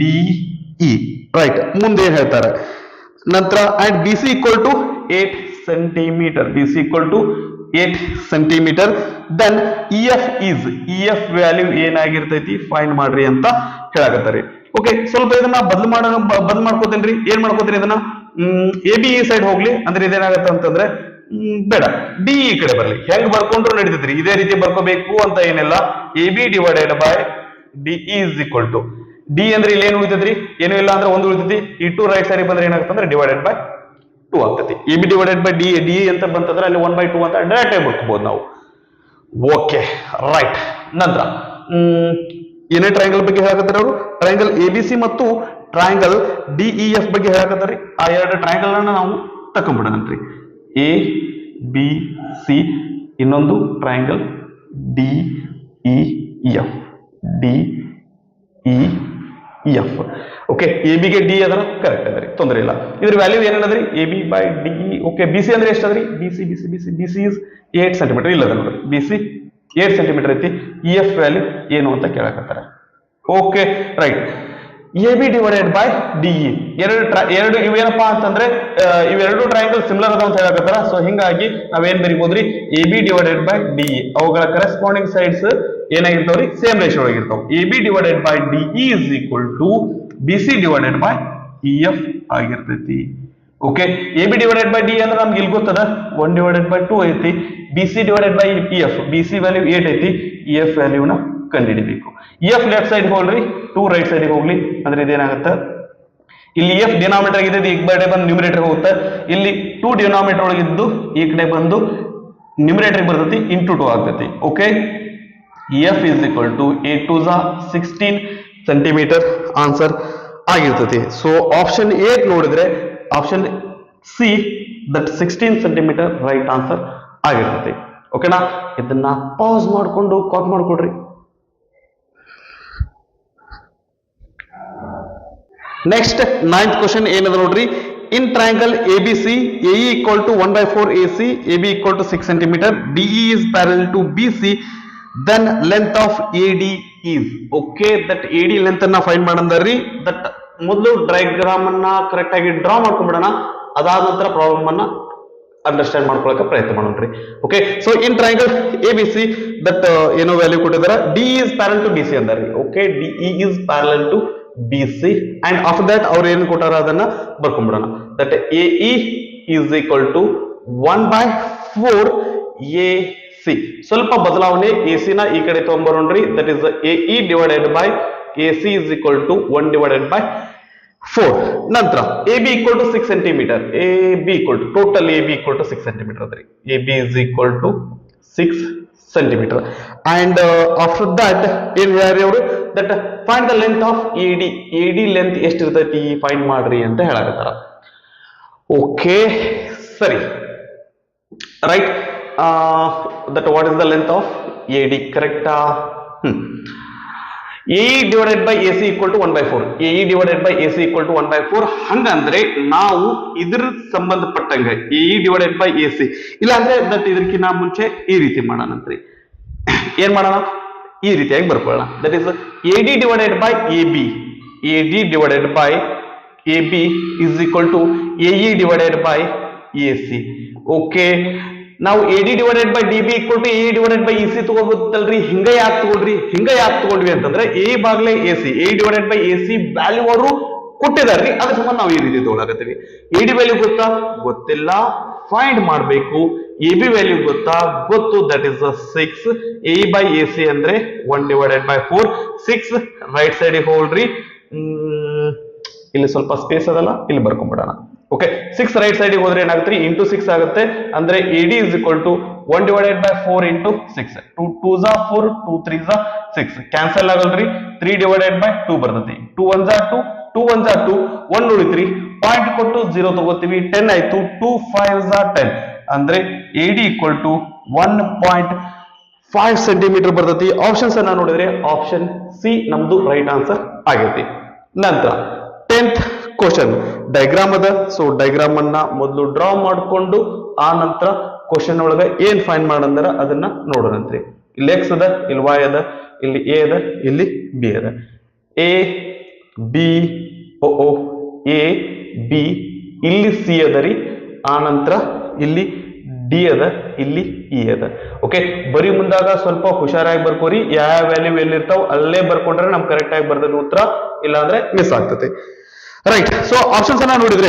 DE. Right, ಮುಂದೆ ಏನ್ ಹೇಳ್ತಾರೆ? ನಂತರ and BC equal to 8 centimeter. BC equal to 8 centimeter. Then EF value ಏನಾಗಿರ್ತೈತಿ find ಮಾಡ್ರಿ ಅಂತ ಹೇಳಕತ್ತಾರೆ. Okay, ಸ್ವಲ್ಪ ಇದನ್ನ ಬದಲು ಮಾಡ್ಕೋತೇನ್ರಿ. ಏನ್ ಮಾಡ್ಕೋತೀನಿ ಇದನ್ನ? ಎ ಬಿ ಈ ಸೈಡ್ ಹೋಗ್ಲಿ. ಅಂದ್ರೆ ಇದೇನಾಗತ್ತೆ ಅಂತಂದ್ರೆ ಬೇಡ, ಡಿ ಈ ಕಡೆ ಬರ್ಲಿ. ಹೆಂಗ್ ಬರ್ಕೊಂಡ್ರು ನಡೀತೈತ್ರಿ, ಇದೇ ರೀತಿ ಬರ್ಕೋಬೇಕು ಅಂತ ಏನಿಲ್ಲ. A B divided by D is equal to D ಅಂದ್ರೆ ಇಲ್ಲಿ ಏನು ಉಳಿತೈತ್ರಿ? ಏನು ಇಲ್ಲ ಅಂದ್ರೆ ಒಂದು ಉಳಿತೈತಿ. ಈ 2 ರೈಟ್ ಸೈಡ್ ಬಂದ್ರೆ ಏನಾಗುತ್ತೆ? ಡಿವೈಡೆಡ್ ಬೈ 2 ಆಗ್ತೈತಿ. A B divided by D ಅಂತ ಬಂತಂದ್ರೆ ಅಲ್ಲಿ 1/2 ಅಂತ ಡೈರೆಕ್ಟ್ ಆಗಿ ಬರ್ಕೋಬಹುದು ನಾವು. Okay right. ನಂತರ ಏನೇ ಟ್ರಯಾಂಗಲ್ ಬಗ್ಗೆ ಹೇಳಕತ್ತಾರ ಅವರು? ಟ್ರಯಾಂಗಲ್ ಎ ಬಿ ಸಿ ಮತ್ತು ಟ್ರಯಾಂಗಲ್ ಡಿಇಎಫ್ ಬಗ್ಗೆ ಹೇಳಕತ್ತಾರಿ. ಆ ಎರಡು ಟ್ರಯಾಂಗಲ್ ಅನ್ನ ನಾವು ತಕೊಂಡ್ಬಿಡೋಣಂತ್ರಿ. ಎ ಬಿ ಸಿ, ಇನ್ನೊಂದು triangle DEF. DEF F. Okay, A ಬಿಗೆ ಡಿ ಅದರ ಕರೆಕ್ಟ್ ಅದರಿ, ತೊಂದರೆ ಇಲ್ಲ. ಇದ್ರ ವ್ಯಾಲ್ಯೂ ಏನದರಿ, A B by D. Okay, B C ಅಂದ್ರೆ ಎಷ್ಟದ್ರಿ, B C B C B C B C is 8 centimetre ಇಲ್ಲ ನೋಡ್ರಿ, ಬಿ ಸಿ 8 ಸೆಂಟಿಮೀಟರ್ ಐತಿ. ಇ ಎಫ್ ವ್ಯಾಲ್ಯೂ ಏನು ಅಂತ ಕೇಳಕತ್ತಾರ. Okay right, A B divided by D E. ಎರಡು ಇವೇನಪ್ಪಾ ಅಂತಂದ್ರೆ ಇವೆರಡು ಟ್ರಯಾಂಗಲ್ ಸಿಮಿಲರ್ ಅದ ಅಂತ ಹೇಳಕತ್ತಾರ. ಸೊ ಹಿಂಗಾಗಿ ನಾವೇನ್ ಬರಿಬೋದ್ರಿ, A B divided by D E, ಅವುಗಳ ಕರೆಸ್ಪಾಂಡಿಂಗ್ ಸೈಡ್ಸ್ ಏನಾಗಿರ್ತಾವ್ರಿ, ಸೇಮ್ ರೇಷಿಯೋ ಆಗಿರ್ತಾವ. A B divided by D E is equal to B C divided by E F ಆಗಿರ್ತೈತಿ. Okay, A B divided by D ಅಂದ್ರೆ ನಮ್ಗೆ ಇಲ್ಲಿ ಗೊತ್ತದ 1 divided by 2 ಐತಿ. B C divided by E F, B C value 8 ಐತಿ, E F ವ್ಯಾಲ್ಯೂನ ಕಂಡುಹಿಡಿಬೇಕು. E F left side ಹೋಗ್ರಿ, 2 right side ಹೋಗ್ಲಿ, ಅಂದ್ರೆ ಇದೇನಾಗುತ್ತೆ, ಇಲ್ಲಿ ಎಫ್ ಡಿನಾಮಿನೇಟರ್ ಆಗಿದೆ, ಈ ಕಡೆ ಬಂದು ನ್ಯೂಮಿನೇಟರ್ ಹೋಗುತ್ತೆ. ಇಲ್ಲಿ 2 ಡಿನಾಮಿನೇಟರ್ ಒಳಗಿದ್ದು ಈ ಕಡೆ ಬಂದು ನ್ಯೂಮಿನೇಟರ್ ಬರ್ತೈತಿ, ಇಂಟು 2 ಆಗ್ತೈತಿ. Okay, F is equal to 8 2 16 centimetre answer ಆಗಿರ್ತೈತಿ. ಸೊ ಆಪ್ಷನ್ 8 ನೋಡಿದ್ರೆ option C that 16 centimetre right answer ಆಗಿರ್ತೈತಿ. ಓಕೆನಾ, ಇದನ್ನ ಪಾಸ್ ಮಾಡ್ಕೊಂಡು ಕಾಪಿ ಮಾಡ್ಕೊಡ್ರಿ. ನೆಕ್ಸ್ಟ್ 9th ಕ್ವಶನ್ ಏನದ ನೋಡ್ರಿ, in triangle A B C, A E equal to 1/4 A C, A B equal to 6 centimetre, D E is parallel to B C, then length of A D is. Okay, that A D length ಅನ್ನ find ಮಾಡಂದ್ರಿ. That ಮೊದಲು diagram ಅನ್ನ correct ಆಗಿ draw ಮಾಡ್ಕೊಂಡ್ಬಿಡೋಣ, ಅದಾದ ನಂತರ problem ಅನ್ನ understand ಮಾಡ್ಕೊಳ್ಳೋಕೆ ಪ್ರಯತ್ನ ಮಾಡೋಣ್ರಿ. Okay, so in triangle A B C that ಏನೋ ವ್ಯಾಲ್ಯೂ ಕೊಟ್ಟಿದ್ದಾರೆ, D is parallel to B C ಅಂದಾರಿ. Okay, D E is parallel to B C and after that ಅವ್ರು ಏನ್ ಕೊಟ್ಟಾರ ಅದನ್ನ ಬರ್ಕೊಂಡ್ಬಿಡೋಣ. That A E is equal to 1/4 A C. ಸ್ವಲ್ಪ ಬದಲಾವಣೆ, ಎ ಸಿ ನ ಈ ಕಡೆ ತಗೊಂಡ್ಬರೋಣ್ರಿ. That is A E divided by A C is equal to 1 divided by 4. ನಂತರ A B equal to 6 centimetre, A B equal to total A B equal to 6 centimeter ಅದ್ರಿ. A B is equal to 6 centimeter and after that ಏನ್ ಹೇಳ್ಯಾರಿ ಅವರು, that find the length of A D. A D length ಎಷ್ಟಿರ್ತೈತಿ find ಮಾಡ್ರಿ ಅಂತ ಹೇಳಕತ್ತಾರ. Okay ಸರಿ, right, that what is the length of A D ಕರೆಕ್ಟಾ? A divided by A C equal to 1/4. A divided by A C equal to 1/4. ಹಂಗಂದ್ರೆ ನಾವು ಇದ್ರ ಸಂಬಂಧಪಟ್ಟಂಗೆ A divided by A C, ಇಲ್ಲ ಅಂದ್ರೆ ದಟ್ ಇದಕ್ಕಿಂತ ಮುಂಚೆ ಈ ರೀತಿ ಮಾಡೋಣಂತ್ರಿ. ಏನ್ ಮಾಡೋಣ, ಈ ರೀತಿಯಾಗಿ ಬರ್ಕೊಳ್ಳೋಣ. That is A D divided by A B, A D divided by A B is equal to A E divided by A C. Okay, ನಾವು A D divided by D B equal to A divided by E C ತಗೋಬೋದಲ್ರಿ. ಹಿಂಗ ಯಾಕೆ ತಗೊಂಡ್ವಿ ಅಂತಂದ್ರೆ A ಬಾಗ್ಲೆ A C, A divided by A C value ಅವರು ಕೊಟ್ಟಿದಾರ್ರಿ, ಅದ್ರ ಸಂಬಂಧ ನಾವು ಈ ರೀತಿ ತಗೊಳಕತ್ತೀವಿ. ಎ ಡಿ ವ್ಯಾಲ್ಯೂ ಗೊತ್ತಾ, ಗೊತ್ತಿಲ್ಲ, ಫೈಂಡ್ ಮಾಡಬೇಕು. ಎ ಬಿ ವ್ಯಾಲ್ಯೂ ಗೊತ್ತಾ, ಗೊತ್ತು, that is 6. A by A C ಅಂದ್ರೆ 1 ಡಿವೈಡೆಡ್ ಬೈ 4. 6 ರೈಟ್ ಸೈಡ್ ಹೋಗ್ರಿ, ಇಲ್ಲಿ ಸ್ವಲ್ಪ ಸ್ಪೇಸ್ ಅದಲ್ಲ, ಇಲ್ಲಿ ಬರ್ಕೊಂಡ್ಬಿಡೋಣ. ಓಕೆ, 6 ರೈಟ್ ಸೈಡ್ ಹೋದ್ರೆ ಏನಾಗುತ್ತೆ, ಇಂಟು 6 ಆಗುತ್ತೆ. ಅಂದ್ರೆ A D is equal to 1 divided by 4 into 6. 2 2 4, 2 3 6, cancel ಆಗಲ್ರಿ. 3 ಡಿವೈಡೆಡ್ ಬೈ 2 ಬರ್ತೈತಿ. 2 1 2, 2 1 2, 1 ಉಳಿತ್ರಿ. ಪಾಯಿಂಟ್ ಕೊಟ್ಟು 0 ತಗೋತೀವಿ, 10 ಆಯ್ತು. 2 5 10, ಅಂದ್ರೆ A D equal to 1.5 centimetre ಬರ್ತೈತಿ. ಆಪ್ಷನ್ಸ್ ಅನ್ನ ನೋಡಿದ್ರೆ ಆಪ್ಷನ್ ಸಿ ನಮ್ದು ರೈಟ್ ಆನ್ಸರ್ ಆಗೈತಿ. ನಂತರ 10th ಕ್ವಶನ್ ಡೈಗ್ರಾಮ್ ಅದ. ಸೊ ಡೈಗ್ರಾಮ್ ಅನ್ನ ಮೊದಲು ಡ್ರಾ ಮಾಡಿಕೊಂಡು ಆ ನಂತರ ಕ್ವಶನ್ ಒಳಗ ಏನ್ ಫೈಂಡ್ ಮಾಡಂದ್ರ ಅದನ್ನ ನೋಡೋಣಂತ್ರಿ. ಇಲ್ಲಿ ಎಕ್ಸ್ ಅದ, ಇಲ್ಲಿ ವೈ ಅದ, ಇಲ್ಲಿ ಎ ಅದ, ಇಲ್ಲಿ ಬಿ ಅದ. A B O A B, ಇಲ್ಲಿ ಸಿ ಅದ ರೀ, ಆ ನಂತರ ಇಲ್ಲಿ ಡಿ ಅದ, ಇಲ್ಲಿ ಇ ಅದ. ಓಕೆ, ಬರೀ ಮುಂದಾಗ ಸ್ವಲ್ಪ ಹುಷಾರಾಗಿ ಬರ್ಕೋರಿ. ಯಾವ ವ್ಯಾಲ್ಯೂ ಎಲ್ಲಿರ್ತಾವ ಅಲ್ಲೇ ಬರ್ಕೊಂಡ್ರೆ ನಮ್ ಕರೆಕ್ಟ್ ಆಗಿ ಬರ್ತದೆ ಉತ್ತರ, ಇಲ್ಲಾಂದ್ರೆ ಮಿಸ್ ಆಗ್ತದೆ. ರೈಟ್, ಸೊ ಆಪ್ಷನ್ಸ್ ಅನ್ನ ನೋಡಿದ್ರೆ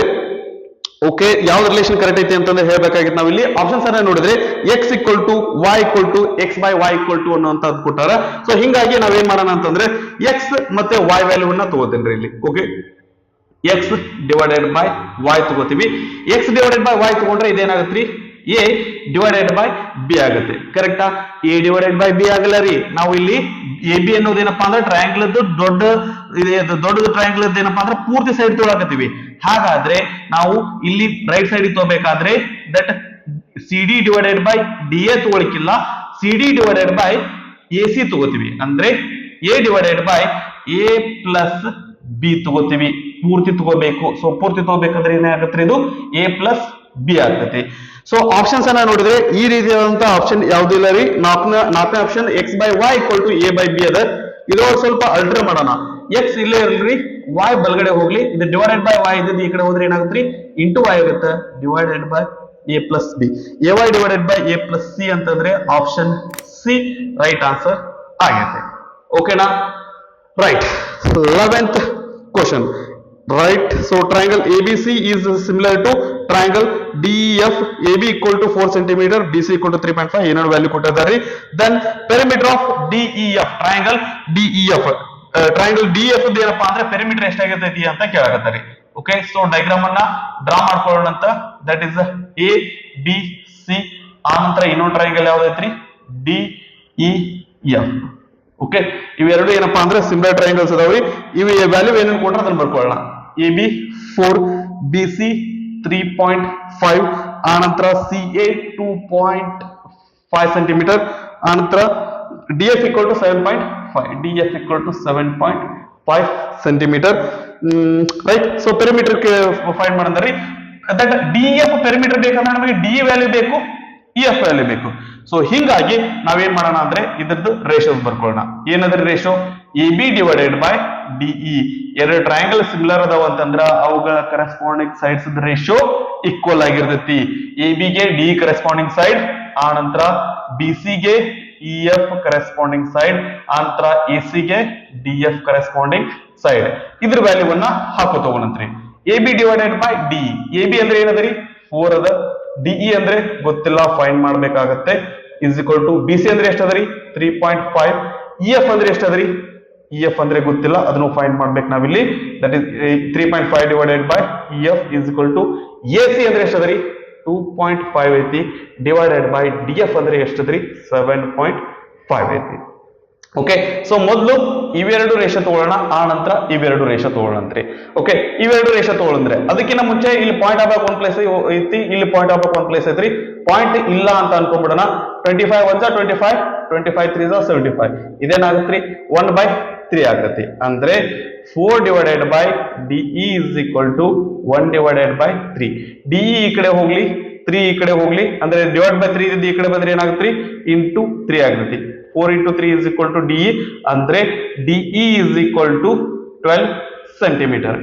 ಓಕೆ, ಯಾವ್ದು ರಿಲೇಷನ್ ಕರೆಕ್ಟ್ ಐತಿ ಅಂತಂದ್ರೆ ಹೇಳ್ಬೇಕಾಗಿತ್ತು. ನಾವು ಇಲ್ಲಿ ಆಪ್ಷನ್ಸ್ ಅನ್ನ ನೋಡಿದ್ರೆ x equal to y equal to x by Y equal to ಅನ್ನೋಂಥದ್ದು ಕೊಟ್ಟಾರ. ಸೊ ಹಿಂಗಾಗಿ ನಾವೇನ್ ಮಾಡೋಣ ಅಂತಂದ್ರೆ ಎಕ್ಸ್ ಮತ್ತೆ ವೈ ವ್ಯಾಲ್ಯೂವನ್ನ ತಗೋತೇನ್ರಿ ಇಲ್ಲಿ. Okay, x divided by y ತಗೋತೀವಿ. ಎಕ್ಸ್ ಡಿವೈಡೆಡ್ ಬೈ ವೈ ತಗೊಂಡ್ರೆ ಇದೇನಾಗತ್ರಿ, ಎ ಡಿವೈಡೆಡ್ ಬೈ ಬಿ ಆಗುತ್ತೆ. ಕರೆಕ್ಟಾ? ಎ ಡಿವೈಡೆಡ್ ಬೈ ಬಿ ಆಗಲ್ಲ ರೀ. ನಾವು ಇಲ್ಲಿ ಎ ಬಿ ಅನ್ನೋದೇನಪ್ಪಾ ಅಂದ್ರೆ ಟ್ರಯಾಂಗಲ್ ದೊಡ್ಡ ಟ್ರಯಾಂಗಲ್ ಏನಪ್ಪಾ ಅಂದ್ರೆ ಪೂರ್ತಿ ಸೈಡ್ ತೊಗೊಳಕತ್ತೀವಿ. ಹಾಗಾದ್ರೆ ನಾವು ಇಲ್ಲಿ ರೈಟ್ ಸೈಡ್ ತಗೋಬೇಕಾದ್ರೆ that C D divided by D A ತಗೊಳಕಿಲ್ಲ, C D divided by A C ತಗೋತೀವಿ. ಅಂದ್ರೆ A divided by A plus B ತಗೋತೀವಿ, ಪೂರ್ತಿ ತಗೋಬೇಕು. ಸೊ ಪೂರ್ತಿ ತಗೋಬೇಕಂದ್ರೆ ಏನಾಗತ್ತೆ, ಇದು ಎ ಪ್ಲಸ್ ಬಿ ಆಗ್ತೈತಿ. ಸೊ ಆಪ್ಷನ್ಸ್ ಅನ್ನ ನೋಡಿದ್ರೆ ಈ ರೀತಿಯಾದಂತಹ ಆಪ್ಷನ್ ಯಾವ್ದು ಇಲ್ಲ ರೀ. ನಾಲ್ಕನೇ option X by Y equal to A by B ಅದ. ಇದು ಸ್ವಲ್ಪ ಅಲ್ಟರ್ ಮಾಡೋಣ. ಎಕ್ಸ್ ಇಲ್ಲೇ ಇರ್ಲಿ, ವೈ ಬಲಗಡೆ ಹೋಗ್ಲಿ, ಇದು ಡಿವೈಡೆಡ್ ಬೈ ವೈ ಇದ್ದು ಈ ಕಡೆ ಹೋದ್ರೆ ಏನಾಗುತ್ತೆ, ಇಂಟು ವೈ ಆಗುತ್ತೆ, divided by A plus B. A y divided by A plus C ಅಂತಂದ್ರೆ ಆಪ್ಷನ್ ಸಿ ರೈಟ್ ಆನ್ಸರ್ ಆಗುತ್ತೆ. ಓಕೆನಾ? Right. 11th question. Right, so triangle ABC is similar to triangle DEF. AB equal to 4 cm, BC equal to 3.5. ಏನೋ value ಕೊಟ್ಟಿದ್ದಾರೆ. Then perimeter of DEF, triangle DEF, triangle DEF ಏನಪ್ಪಾ ಅಂದ್ರೆ perimeter ಎಷ್ಟಾಗಿರ್ತೈತಿ ಅಂತ ಕೇಳಾಕತ್ತಾರೆ. Okay, so diagram ಅನ್ನ draw ಮಾಡ್ಕೊಳ್ಳೋಣ ಅಂತ. That is A B C. ಆ ನಂತರ ಇನ್ನೊಂದು ಟ್ರಯಾಂಗಲ್ ಯಾವ್ದೈತ್ರಿ, DEF. ಓಕೆ, ಇವೆರಡು ಏನಪ್ಪಾ ಅಂದ್ರೆ ಸಿಮಿಲರ್ ಟ್ರಯಾಂಗಲ್ಸ್ ಅದಾವ್ರಿ. ಇವು ವ್ಯಾಲ್ಯೂ ಏನೇನು ಕೊಟ್ರೆ ಅದನ್ನ ಬರ್ಕೊಳ್ಳೋಣ. ಎ ಬಿ 4, ಬಿ ಸಿ 3.5, ಆನಂತರ ಸಿ ಎ 2.5 ಸೆಂಟಿಮೀಟರ್, ಆನಂತರ D F equal to 7.5, D F equal to 7.5 centimeter. Right. So perimeter find ಮಾಡಂದ್ರಿ. ದಟ್ ಡಿ ಎಫ್ ಪೆರಿಮೀಟರ್ ಬೇಕಂದ್ರೆ ನಮಗೆ ಡಿ ವ್ಯಾಲ್ಯೂ ಬೇಕು, ಇ ಎಫ್ ವ್ಯಾಲ್ಯೂ ಬೇಕು. ಸೊ ಹಿಂಗಾಗಿ ನಾವೇನ್ ಮಾಡೋಣ ಅಂದ್ರೆ ಇದ್ರದ್ದು ರೇಷೋ ಬರ್ಕೊಳ್ಳೋಣ. ಏನಂದ್ರೆ ratio A B divided by DE. ಎರಡು ಟ್ರಯಾಂಗಲ್ ಸಿಮಿಲರ್ ಅದಾವ ಅಂತಂದ್ರ ಅವುಗಳ ಕರೆಸ್ಪಾಂಡಿಂಗ್ ಸೈಡ್ಸ್ ರೇಷೋ ಈಕ್ವಲ್ ಆಗಿರ್ತೈತಿ. ಎ ಬಿ ಗೆ ಡಿ ಕರೆಸ್ಪಾಂಡಿಂಗ್ ಸೈಡ್, ಆ ನಂತರ ಬಿ ಸಿ ಗೆ ಇ ಎಫ್ ಕರೆಸ್ಪಾಂಡಿಂಗ್ ಸೈಡ್, ಆ ನಂತರ ಎ ಸಿ ಗೆ ಡಿ ಎಫ್ ಕರೆಸ್ಪಾಂಡಿಂಗ್ ಸೈಡ್. ಇದ್ರ ವ್ಯಾಲ್ಯೂವನ್ನ ಹಾಕೋ ತಗೋಣಂತ್ರಿ. A B divided by D. A B ಅಂದ್ರೆ ಏನದರಿ, 4 ಅದ. ಡಿಇ ಅಂದ್ರೆ ಗೊತ್ತಿಲ್ಲ, ಫೈಂಡ್ ಮಾಡ್ಬೇಕಾಗತ್ತೆ. Is equal to B C ಅಂದ್ರೆ ಎಷ್ಟದರಿ, 3.5. ಇ ಎಫ್ ಅಂದ್ರೆ ಎಷ್ಟದರಿ, ಇ ಎಫ್ ಅಂದ್ರೆ ಗೊತ್ತಿಲ್ಲ, ಅದನ್ನು ಫೈಂಡ್ ಮಾಡ್ಬೇಕು ನಾವಿಲ್ಲಿ. That is 3.5 divided by E F is equal to A C ಅಂದ್ರೆ ಎಷ್ಟದರಿ, 2.5 ಐತಿ, ಡಿವೈಡೆಡ್ ಬೈ ಡಿ ಎಫ್ ಅಂದ್ರೆ ಎಷ್ಟದ್ರಿ, 7.5 ಐತಿ. ಓಕೆ, ಸೊ ಮೊದಲು ಇವೆರಡು ರೇಷ ತಗೊಳ್ಳೋಣ, ಆ ನಂತರ ಇವೆರಡು ರೇಷ ತಗೊಳ್ಳಂತ್ರಿ. ಓಕೆ, ಇವೆರಡು ರೇಷ ತಗೊಳ್ಳಂದ್ರೆ ಅದಕ್ಕಿಂತ ಮುಂಚೆ ಇಲ್ಲಿ ಪಾಯಿಂಟ್ ಆಗ್ಬೇಕು ಒಂದ್ ಪ್ಲೇಸ್ ಐತಿ, ಇಲ್ಲಿ ಪಾಯಿಂಟ್ ಆಗ್ಬೇಕು ಒಂದ್ ಪ್ಲೇಸ್ ಐತ್ರಿ. ಪಾಯಿಂಟ್ ಇಲ್ಲ ಅಂತ ಅನ್ಕೊಂಡ್ಬಿಡೋಣ. 25 1 25, 25 3 75. ಇದೇನಾಗತ್ರಿ, 1/3 ಆಗತ್ತಿ. ಅಂದ್ರೆ 4 divided by DE is equal to 1 divided by 3. ಡಿಇ ಈ ಕಡೆ ಹೋಗ್ಲಿ, 3 ಈ ಕಡೆ ಹೋಗ್ಲಿ, ಅಂದ್ರೆ ಡಿವೈಡ್ ಬೈ 3 ಇದ್ದು ಈ ಕಡೆ ಬಂದ್ರೆ ಏನಾಗತ್ರಿ, into 3 ಆಗತ್ತಿ. 4 into 3 is equal to DE, ಅಂದ್ರೆ DE is equal to 12 centimeter.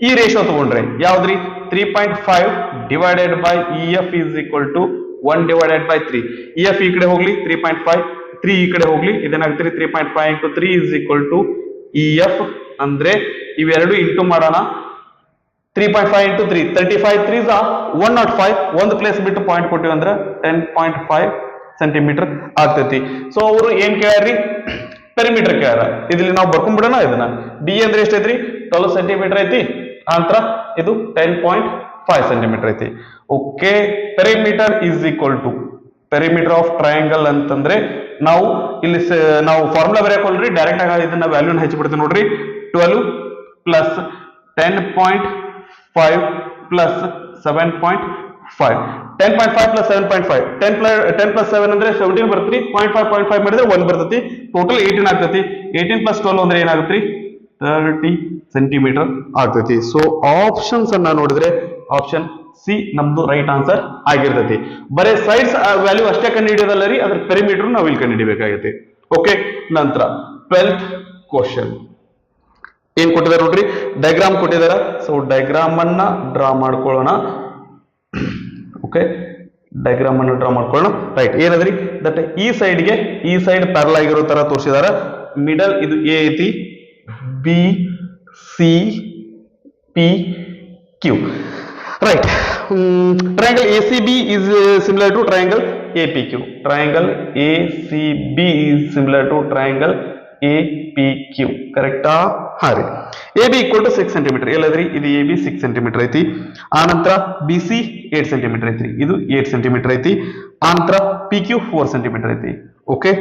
ಈ ರೇಷಿಯೋ ತಗೊಂಡ್ರೆ ಯಾವ್ದ್ರಿ, 3.5 divided by EF is equal to 1 divided by 3. EF ಈ ಕಡೆ ಹೋಗ್ಲಿ, 3.5, 3 ಈ ಕಡೆ ಹೋಗ್ಲಿ, ಇದೇನಾಗ್ತದೆ 3.5 into 3 is equal to EF. ಅಂದ್ರೆ ಇವೆರಡು ಇಂಟು ಮಾಡೋಣ. 3.5 into 3, 35 3s are 105. ಒಂದು ಪ್ಲೇಸ್ ಬಿಟ್ಟು ಪಾಯಿಂಟ್ ಕೊಟ್ಟಿವಿ ಅಂದ್ರೆ 10.5 ಸೆಂಟಿಮೀಟರ್ ಆಗ್ತೈತಿ. ಸೊ ಅವರು ಏನ್ ಕೇಳ್ಯಾರ್ರಿ, ಪೆರಿಮೀಟರ್ ಕೇಳ್ಯಾರ. ಇದ್ರಲ್ಲಿ ನಾವು ಬರ್ಕೊಂಡ್ಬಿಡೋಣ. ಇದನ್ನ ಡಿ ಅಂದ್ರೆ ಎಷ್ಟೈತ್ರಿ, 12 ಸೆಂಟಿಮೀಟರ್ ಐತಿ, ನಂತರ ಇದು 10.5 ಸೆಂಟಿಮೀಟರ್ ಐತಿ. Okay, perimeter is equal to perimeter of triangle ಅಂತಂದ್ರೆ ನಾವು ಇಲ್ಲಿ ನಾವು ಫಾರ್ಮುಲಾ ಬರೆಯಕೊಳ್ರಿ, ಡೈರೆಕ್ಟ್ ಆಗಿ ಇದನ್ನ ವ್ಯಾಲ್ಯೂನ ಹೆಚ್ಚಿಬಿಡ್ತೀವಿ ನೋಡ್ರಿ. 12 ಪ್ಲಸ್ 10.5 ಪ್ಲಸ್ 7.5, 10.5 plus 7.5, 10 plus 7 ಅಂದ್ರೆ 17 ಬರ್ತೈತಿ. 0.5 ಮಾಡಿದ್ರೆ 1 ಬರ್ತೈತಿ. ಟೋಟಲ್ 18 ಆಗ್ತೈತಿ. 18 plus 12 ಅಂದ್ರೆ ಏನಾಗುತ್ತೆ, 30 ಸೆಂಟಿಮೀಟರ್ ಆಗ್ತೈತಿ. ಸೊ ಆಪ್ಷನ್ಸ್ ಅನ್ನ ನೋಡಿದ್ರೆ ಆಪ್ಷನ್ ಸಿ ನಮ್ದು ರೈಟ್ ಆನ್ಸರ್ ಆಗಿರ್ತೈತಿ. ಬರೀ ಸೈಡ್ಸ್ ವ್ಯಾಲ್ಯೂ ಅಷ್ಟೇ ಕಂಡು ಹಿಡಿಯೋದಲ್ಲ ರೀ, ಅದ್ರ ಪೆರಿಮೀಟರ್ ನಾವು ಇಲ್ಲಿ ಕಂಡು ಹಿಡಿಬೇಕಾಗೈತಿ. ಓಕೆ, ನಂತರ 12th ಕ್ವಶನ್ ಏನ್ ಕೊಟ್ಟಿದ್ದಾರೆ ನೋಡ್ರಿ, ಡಯಾಗ್ರಾಮ್ ಕೊಟ್ಟಿದ್ದಾರೆ. ಸೊ ಡಯಾಗ್ರಾಮ್ ಅನ್ನ ಡ್ರಾ ಮಾಡ್ಕೊಳ್ಳೋಣ. ಓಕೆ, ಡಯಾಗ್ರಾಮ್ ಅನ್ನು ಡ್ರಾ ಮಾಡ್ಕೊಳ್ಳೋಣ. ರೈಟ್, ಏನದ್ರಿ, ದಟ್ ಈ ಸೈಡ್ಗೆ ಈ ಸೈಡ್ ಪ್ಯಾರಲ್ ಆಗಿರೋ ತರ ತೋರಿಸಿದಾರ. ಮಿಡಲ್ ಇದು ಎ ಐತಿ, B C P Q. Right, triangle A C B is similar to triangle A P Q. Triangle A C B is similar to triangle A P Q. ಕರೆಕ್ಟಾ? ಹಾ ರೀ. A B equal to 6 centimeter. ಎಲ್ಲದ್ರಿ, ಇದು A B 6 centimetre ಐತಿ. ಆ ನಂತರ B C 8 centimetre ಐತ್ರಿ, ಇದು 8 ಸೆಂಟಿಮೀಟರ್ ಐತಿ. ಆ ನಂತರ ಪಿ ಕ್ಯೂ 4 ಸೆಂಟಿಮೀಟರ್ ಐತಿ. ಓಕೆ,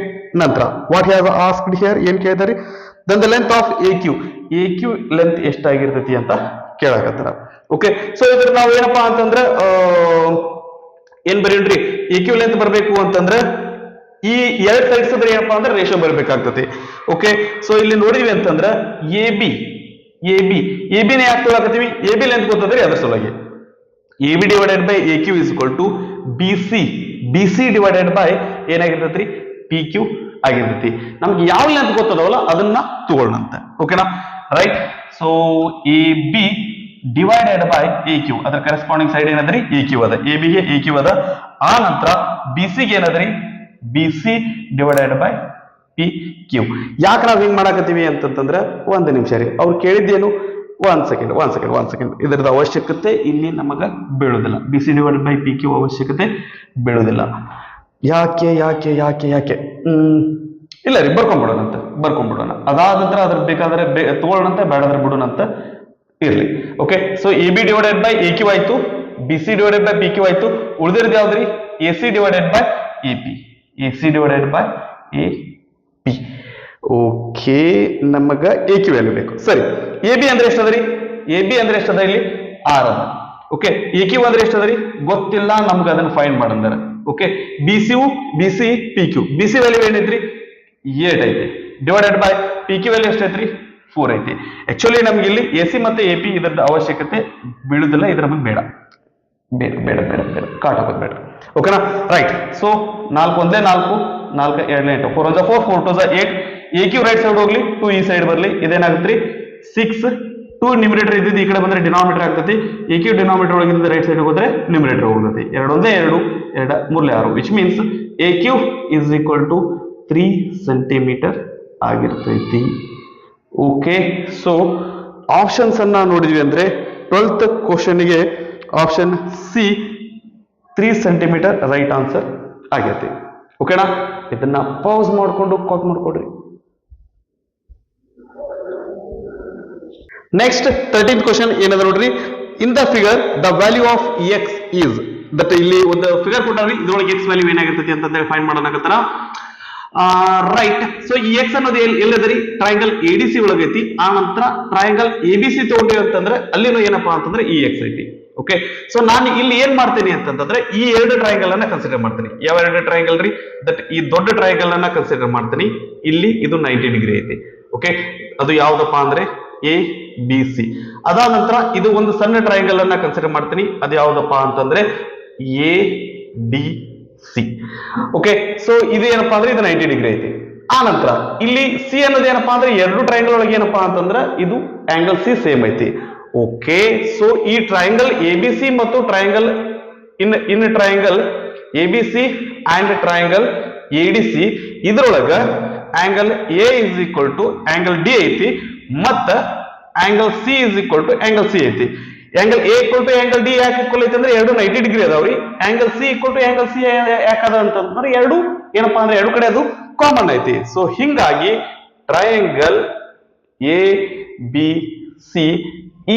ನಂತರ ವಾಟ್ ಹ್ಯಾವ್ ಆಸ್ಕ್ಡ್ ಹಿಯರ್, ಏನ್ ಕೇಳಿದಾರೆ, then the length of A Q. A Q length ಎಷ್ಟಾಗಿರ್ತೈತಿ ಅಂತ ಕೇಳಕತ್ತಾರ. ಓಕೆ, ಸೊ ಇದ್ರ ನಾವು ಏನಪ್ಪಾ ಅಂತಂದ್ರೆ ಏನ್ ಬರೀಲ್ರಿ, ಎ ಕ್ಯೂ ಲೆಂತ್ ಬರ್ಬೇಕು ಅಂತಂದ್ರೆ ಈ ಎರಡ್ ಸೈಡ್ಸ್ ಏನಪ್ಪಾ ಅಂದ್ರೆ ರೇಷಿಯೋ ಬರ್ಬೇಕಾಗ್ತತಿ. ಓಕೆ, ಸೊ ಇಲ್ಲಿ ನೋಡಿದ್ವಿ ಅಂತಂದ್ರೆ ಎ ಬಿ ಎ ಬಿ ನೇ ಯಾಕೆ ತೊಗೊಳಕತ್ತೀವಿ ಎ ಬಿ ಲೆಂತ್ ಗೊತ್ತದ್ರಿ ಅದ್ರ ಸಲುವಾಗಿ A B divided by A Q is equal to B C divided by ಏನಾಗಿರ್ತೈತ್ರಿ ಪಿ ಕ್ಯೂ ಆಗಿರ್ತೈತಿ ನಮ್ಗೆ ಯಾವ ಲೆಂತ್ ಗೊತ್ತದವಲ್ಲ ಅದನ್ನ ತಗೊಳ್ಳಂತೆ ಓಕೆನಾ right so A B divided by A Q ಅದರ ಕರೆಸ್ಪಾಂಡಿಂಗ್ ಸೈಡ್ ಏನದ್ರಿ ಎ ಕ್ಯೂ ಅದ ಎ ಬಿಗೆ ಎ ಕ್ಯೂ ಅದ ಆ ನಂತರ ಬಿ ಸಿಗೆ ಏನದ್ರಿ B C divided by P Q ಯಾಕೆ ನಾವ್ ಹಿಂಗ್ ಮಾಡಾಕತ್ತೀವಿ ಅಂತಂದ್ರೆ ಒಂದು ನಿಮಿಷ ರೀ ಅವ್ರು ಕೇಳಿದ್ದೇನು ಒಂದ್ ಸೆಕೆಂಡ್ ಇದರದ ಅವಶ್ಯಕತೆ ಇಲ್ಲಿ ನಮಗ ಬೀಳುದಿಲ್ಲ B C divided by P Q ಅವಶ್ಯಕತೆ ಬೀಳುದಿಲ್ಲ ಯಾಕೆ ಇಲ್ಲ ರೀ ಬರ್ಕೊಂಡ್ಬಿಡೋಣ ಅದಾದ ನಂತರ ಅದ್ರ ಬೇಕಾದ್ರೆ ತಗೊಳ್ಳೋಣಂತೆ ಬೇಡಾದ್ರೆ ಬಿಡೋಣಂತ ಇರ್ಲಿ okay so A B divided by A Q ಆಯ್ತು B C divided by P Q ಆಯ್ತು ಉಳಿದಿರೋದು ಯಾವ್ದ್ರಿ A C divided by A P A P okay ನಮಗ ಎ ಕ್ಯೂ ವ್ಯಾಲ್ಯೂ ಬೇಕು ಸರಿ ಎ ಬಿ ಅಂದ್ರೆ ಎಷ್ಟದ ರೀ ಎ ಬಿ ಅಂದ್ರೆ ಎಷ್ಟದ ಇಲ್ಲಿ 6 ಅದ ಓಕೆ ಎ ಕ್ಯೂ ಅಂದ್ರೆ ಎಷ್ಟದ ರೀ ಗೊತ್ತಿಲ್ಲ ನಮ್ಗೆ ಅದನ್ನ ಫೈಂಡ್ ಮಾಡಂದಾರ okay B C P Q B C value ಏನೈತ್ರಿ 8 ಐತಿ divided by P Q value ಎಷ್ಟೈತ್ರಿ 4 ಐತಿ ಆಕ್ಚುಲಿ ನಮ್ಗೆ ಇಲ್ಲಿ ಎ ಸಿ ಮತ್ತೆ ಎ ಪಿ ಇದರದ ಅವಶ್ಯಕತೆ ಬೀಳುದಿಲ್ಲ ಇದ್ರ ನಮಗೆ ಬೇಡ ಕಾಟ್ ಹಾಕೋದು ಬೇಡ ಓಕೆನಾ ರೈಟ್ ಸೊ 4 ಒಂದೇ 4 4 2 8 4 1 4 4 2 8 ಎ ಕ್ಯೂ ರೈಟ್ ಸೈಡ್ ಹೋಗ್ಲಿ 2 ಈ ಸೈಡ್ ಬರ್ಲಿ ಇದೇನಾಗುತ್ತೆ 6 2 ನ್ಯೂಮರೇಟರ್ ಇದ್ದಿದ್ದು ಈ ಕಡೆ ಬಂದ್ರೆ ಡಿನಾಮಿನೇಟರ್ ಆಗ್ತೈತಿ ಎ ಕ್ಯೂ ಡಿನಾಮಿನೇಟರ್ ಒಳಗಿಂದ ರೈಟ್ ಸೈಡ್ ಹೋದ್ರೆ ನ್ಯೂಮರೇಟರ್ ಹೋಗ್ತೈತಿ 2 ಒಂದೇ 2 2 3 6 which means A Q is equal to 3 centimetre ಆಗಿರ್ತೈತಿ ಓಕೆ ಸೊ ಆಪ್ಷನ್ಸ್ ಅನ್ನ ನೋಡಿದ್ವಿ ಅಂದ್ರೆ 12th ಕ್ವಶನ್ ಗೆ option C 3 centimetre right answer ಆಗೈತಿ ಓಕೆನಾ ಇದನ್ನ ಪಾಸ್ ಮಾಡ್ಕೊಂಡು ಕಾಟ್ ಮಾಡ್ಕೊಡ್ರಿ ನೆಕ್ಸ್ಟ್ 13th ಕ್ವಶನ್ ಏನದ ನೋಡ್ರಿ in the figure the value of X is that ಇಲ್ಲಿ ಒಂದು ಫಿಗರ್ ಕೊಟ್ಟಾರಿ ಇದ್ರೊಳಗೆ ಎಕ್ಸ್ ವ್ಯಾಲ್ಯೂ ಏನಾಗಿರ್ತೈತಿ ಅಂತ ಫೈಂಡ್ ಮಾಡೋಣಕತ್ತಾರ ರೈಟ್ ಸೊ ಈ ಎಕ್ಸ್ ಅನ್ನೋದು ಎಲ್ಲದರಿ ಟ್ರಯಾಂಗಲ್ ಎ ಡಿ ಸಿ ಒಳಗೈತಿ ಆ ನಂತರ ಟ್ರಯಾಂಗಲ್ ಎ ಬಿ ಸಿ ತಗೊಂಡ್ರಿ ಅಂತಂದ್ರೆ ಅಲ್ಲಿನೂ ಏನಪ್ಪಾ ಅಂತಂದ್ರೆ ಈ ಎಕ್ಸ್ ಐತಿ ಓಕೆ ಸೊ ನಾನು ಇಲ್ಲಿ ಏನ್ ಮಾಡ್ತೀನಿ ಅಂತಂದ್ರೆ ಈ ಎರಡು ಟ್ರಯಾಂಗಲ್ ಅನ್ನ ಕನ್ಸಿಡರ್ ಮಾಡ್ತೀನಿ ಯಾವ ಎರಡು ಟ್ರಯಾಂಗಲ್ ರೀ ದಟ್ ಈ ದೊಡ್ಡ ಟ್ರಯಾಂಗಲ್ ಅನ್ನ ಕನ್ಸಿಡರ್ ಮಾಡ್ತೀನಿ ಇಲ್ಲಿ ಇದು 90 ಡಿಗ್ರಿ ಐತಿ ಓಕೆ ಅದು ಯಾವ್ದಪ್ಪ ಅಂದ್ರೆ ಎ ಬಿ ಸಿ ಅದಾದ ನಂತರ ಇದು ಒಂದು ಸಣ್ಣ ಟ್ರಯಾಂಗಲ್ ಅನ್ನ ಕನ್ಸಿಡರ್ ಮಾಡ್ತೀನಿ ಅದು ಯಾವ್ದಪ್ಪ ಅಂತಂದ್ರೆ A D C okay so ಇದು ಏನಪ್ಪಾ ಅಂದ್ರೆ ಇದು 90 ಡಿಗ್ರಿ ಐತಿ ಆ ನಂತರ ಇಲ್ಲಿ ಸಿ ಅನ್ನೋದು ಏನಪ್ಪಾ ಅಂದ್ರೆ ಎರಡು ಟ್ರಯಾಂಗಲ್ ಒಳಗೆ ಏನಪ್ಪಾ ಅಂತಂದ್ರೆ ಇದು ಆಂಗಲ್ ಸಿ ಸೇಮ್ ಐತಿ ಓಕೆ ಸೊ ಈ ಟ್ರಯಾಂಗಲ್ ಎ ಬಿ ಸಿ ಮತ್ತು triangle in triangle A B C and triangle A D C ಇದ್ರೊಳಗ angle A is equal to angle D ಐತಿ ಮತ್ತ angle C is equal to angle C ಐತಿ angle A equal to angle D ಯಾಕೆ equal ಐತಿ ಅಂದ್ರೆ ಎರಡು 90 degree ಅದಾವ್ರಿ angle C equal to angle C ಯಾಕದ ಅಂತಂದ್ರೆ ಎರಡು ಏನಪ್ಪಾ ಅಂದ್ರೆ ಎರಡು ಕಡೆ ಅದು ಕಾಮನ್ ಐತಿ ಸೊ ಹಿಂಗಾಗಿ triangle A B C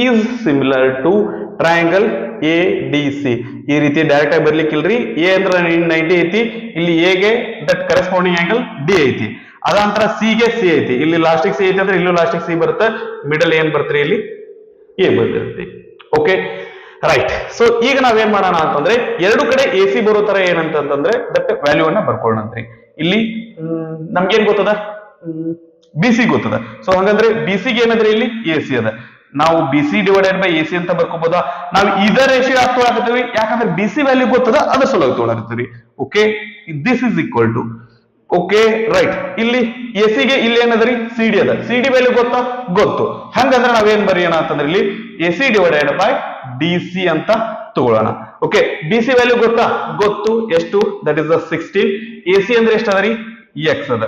is similar to triangle A D C ಈ ರೀತಿ ಡೈರೆಕ್ಟ್ ಆಗಿ ಬರ್ಲಿಕ್ಕಿಲ್ರಿ ಎ ಅಂದ್ರೆ 90 ಐತಿ ಇಲ್ಲಿ ಎ ಗೆ ದಟ್ ಕರೆಸ್ಪಾಂಡಿಂಗ್ ಆಂಗಲ್ ಡಿ ಐತಿ ಅದಂತರ ಸಿ ಗೆ ಸಿ ಐತಿ ಇಲ್ಲಿ ಲಾಸ್ಟಿಗೆ ಸಿ ಐತಿ ಅಂದ್ರೆ ಇಲ್ಲೂ ಲಾಸ್ಟಿಗೆ ಸಿ ಬರುತ್ತೆ ಮಿಡಲ್ ಏನ್ ಬರ್ತೀರಿ ಇಲ್ಲಿ ಎ ಬರ್ತಿರ್ತಿ ಓಕೆ ರೈಟ್ ಸೊ ಈಗ ನಾವೇನ್ ಮಾಡೋಣ ಅಂತಂದ್ರೆ ಎರಡು ಕಡೆ ಎ ಸಿ ಬರೋ ತರ ಏನಂತಂದ್ರೆ ದಟ್ ವ್ಯಾಲ್ಯೂ ಅನ್ನ ಬರ್ಕೊಳ್ಳೋಣಂತ್ರಿ ಇಲ್ಲಿ ನಮ್ಗೇನ್ ಗೊತ್ತದ ಬಿ ಸಿ ಗೊತ್ತದ ಸೊ ಹಂಗಂದ್ರೆ ಬಿ ಸಿ ಗೆ ಏನಂದ್ರೆ ಇಲ್ಲಿ ಎ ಸಿ ಅದ ನಾವು B C divided by A C ಅಂತ ಬರ್ಕೋಬಹುದಾ ನಾವು ಇದರ ರೇಷಿಯೋ ಯಾಕೆ ತೊಗೊಳಕತ್ತೀವಿ ಯಾಕಂದ್ರೆ ಬಿ ಸಿ ವ್ಯಾಲ್ಯೂ ಗೊತ್ತದ ಅದ್ರ ಸಲುವಾಗಿ ತೊಗೊಳಕತ್ತೀವಿ okay this is equal to okay right ಇಲ್ಲಿ ಎ ಸಿ ಗೆ ಇಲ್ಲಿ ಏನದ್ರಿ ಸಿ ಡಿ ಅದ ಸಿ ಡಿ ವ್ಯಾಲ್ಯೂ ಗೊತ್ತು ಹಂಗಂದ್ರೆ ನಾವೇನ್ ಬರೆಯೋಣ ಅಂತಂದ್ರೆ ಇಲ್ಲಿ A C divided by D C ಅಂತ ತಗೊಳ್ಳೋಣ ಓಕೆ ಬಿ ಸಿ ವ್ಯಾಲ್ಯೂ ಗೊತ್ತು ಎಷ್ಟು ದಟ್ ಇಸ್ 16 ಎ ಸಿ ಅಂದ್ರೆ ಎಷ್ಟು ಅದರಿ ಎಕ್ಸ್ ಅದ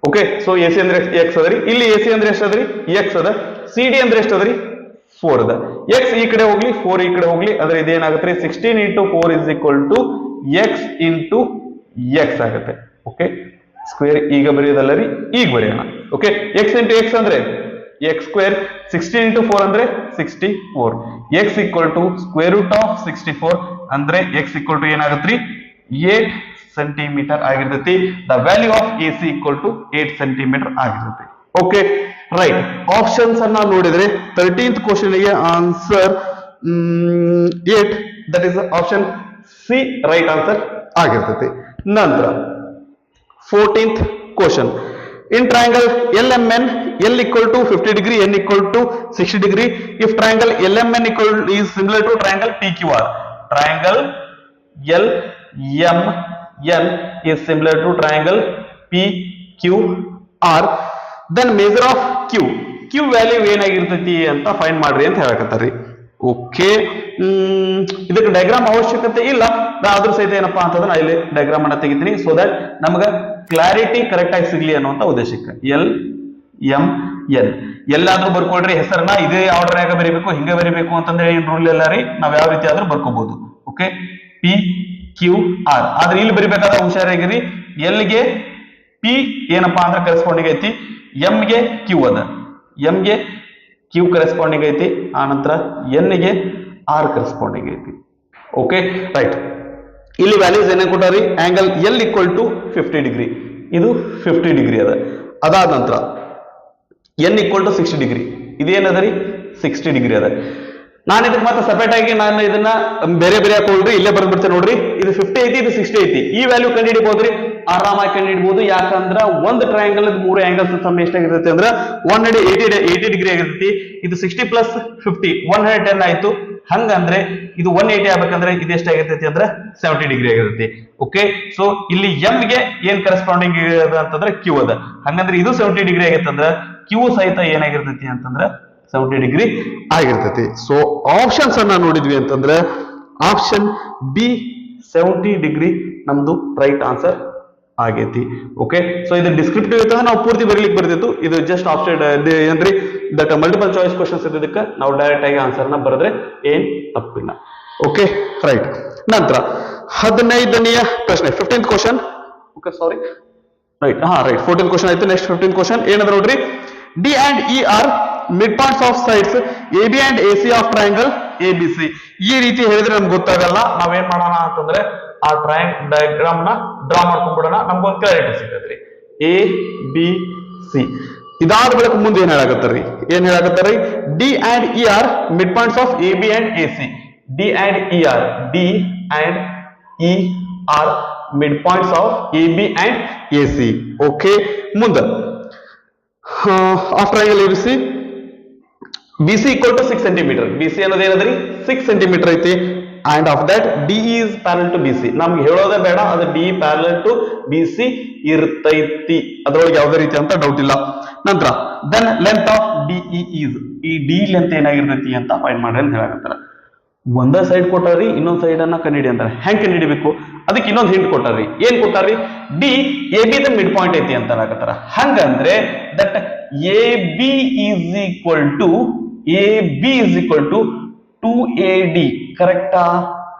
ಓಕೆ ಸೊ ಎ ಸಿ ಅಂದ್ರೆ ಎಕ್ಸ್ ಅದರಿ ಇಲ್ಲಿ ಎ ಸಿ ಅಂದ್ರೆ ಎಷ್ಟು ಅದರಿ ಎಕ್ಸ್ ಅದ ಸಿ ಡಿ ಅಂದ್ರೆ ಎಷ್ಟು ಅದರಿ 4 ಅದ ಎಕ್ಸ್ ಈ ಕಡೆ ಹೋಗ್ಲಿ 4 ಈ ಕಡೆ ಹೋಗ್ಲಿ ಅಂದ್ರೆ ಇದೇನಾಗುತ್ತೆ 16 into 4 is equal to x into x ಆಗುತ್ತೆ ಓಕೆ ಸ್ಕ್ವೇರ್ ಈಗ ಬರೆಯೋದಲ್ಲ ರೀ ಈಗ ಬರೆಯೋಣ ಓಕೆ ಎಕ್ಸ್ ಇಂಟು ಎಕ್ಸ್ ಅಂದ್ರೆ ಎಕ್ಸ್ ಸ್ಕ್ವೇರ್ 16 ಇಂಟು 4 ಅಂದ್ರೆ 64 x equal to square root of 64 ಅಂದ್ರೆ ಎಕ್ಸ್ ಈಕ್ವಲ್ ಟು ಏನಾಗುತ್ತೆ 8 ಸೆಂಟಿಮೀಟರ್ ಆಗಿರ್ತೈತಿ the value of A C equal to 8 centimetre ಆಗಿರ್ತೈತಿ ಓಕೆ ರೈಟ್ ಆಪ್ಷನ್ಸ್ ಅನ್ನ ನೋಡಿದ್ರೆ 13th ಕ್ವಶನ್ ಗೆ answer 8 that is option C right answer ಆಗಿರ್ತೈತಿ ನಂತರ 14th question In triangle LMN, L equal to 50 degree, N equal to 60 degree. If triangle LMN is similar to triangle PQR, triangle LMN is similar to triangle PQR, then measure of Q value ಏನಾಗಿರ್ತೈತಿ ಅಂತ find ಮಾಡ್ರಿ ಅಂತ ಹೇಳಕತ್ತಾರ್ರಿ. Okay, ಇದಕ್ಕೆ diagram ಅವಶ್ಯಕತೆ ಇಲ್ಲ, ಆದ್ರೂ ಸಹಿತ ಏನಪ್ಪಾ ಅಂತಂದ್ರೆ ನಾ ಇಲ್ಲಿ ಡಯಾಗ್ರಾಮ್ ಅನ್ನ ತೆಗಿತೀನಿ ಸೊ ದಟ್ ನಮಗ ಕ್ಲಾರಿಟಿ ಕರೆಕ್ಟ್ ಆಗಿ ಸಿಗ್ಲಿ ಅನ್ನುವಂತ ಉದ್ದೇಶಕ್ಕೆ. LMN ಎಲ್ಲಾದ್ರೂ ಬರ್ಕೊಳ್ರಿ ಹೆಸರನ್ನ, ಇದೇ ಆರ್ಡರ್ ಆಗ ಬರೀಬೇಕು, ಹಿಂಗೆ ಬರೀಬೇಕು ಅಂತಂದ್ರೆ ಏನ್ ರೂಲ್ ಇಲ್ಲ ರೀ, ನಾವ್ ಯಾವ ರೀತಿ ಆದ್ರೂ ಬರ್ಕೋಬಹುದು. ಓಕೆ, PQR ಆದ್ರೆ ಇಲ್ಲಿ ಬರಿಬೇಕಾದ್ರೆ ಹುಷಾರಾಗಿರಿ, L ಗೆ P ಏನಪ್ಪಾ ಅಂದ್ರೆ ಕರೆಸ್ಪಾಂಡಿಂಗ್ ಐತಿ, M ಗೆ Q ಅದ, M ಗೆ Q ಕರೆಸ್ಪಾಂಡಿಂಗ್ ಐತಿ, ಆ ನಂತರ N ಗೆ R ಕರೆಸ್ಪಾಂಡಿಂಗ್ ಐತಿ. ಓಕೆ ರೈಟ್, ಇಲ್ಲಿ ವ್ಯಾಲ್ಯೂಸ್ ಏನೇನು ಕೊಟ್ಟಾರಿ, angle L equal to 50 degree, ಇದು 50 ಡಿಗ್ರಿ ಅದ. ಅದಾದ ನಂತರ N ಈಕ್ವಲ್ ಟು 60 ಡಿಗ್ರಿ, ಇದೇನದ ರೀ 60 ಡಿಗ್ರಿ ಅದ. ನಾನು ಇದಕ್ಕೆ ಮತ್ತೆ ಸಪರೇಟ್ ಆಗಿ ನಾನು ಇದನ್ನ ಬೇರೆ ಬೇರೆ ಹಾಕೊಳ್ರಿ, ಇಲ್ಲೇ ಬರ್ಬಿಡ್ತೇನೆ ನೋಡ್ರಿ, ಇದು 50 ಐತಿ, ಇದು 60 ಐತಿ, ಈ ವ್ಯಾಲ್ಯೂ ಕಂಡು ಹಿಡಿಬಹುದ್ರಿ, ಆರಾಮಾಗಿ ಕಂಡು ಹಿಡಿಬಹುದು. ಯಾಕಂದ್ರ ಒಂದು ಟ್ರಯಾಂಗಲ್ ಮೂರು ಆಂಗಲ್ಸ್ ಸಮ ಎಷ್ಟಾಗಿರ್ತೈತಿ ಅಂದ್ರ 180 ಡಿಗ್ರಿ ಆಗಿರ್ತೈತಿ. ಇದು 60 ಪ್ಲಸ್ 50 110 ಆಯ್ತು. ಹಂಗಂದ್ರೆ ಇದು 180 ಆಗ್ಬೇಕಂದ್ರೆ ಇದು ಎಷ್ಟಾಗಿರ್ತೈತಿ ಅಂದ್ರೆ 70 ಡಿಗ್ರಿ ಆಗಿರ್ತೈತಿ. ಓಕೆ, ಸೊ ಇಲ್ಲಿ ಎಂ ಗೆ ಏನ್ ಕರೆಸ್ಪಾಂಡಿಂಗ್ ಅದ ಅಂತಂದ್ರೆ ಕ್ಯೂ ಅದ, ಹಂಗಂದ್ರೆ ಇದು 70 ಡಿಗ್ರಿ ಆಗೈತಂದ್ರ ಕ್ಯೂ ಸಹಿತ ಏನಾಗಿರ್ತೈತಿ ಅಂತಂದ್ರ 70 ಡಿಗ್ರಿ ಆಗಿರ್ತೈತಿ. ಸೊ ಆಪ್ಷನ್ಸ್ ಅನ್ನ ನೋಡಿದ್ವಿ ಅಂತಂದ್ರೆ ಆಪ್ಷನ್ ಬಿ 70 ಡಿಗ್ರಿ ನಮ್ದು ರೈಟ್ ಆನ್ಸರ್ ಆಗೈತಿ. ಓಕೆ, ಸೊ ಇದು ಡಿಸ್ಕ್ರಿಪ್ಟಿವ್ ಇತ್ತಂದ್ರೆ ನಾವು ಪೂರ್ತಿ ಬರೀಲಿಕ್ಕೆ ಬರ್ತಿತ್ತು, ಇದು ಜಸ್ಟ್ ಆಪ್ಷನ್ ಏನ್ರಿ ದಟ್ ಮಲ್ಟಿಪಲ್ ಚಾಯ್ಸ್ ಕ್ವಶನ್ಸ್ ಇದ್ದಕ್ಕೆ ನಾವು ಡೈರೆಕ್ಟ್ ಆಗಿ ಆನ್ಸರ್ ನ ಬರೆದ್ರೆ ಏನ್ ತಪ್ಪಿಲ್ಲ. ಓಕೆ ರೈಟ್, ನಂತರ 15ನೆಯ ಪ್ರಶ್ನೆ 15th question. Okay sorry, right, right 14th question ಆಯ್ತು. ನೆಕ್ಸ್ಟ್ 15th ಕ್ವಶನ್ ಏನದ ನೋಡ್ರಿ, D and E are mid points of sides A B and A C of triangle A B C. ಈ ರೀತಿ ಹೇಳಿದ್ರೆ ನಮ್ಗೆ ಗೊತ್ತಾಗಲ್ಲ, ನಾವೇನ್ ಮಾಡೋಣ ಅಂತಂದ್ರೆ ಆ ಡಯಾಗ್ರಾಮ್ ನ ಡ್ರಾ ಮಾಡ್ಕೊಂಡ್ಬಿಡೋಣ, ನಮ್ಗೊಂದು ಕ್ಲಾರಿಟಿ ಸಿಗತ್ರಿ. ಎ ಬಿ ಸಿ ಇದಾದ ಬಳಿಕ ಮುಂದೆ ಏನ್ ಹೇಳಾಕತ್ತಾರ್ರಿ, D and E are mid points of A B and A C. D and E are mid points of A B and A C. Okay, ಮುಂದೆ of triangle A B C, BC equal to 6 cm. BC ಅನ್ನೋದು ಏನದ್ರಿ 6 cm ಐತಿ. And of that DE is parallel to BC. ನಮ್ಗೆ ಹೇಳೋದೇ ಬೇಡ, ಅದು DE parallel to BC ಇರ್ತೈತಿ, ಅದರೊಳಗೆ ಯಾವುದೇ ರೀತಿ ಅಂತ ಡೌಟ್ ಇಲ್ಲ. ನಂತರ then length of DE is, ಈ D ಲೆಂತ್ ಏನಾಗಿರ್ತೈತಿ ಅಂತ ಫೈಂಡ್ ಮಾಡ್ರಿ ಅಂತ ಹೇಳಕತ್ತಾರ. ಒಂದೇ ಸೈಡ್ ಕೊಟ್ಟಾರಿ, ಇನ್ನೊಂದ್ ಸೈಡ್ ಅನ್ನ ಕಂಡುಹಿಡಿ ಅಂತಾರೆ. ಹೆಂಗ್ ಕಂಡುಹಿಡಿಬೇಕು ಅದಕ್ಕೆ ಇನ್ನೊಂದು ಹಿಂಟ್ ಕೊಟ್ಟಾರಿ. ಏನ್ ಕೊಟ್ಟಾರಿ, D A B the mid point ಐತಿ ಅಂತ ಹೇಳಕತ್ತಾರ. ಹಂಗಂದ್ರೆ that A B is equal to two A D. ಕರೆಕ್ಟಾ?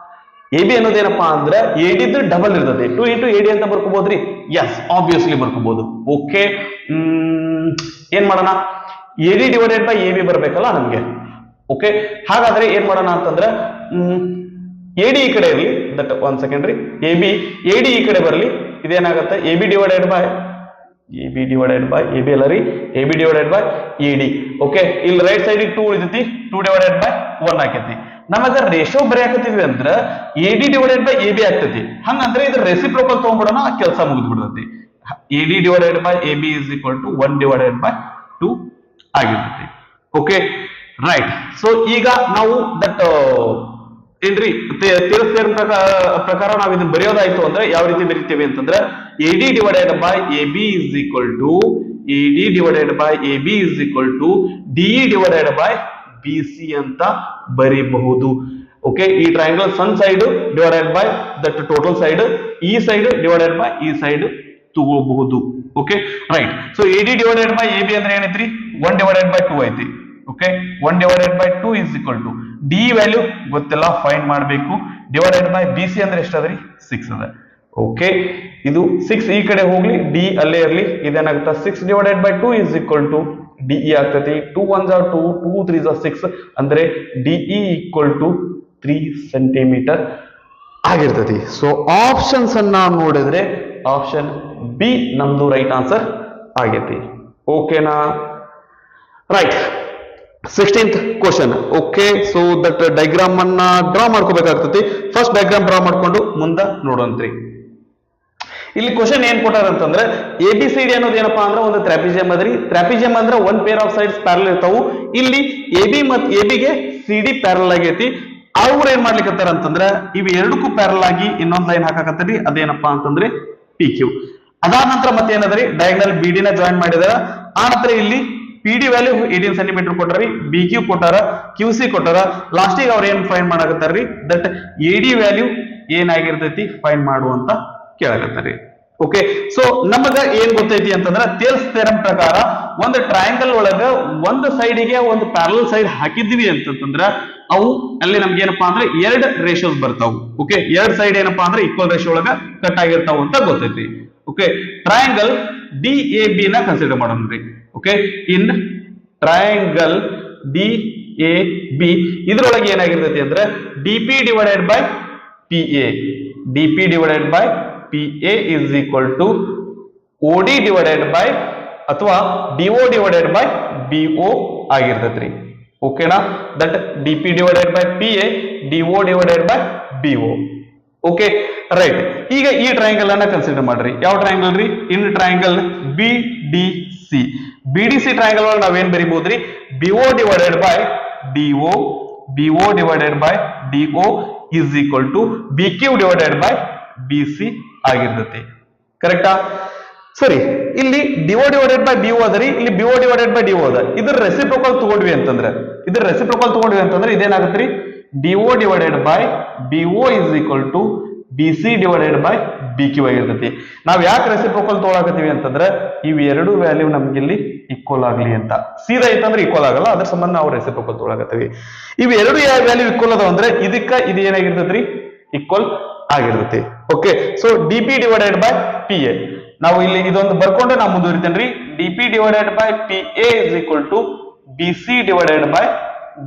ಎ ಬಿ ಅನ್ನೋದೇನಪ್ಪಾ ಅಂದ್ರೆ ಎ ಡಿ ಡಬಲ್ ಇರ್ತದೆ, 2 ಇಂಟು ಎ ಡಿ ಅಂತ ಬರ್ಕೋಬಹುದ್ರಿ. ಎಸ್, ಆಬ್ವಿಯಸ್ಲಿ ಬರ್ಕೋಬಹುದು. ಓಕೆ, ಏನ್ ಮಾಡೋಣ, A D divided by A B ಬರ್ಬೇಕಲ್ಲ ನಮ್ಗೆ. ಓಕೆ, ಹಾಗಾದ್ರೆ ಏನ್ ಮಾಡೋಣ ಅಂತಂದ್ರೆ ಎ ಡಿ ಈ ಕಡೆ ಇರಲಿ, ದಟ್ ಒಂದ್ ಸೆಕೆಂಡ್ ರೀ, ಎ ಡಿ ಈ ಕಡೆ ಬರಲಿ, ಇದೇನಾಗುತ್ತೆ A B divided by A B ಅಲ್ಲ ರೀ, A B divided by A D. Okay, ಇಲ್ಲಿ ರೈಟ್ ಸೈಡ್ 2 ಉಳಿದೈತಿ, 2 ಡಿವೈಡೆಡ್ ಬೈ 1 ಆಕೈತಿ. ನಮಗ ರೇಷೋ ಬರೀ ಹಾಕತಿದ್ವಿ ಅಂದ್ರೆ A D divided by A B ಆಗ್ತೈತಿ. ಹಂಗಂದ್ರೆ ಇದು ರೆಸಿಪ್ರೋಕಲ್ ತಗೊಂಡ್ಬಿಡೋಣ, ಆ ಕೆಲಸ ಮುಗಿದ್ ಬಿಡ್ತೈತಿ. A D divided by A B is equal to 1 divided by 2 ಆಗಿರ್ತೈತಿ. ಓಕೆ ರೈಟ್, ಸೊ ಈಗ ನಾವು ದಟ್ ಏನ್ರಿ ತೀರಸ್ಥೇರ್ ಪ್ರಕಾರ ನಾವು ಇದನ್ನ ಬರೆಯೋದಾಯ್ತು ಅಂದ್ರೆ ಯಾವ ರೀತಿ ಬರೀತೀವಿ ಅಂತಂದ್ರೆ A D divided by A B is equal to DE divided by B C ಅಂತ ಬರೀಬಹುದು. ಓಕೆ, ಈ ಟ್ರಯಾಂಗಲ್ ಸನ್ side divided by that total side, ಈ ಸೈಡ್ ಡಿವೈಡೆಡ್ ಬೈ ಈ ಸೈಡ್ ತಗೋಬಹುದು. Okay right, so A D divided by A B ಅಂದ್ರೆ ಏನೈತ್ರಿ 1 divided by 2 ಐತಿ. Okay, 1 divided by 2 is equal to D value ಗೊತ್ತಿಲ್ಲ, find ಮಾಡಬೇಕು. Divided by B C ಅಂದ್ರೆ ಎಷ್ಟದ್ರಿ 6 ಅದ. ಓಕೆ, ಇದು 6 ಈ ಕಡೆ ಹೋಗ್ಲಿ, ಡಿ ಅಲ್ಲೇ ಇರ್ಲಿ, ಇದೇನಾಗುತ್ತೆ 6 divided by 2 is equal to DE ಆಗ್ತೈತಿ. 2 1s are 2, 2 3s are 6 ಅಂದ್ರೆ ಡಿಇ ಈಕ್ವಲ್ ಟು 3 ಸೆಂಟಿಮೀಟರ್ ಆಗಿರ್ತೈತಿ. ಸೊ ಆಪ್ಷನ್ಸ್ ಅನ್ನ ನೋಡಿದ್ರೆ ಆಪ್ಷನ್ ಬಿ ನಮ್ದು ರೈಟ್ ಆನ್ಸರ್ ಆಗೈತಿ. ಓಕೆನಾ? Right, 16th question. Okay, so that diagram ಅನ್ನ ಡ್ರಾ ಮಾಡ್ಕೋಬೇಕಾಗ್ತೈತಿ. ಫಸ್ಟ್ ಡಯಾಗ್ರಾಮ್ ಡ್ರಾ ಮಾಡ್ಕೊಂಡು ಮುಂದೆ ನೋಡೋಂತ್ರಿ. ಇಲ್ಲಿ ಕ್ವಶನ್ ಏನ್ ಕೊಟ್ಟಾರ ಅಂತಂದ್ರೆ ABCD ಅನ್ನೋದು ಏನಪ್ಪಾ ಅಂದ್ರೆ ಒಂದು ಟ್ರಾಪಿಜಿಯಂ ಅದರಿ. ಟ್ರಾಪಿಜಿಯಂ ಅಂದ್ರೆ one pair of sides parallel ಇರ್ತಾವು. ಇಲ್ಲಿ AB ಮತ್ತು AB ಗೆ CD ಪ್ಯಾರಲ್ ಆಗೈತಿ. ಅವ್ರು ಏನ್ ಮಾಡ್ಲಿಕ್ಕತ್ತಾರ ಅಂತಂದ್ರ ಇವು ಎರಡಕ್ಕೂ ಪ್ಯಾರಲ್ ಆಗಿ ಇನ್ನೊಂದ್ ಲೈನ್ ಹಾಕಕತ್ತರಿ, ಅದೇನಪ್ಪಾ ಅಂತಂದ್ರೆ PQ. ಅದಾದ ನಂತರ ಮತ್ತೆ ಏನದ್ರಿ ಡಯಾಗ್ನಲ್ BD ನ ಜಾಯಿನ್ ಮಾಡಿದಾರ. ಆ ನಂತರ ಇಲ್ಲಿ PD ವ್ಯಾಲ್ಯೂ 18 ಸೆಂಟಿಮೀಟರ್ ಕೊಟ್ಟಾರಿ, BQ ಕೊಟ್ಟಾರ, QC ಕೊಟ್ಟಾರ. ಲಾಸ್ಟಿಗೆ ಅವ್ರು ಏನ್ ಫೈಂಡ್ ಮಾಡಕತ್ತಾರ್ರಿ ದಟ್ AD ವ್ಯಾಲ್ಯೂ ಏನಾಗಿರ್ತೈತಿ ಫೈಂಡ್ ಮಾಡುವಂತ ಕೇಳಕತ್ತಾರಿ. ಓಕೆ, ಸೊ ನಮಗ ಏನ್ ಗೊತ್ತೈತಿ ಅಂತಂದ್ರ ಥೇಲ್ಸ್ ಥಿಯರಂ ಪ್ರಕಾರ ಒಂದು ಟ್ರಯಾಂಗಲ್ ಒಳಗ ಒಂದು ಸೈಡಿಗೆ ಒಂದು ಪ್ಯಾರಲಲ್ ಸೈಡ್ ಹಾಕಿದ್ವಿ ಅಂತಂದ್ರ ಅವು ಅಲ್ಲಿ ನಮ್ಗೆ ಏನಪ್ಪಾ ಅಂದ್ರೆ ಎರಡು ರೇಷಿಯೋಸ್ ಬರ್ತಾವು. ಓಕೆ, ಎರಡ್ ಸೈಡ್ ಏನಪ್ಪಾ ಅಂದ್ರೆ ಈಕ್ವಲ್ ರೇಷಿಯೋ ಒಳಗ ಕಟ್ ಆಗಿರ್ತಾವ ಅಂತ ಗೊತ್ತೈತಿ. ಓಕೆ, ಟ್ರಯಾಂಗಲ್ DAB ನ ಕನ್ಸಿಡರ್ ಮಾಡೋಣ್ರಿ. ಓಕೆ, ಇನ್ ಟ್ರಯಾಂಗಲ್ DAB ಇದ್ರೊಳಗೆ ಏನಾಗಿರ್ತೈತಿ ಅಂದ್ರೆ DP divided by PA, DP divided by PA is equal to OD divided by ಅಥವಾ DO divided by BO ಆಗಿರ್ತೈತ್ರಿ. ಓಕೆನಾ, that DP divided by PA, DO divided by BO. Okay, right. ಈಗ ಈ triangle ಅನ್ನ consider ಮಾಡ್ರಿ. ಯಾವ triangle ರೀ? In triangle BDC. BDC triangle ಒಳಗೆ ನಾವೇನ್ ಬರಿಬಹುದ್ರಿ? BO divided by DO, BO divided by DO is equal to BQ divided by BC ಆಗಿರ್ತೈತಿ. ಕರೆಕ್ಟಾ? ಸರಿ, ಇಲ್ಲಿ DO ಡಿವೈಡೆಡ್ ಬೈ BO ಅದರಿ, ಇಲ್ಲಿ BO ಡಿವೈಡೆಡ್ ಬೈ DO ಅದ. ಇದ್ರ ರೆಸಿಪ್ರೋಕಲ್ ತಗೊಂಡ್ವಿ ಅಂತಂದ್ರೆ ಇದೇನಾಗತ್ರಿ? DO divided by BO is equal to BC divided by BQ ಆಗಿರ್ತೈತಿ. ನಾವ್ ಯಾಕೆ ರೆಸಿಪ್ರೋಕಲ್ ತಗೊಳಕತ್ತೀವಿ ಅಂತಂದ್ರೆ ಇವ್ ಎರಡು ವ್ಯಾಲ್ಯೂ ನಮ್ಗೆ ಇಲ್ಲಿ ಈಕ್ವಲ್ ಆಗ್ಲಿ ಅಂತ. ಸೀದಾ ಐತಂದ್ರೆ ಈಕ್ವಲ್ ಆಗಲ್ಲ, ಅದ್ರ ಸಂಬಂಧ ನಾವು ರೆಸಿಪ್ರೋಕಲ್ ತಗೊಳಕತ್ತೀವಿ. ಇವ್ ಎರಡು ವ್ಯಾಲ್ಯೂ ಈಕ್ವಲ್ ಅದಾವ ಅಂದ್ರೆ ಇದಕ್ಕ ಇದು ಏನಾಗಿರ್ತೈತ್ರಿ? ಈಕ್ವಲ್ ಆಗಿರ್ತೈತಿ. Okay, so DP divided by PA ನಾವು ಇಲ್ಲಿ ಇದೊಂದು ಬರ್ಕೊಂಡು ನಾವು ಮುಂದುವರಿತೇನ್ರಿ. DP divided by PA is equal to BC divided by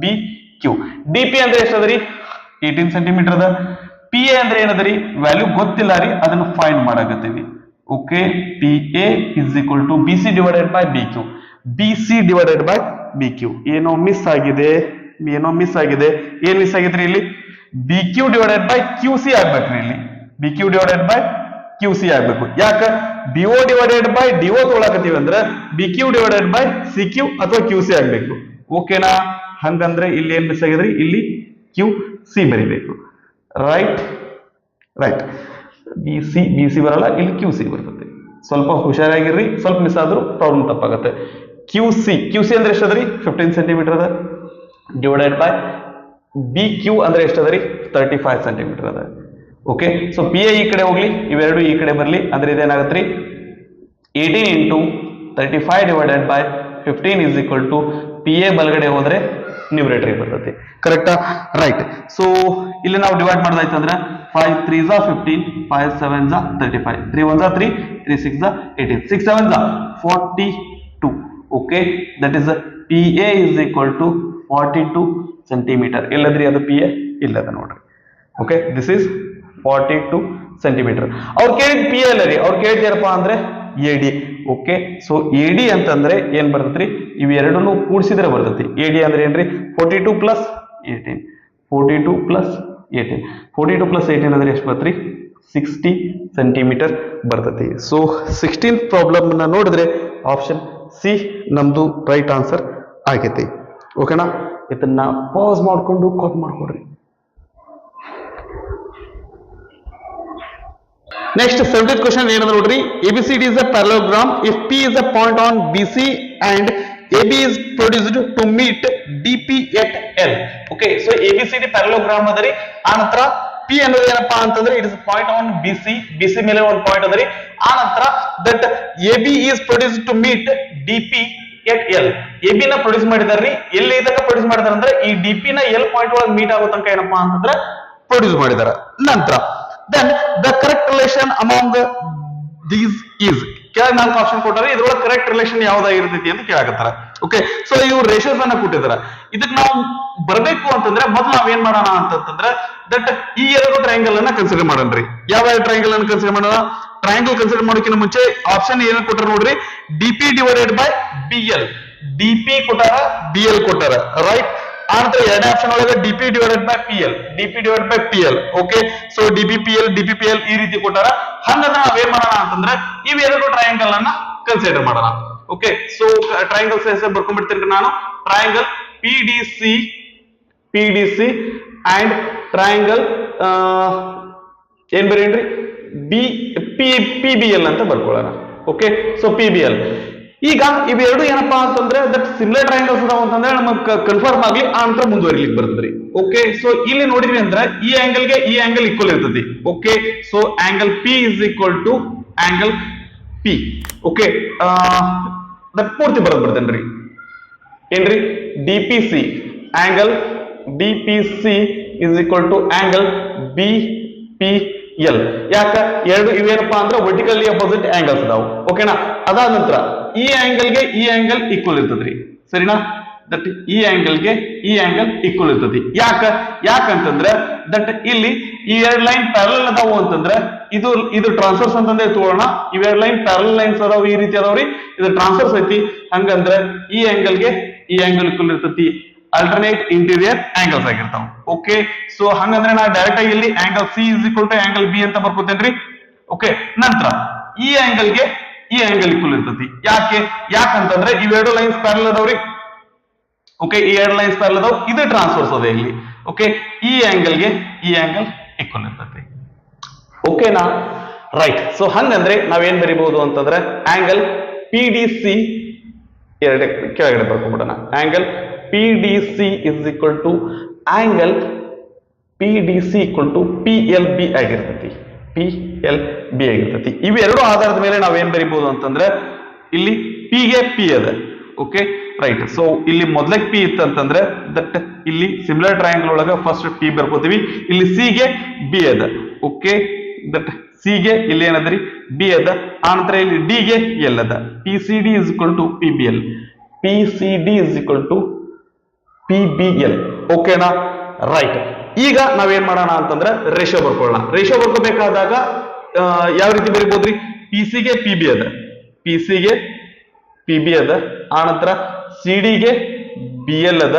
BQ. DP ಅಂದ್ರೆ ಎಷ್ಟದರಿ? 18 ಸೆಂಟಿಮೀಟರ್ ಅದ. PA ಅಂದ್ರೆ ಏನದರಿ? ವ್ಯಾಲ್ಯೂ ಗೊತ್ತಿಲ್ಲ ರೀ, ಅದನ್ನ ಫೈಂಡ್ ಮಾಡಕತ್ತೀವಿ. Okay, PA is equal to BC divided by BQ. BC divided by BQ ಏನೋ ಮಿಸ್ ಆಗಿದೆ. ಏನ್ ಮಿಸ್ ಆಗಿದ್ರಿ? ಇಲ್ಲಿ BQ ಡಿವೈಡೆಡ್ ಬೈ QC ಆಗ್ಬೇಕ್ರಿ. ಇಲ್ಲಿ BQ ಡಿವೈಡೆಡ್ ಬೈ QC ಆಗ್ಬೇಕು. ಯಾಕ BO ಡಿವೈಡೆಡ್ ಬೈ DO ತಗೊಳಕತ್ತೀವಿ ಅಂದ್ರೆ BQ ಡಿವೈಡೆಡ್ ಬೈ CQ ಅಥವಾ QC ಆಗ್ಬೇಕು. ಓಕೆನಾ? ಹಂಗಂದ್ರೆ ಇಲ್ಲಿ ಏನ್ ಮಿಸ್ ಆಗಿದ್ರಿ? ಇಲ್ಲಿ QC ಬರಿಬೇಕು. ರೈಟ್. BC ಬರಲ್ಲ, ಇಲ್ಲಿ QC ಬರ್ತದೆ. ಸ್ವಲ್ಪ ಹುಷಾರಾಗಿರ್ರಿ, ಸ್ವಲ್ಪ ಮಿಸ್ ಆದ್ರೂ ಪ್ರಾಬ್ಲಮ್ ತಪ್ಪಾಗತ್ತೆ. QC ಅಂದ್ರೆ ಎಷ್ಟದ್ರಿ? 15 ಸೆಂಟಿಮೀಟರ್ ಅದ. ಡಿವೈಡೆಡ್ ಬೈ BQ ಅಂದ್ರೆ ಎಷ್ಟದರಿ? 35 ಸೆಂಟಿಮೀಟರ್ ಅದ. ಓಕೆ, ಸೊ PA ಈ ಕಡೆ ಹೋಗ್ಲಿ, ಇವೆರಡು ಈ ಕಡೆ ಬರ್ಲಿ, ಅಂದ್ರೆ ಇದೇನಾಗತ್ರಿ? 18 into 35 divided by 15 is equal to PA ಬಲಗಡೆ ಹೋದ್ರೆ ನ್ಯೂಮರೇಟರ್ ಬರ್ತೈತಿ. ಕರೆಕ್ಟಾ? ರೈಟ್. ಸೊ ಇಲ್ಲಿ ನಾವು ಡಿವೈಡ್ ಮಾಡ್ದಾಯ್ತು ಅಂದ್ರೆ 5 3s 15, 5 7s 35, 3 1s 3, 3 6s 18, 6 7s 42. Okay, that is PA is equal to 42 centimeter. ಎಲ್ಲದ್ರಿ ಅದು PA? ಇಲ್ಲದ ನೋಡ್ರಿ. Okay, this is 42 centimeter. ಅವ್ರು ಕೇಳಿದ PA ಅಲ್ಲ ರೀ, ಅವ್ರು ಕೇಳಿದ್ಯಾರಪ್ಪ ಅಂದ್ರೆ AD. ಓಕೆ, ಸೊ AD ಅಂತಂದ್ರೆ ಏನ್ ಬರ್ತೈತ್ರಿ? ಇವ್ ಎರಡನ್ನು ಕೂಡಿಸಿದ್ರೆ ಬರ್ತೈತಿ. AD ಅಂದ್ರೆ ಏನ್ರಿ? 42 ಪ್ಲಸ್ 18. 42 ಪ್ಲಸ್ 18. 42 ಪ್ಲಸ್ 18 ಅಂದ್ರೆ ಎಷ್ಟು ಬರ್ತೈತ್ರಿ? 60 ಸೆಂಟಿಮೀಟರ್ ಬರ್ತೈತಿ. ಸೊ 16th ಪ್ರಾಬ್ಲಮ್ ನ ನೋಡಿದ್ರೆ ಆಪ್ಷನ್ ಸಿ ನಮ್ದು ರೈಟ್ ಆನ್ಸರ್ ಆಗೈತಿ. ಓಕೆನಾ? ಇದನ್ನ ಪಾಸ್ ಮಾಡ್ಕೊಂಡು ಕಾಪಿ ಮಾಡ್ಕೊಡ್ರಿ. Next 17th question ಏನಂದ್ರೆ ನೋಡ್ರಿ, ABCD is a parallelogram if P is a point on BC and AB is produced to meet DP at L. Okay, so ABCD parallelogram ಅದರಿ. ಆ ನಂತರ P ಅನ್ನೋದು ಏನಪ್ಪಾ ಅಂತಂದ್ರೆ it is point on BC ಮೇಲೆ ಒಂದು ಪಾಯಿಂಟ್ ಅದರಿ. ಆ ನಂತರ that AB is produced to meet DP at L. AB ನ ಪ್ರೊಡ್ಯೂಸ್ ಮಾಡಿದಾರ್ರಿ. ಎಲ್ಲಿ ಇದಾಗ ಪ್ರೊಡ್ಯೂಸ್ ಮಾಡಿದಾರ ಅಂದ್ರೆ ಈ DP ನ L ಪಾಯಿಂಟ್ ಒಳಗೆ ಮೀಟ್ ಆಗೋ ತನಕ ಏನಪ್ಪಾ ಅಂತಂದ್ರೆ ಪ್ರೊಡ್ಯೂಸ್ ಮಾಡಿದಾರ. ನಂತರ then the correct relation among these is ಕೆಳಗೆ 4 ಆಪ್ಷನ್ ಕೊಟ್ಟಾರೆ, ಇದ್ರೊಳಗೆ ಕರೆಕ್ಟ್ ರಿಲೇಷನ್ ಯಾವ್ದಾಗಿರ್ತೈತಿ ಅಂತ ಕೇಳಾಕತ್ತಾರ. ಓಕೆ, ಸೊ ಇವು ರೇಷಿಯೋಸ್ ಅನ್ನ ಕೊಟ್ಟಿದಾರ. ಇದಕ್ಕೆ ನಾವು ಬರಬೇಕು ಅಂತಂದ್ರೆ ಮೊದಲು ನಾವ್ ಏನ್ ಮಾಡೋಣ ಅಂತಂದ್ರೆ ದಟ್ ಈ ಎರಡು ಟ್ರಯಾಂಗಲ್ ಅನ್ನ ಕನ್ಸಿಡರ್ ಮಾಡೋಣ್ರಿ. ಯಾವ ಟ್ರಯಾಂಗಲ್ ಅನ್ನ ಕನ್ಸಿಡರ್ ಮಾಡೋಣ? ಟ್ರಯಾಂಗಲ್ ಕನ್ಸಿಡರ್ ಮಾಡೋಕ್ಕಿಂತ ಮುಂಚೆ ಆಪ್ಷನ್ ಏನ್ ಕೊಟ್ಟಾರ ನೋಡ್ರಿ, DP divided by BL. DP ಕೊಟ್ಟಾರ, BL ಕೊಟ್ಟಾರ. ರೈಟ್. ಆನಂತರ ಎರಡನೇ ಆಪ್ಷನ್ ಒಳಗೆ DP divided by P L okay so DPPL ಈ ರೀತಿ ಕೊಟ್ಟಾರ. ಹಂಗಂದ್ರೆ ನಾವೇನ್ ಮಾಡೋಣ ಅಂತಂದ್ರೆ ಇವೆರಡು ಟ್ರಯಾಂಗಲ್ ಅನ್ನ ಕನ್ಸಿಡರ್ ಮಾಡೋಣ. ಓಕೆ ಸೊ ಟ್ರಯಾಂಗಲ್ಸ್ ಹೆಸರು ಬರ್ಕೊಂಡ್ಬಿಡ್ತೀನಿ ನಾನು. ಟ್ರಯಾಂಗಲ್ ಪಿಡಿಸಿ ಅಂಡ್ ಟ್ರಯಾಂಗಲ್ ಏನ್ ಬರೀನ್ರಿ ಪಿಬಿಎಲ್ ಅಂತ ಬರ್ಕೊಳ್ಳೋಣ. Okay so ಪಿಬಿಎಲ್. ಈಗ ಇವೆರಡು ಏನಪ್ಪಾ ಅಂತಂದ್ರೆ ದಟ್ ಸಿಮಿಲರ್ ಟ್ರಯಾಂಗಲ್ಸ್ ಅದಾವ ಅಂತಂದ್ರೆ ನಮಗೆ ಕನ್ಫರ್ಮ್ ಆಗ್ಲಿ ಆ ನಂತರ ಮುಂದುವರಿಲಿಕ್ಕೆ ಬರ್ತದ್ರಿ. ಓಕೆ ಸೊ ಇಲ್ಲಿ ನೋಡಿದ್ವಿ ಅಂದ್ರೆ ಈ ಆಂಗಲ್ಗೆ ಈ ಆಂಗಲ್ ಈಕ್ವಲ್ ಇರ್ತದೆ. Okay so angle P is equal to angle P. Okay that ಪೂರ್ತಿ ಬರ್ತೇನ್ರಿ ಏನ್ರಿ DPC angle DPC is equal to angle BPL. ಯಾಕ ಎರಡು ಇವೇನಪ್ಪಾ ಅಂದ್ರೆ ವರ್ಟಿಕಲಿ ಅಪೋಸಿಟ್ ಆಂಗಲ್ಸ್ ಅದಾವು. ಓಕೆನಾ ಅದಾದ ನಂತರ ಈ ಆಂಗಲ್ಗೆ ಈ ಆಂಗಲ್ ಈಕ್ವಲ್ ಇರ್ತದ್ರಿ ಸರಿನಾ. ದಟ್ ಈ ಆಂಗಲ್ಗೆ ಈ ಆಂಗಲ್ ಈಕ್ವಲ್ ಇರ್ತದೆ. ಯಾಕಂತಂದ್ರೆ ದಟ್ ಇಲ್ಲಿ ಈ ಎರಡು ಲೈನ್ ಪ್ಯಾರಲಲ್ ಅದಾವು ಅಂತಂದ್ರೆ ಇದು ಟ್ರಾನ್ಸ್ಫರ್ಸ್ ಅಂತಂದ್ರೆ ತಗೊಳ್ಳೋಣ. ಇವೆರಡು ಲೈನ್ ಪ್ಯಾರಲಲ್ ಲೈನ್ಸ್ ಅದಾವ ಈ ರೀತಿ ಅದಾವ್ರಿ. ಇದು ಟ್ರಾನ್ಸ್ಫರ್ಸ್ ಐತಿ. ಹಂಗಂದ್ರೆ ಈ ಆಂಗಲ್ಗೆ ಈ ಆಂಗಲ್ ಈಕ್ವಲ್ ಇರ್ತತಿ. ಅಲ್ಟರ್ನೇಟ್ ಇಂಟೀರಿಯರ್ ಆಂಗಲ್ಸ್ ಆಗಿರ್ತಾವ. ಓಕೆ ಸೊ ಹಂಗಂದ್ರೆ ನಾ ಡೈರೆಕ್ಟ್ ಆಗಿ ಇಲ್ಲಿ angle C is equal to angle B ಅಂತ ಬರ್ಕೋತೇನ್ರಿ. ಓಕೆ ನಂತರ ಈ ಆಂಗಲ್ಗೆ ಈ ಆಂಗಲ್ ಈಕ್ವಲ್ ಇರ್ತತಿ. ಯಾಕಂತಂದ್ರೆ ಇವೆರಡು ಲೈನ್ಸ್ ಪ್ಯಾರಲಲ್ ಅದಾವ್ರಿ. ಓಕೆ ಈ ಎರಡು ಲೈನ್ಸ್ ಪ್ಯಾರಲಲ್ ಅದಾವ. ಇದು ಟ್ರಾನ್ಸ್ಫರ್ಸ್ ಅದ ಇಲ್ಲಿ. ಓಕೆ ಈ ಆಂಗಲ್ಗೆ ಈ ಆಂಗಲ್ ಈಕ್ವಲ್ ಇರ್ತತಿ. ಓಕೆನಾ ರೈಟ್. ಸೊ ಹಂಗಂದ್ರೆ ನಾವೇನ್ ಬರಿಬಹುದು ಅಂತಂದ್ರೆ ಆಂಗಲ್ ಪಿಡಿಸಿ ಕೆಳಗಡೆ ಬರ್ಕೊಂಡ್ಬಿಡೋಣ. Angle PDC is equal to angle PDC equal to PLB ಆಗಿರ್ತತಿ. PLB ಆಗಿರ್ತತಿ. ಇವೆರಡು ಆಧಾರದ ಮೇಲೆ ನಾವೇನ್ ಬರಿಬಹುದು ಅಂತಂದ್ರೆ ಇಲ್ಲಿ P ಗೆ P ಅದ. Okay right. ಸೊ ಇಲ್ಲಿ ಮೊದಲಕ್ಕೆ P ಇತ್ತು ಅಂತಂದ್ರೆ ದಟ್ ಇಲ್ಲಿ ಸಿಮಿಲರ್ ಟ್ರಯಾಂಗಲ್ ಒಳಗ ಫಸ್ಟ್ P ಬರ್ಕೋತೀವಿ. ಇಲ್ಲಿ C ಗೆ B ಅದ. ಓಕೆ ದಟ್ C ಗೆ ಇಲ್ಲಿ ಏನದ್ರಿ B ಅದ. ಆನಂತರ ಇಲ್ಲಿ D ಗೆ L ಅದ. PCD is equal to PBL. PCD is equal to PBL. ಓಕೆನಾ ರೈಟ್. ಈಗ ನಾವೇನ್ ಮಾಡೋಣ ಅಂತಂದ್ರೆ ರೇಷಿಯೋ ಬರ್ಕೊಳ್ಳೋಣ. ರೇಷಿಯೋ ಬರ್ಕೋಬೇಕಾದಾಗ ಯಾವ ರೀತಿ ಬರಿಬೋದ್ರಿ PC ಗೆ PB ಅದ. PC ಗೆ PB ಅದ. ಆನಂತರ CD ಗೆ BL ಅದ.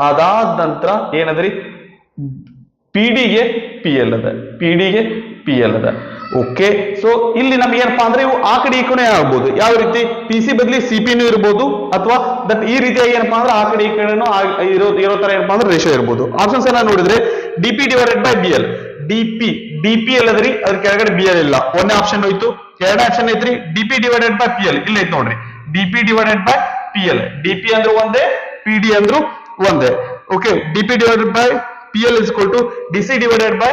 ಅದಾದ ನಂತರ ಏನದ್ರಿ PD ಗೆ PL ಅದ. PD ಗೆ PL ಅದ. ಓಕೆ ಸೊ ಇಲ್ಲಿ ನಮ್ಗೆ ಏನಪ್ಪಾ ಅಂದ್ರೆ ಇವು ಆ ಕಡೆ ಈ ಕಡೆ ಆಗ್ಬೋದು. ಯಾವ ರೀತಿ PC ಬದಲಿ CPನೂ ಇರ್ಬೋದು ಅಥವಾ ದಟ್ ಈ ರೀತಿಯಾಗಿ ಏನಪ್ಪಾ ಅಂದ್ರೆ ಆ ಕಡೆ ಈ ಕಡೆನೂ ಇರೋ ತರ ಏನಪ್ಪಾ ಅಂದ್ರೆ ರೇಷಿಯೋ ಇರ್ಬೋದು. ಆಪ್ಷನ್ಸ್ ಎಲ್ಲ ನೋಡಿದ್ರೆ DP divided by BL. DP ಅಲ್ಲದ್ರಿ ಅದ್ರ ಕೆಳಗಡೆ BL ಇಲ್ಲ. ಒಂದೇ ಆಪ್ಷನ್ ಹೋಯ್ತು. ಎರಡನೇ ಆಪ್ಷನ್ ಐತ್ರಿ DP ಡಿವೈಡೆಡ್ ಬೈ PL. ಇಲ್ಲ ಐತ್ ನೋಡ್ರಿ DP divided by PL. DP ಅಂದ್ರೆ ಒಂದೇ PD ಅಂದ್ರು ಒಂದೇ. Okay DP divided by PL is equal to DC divided by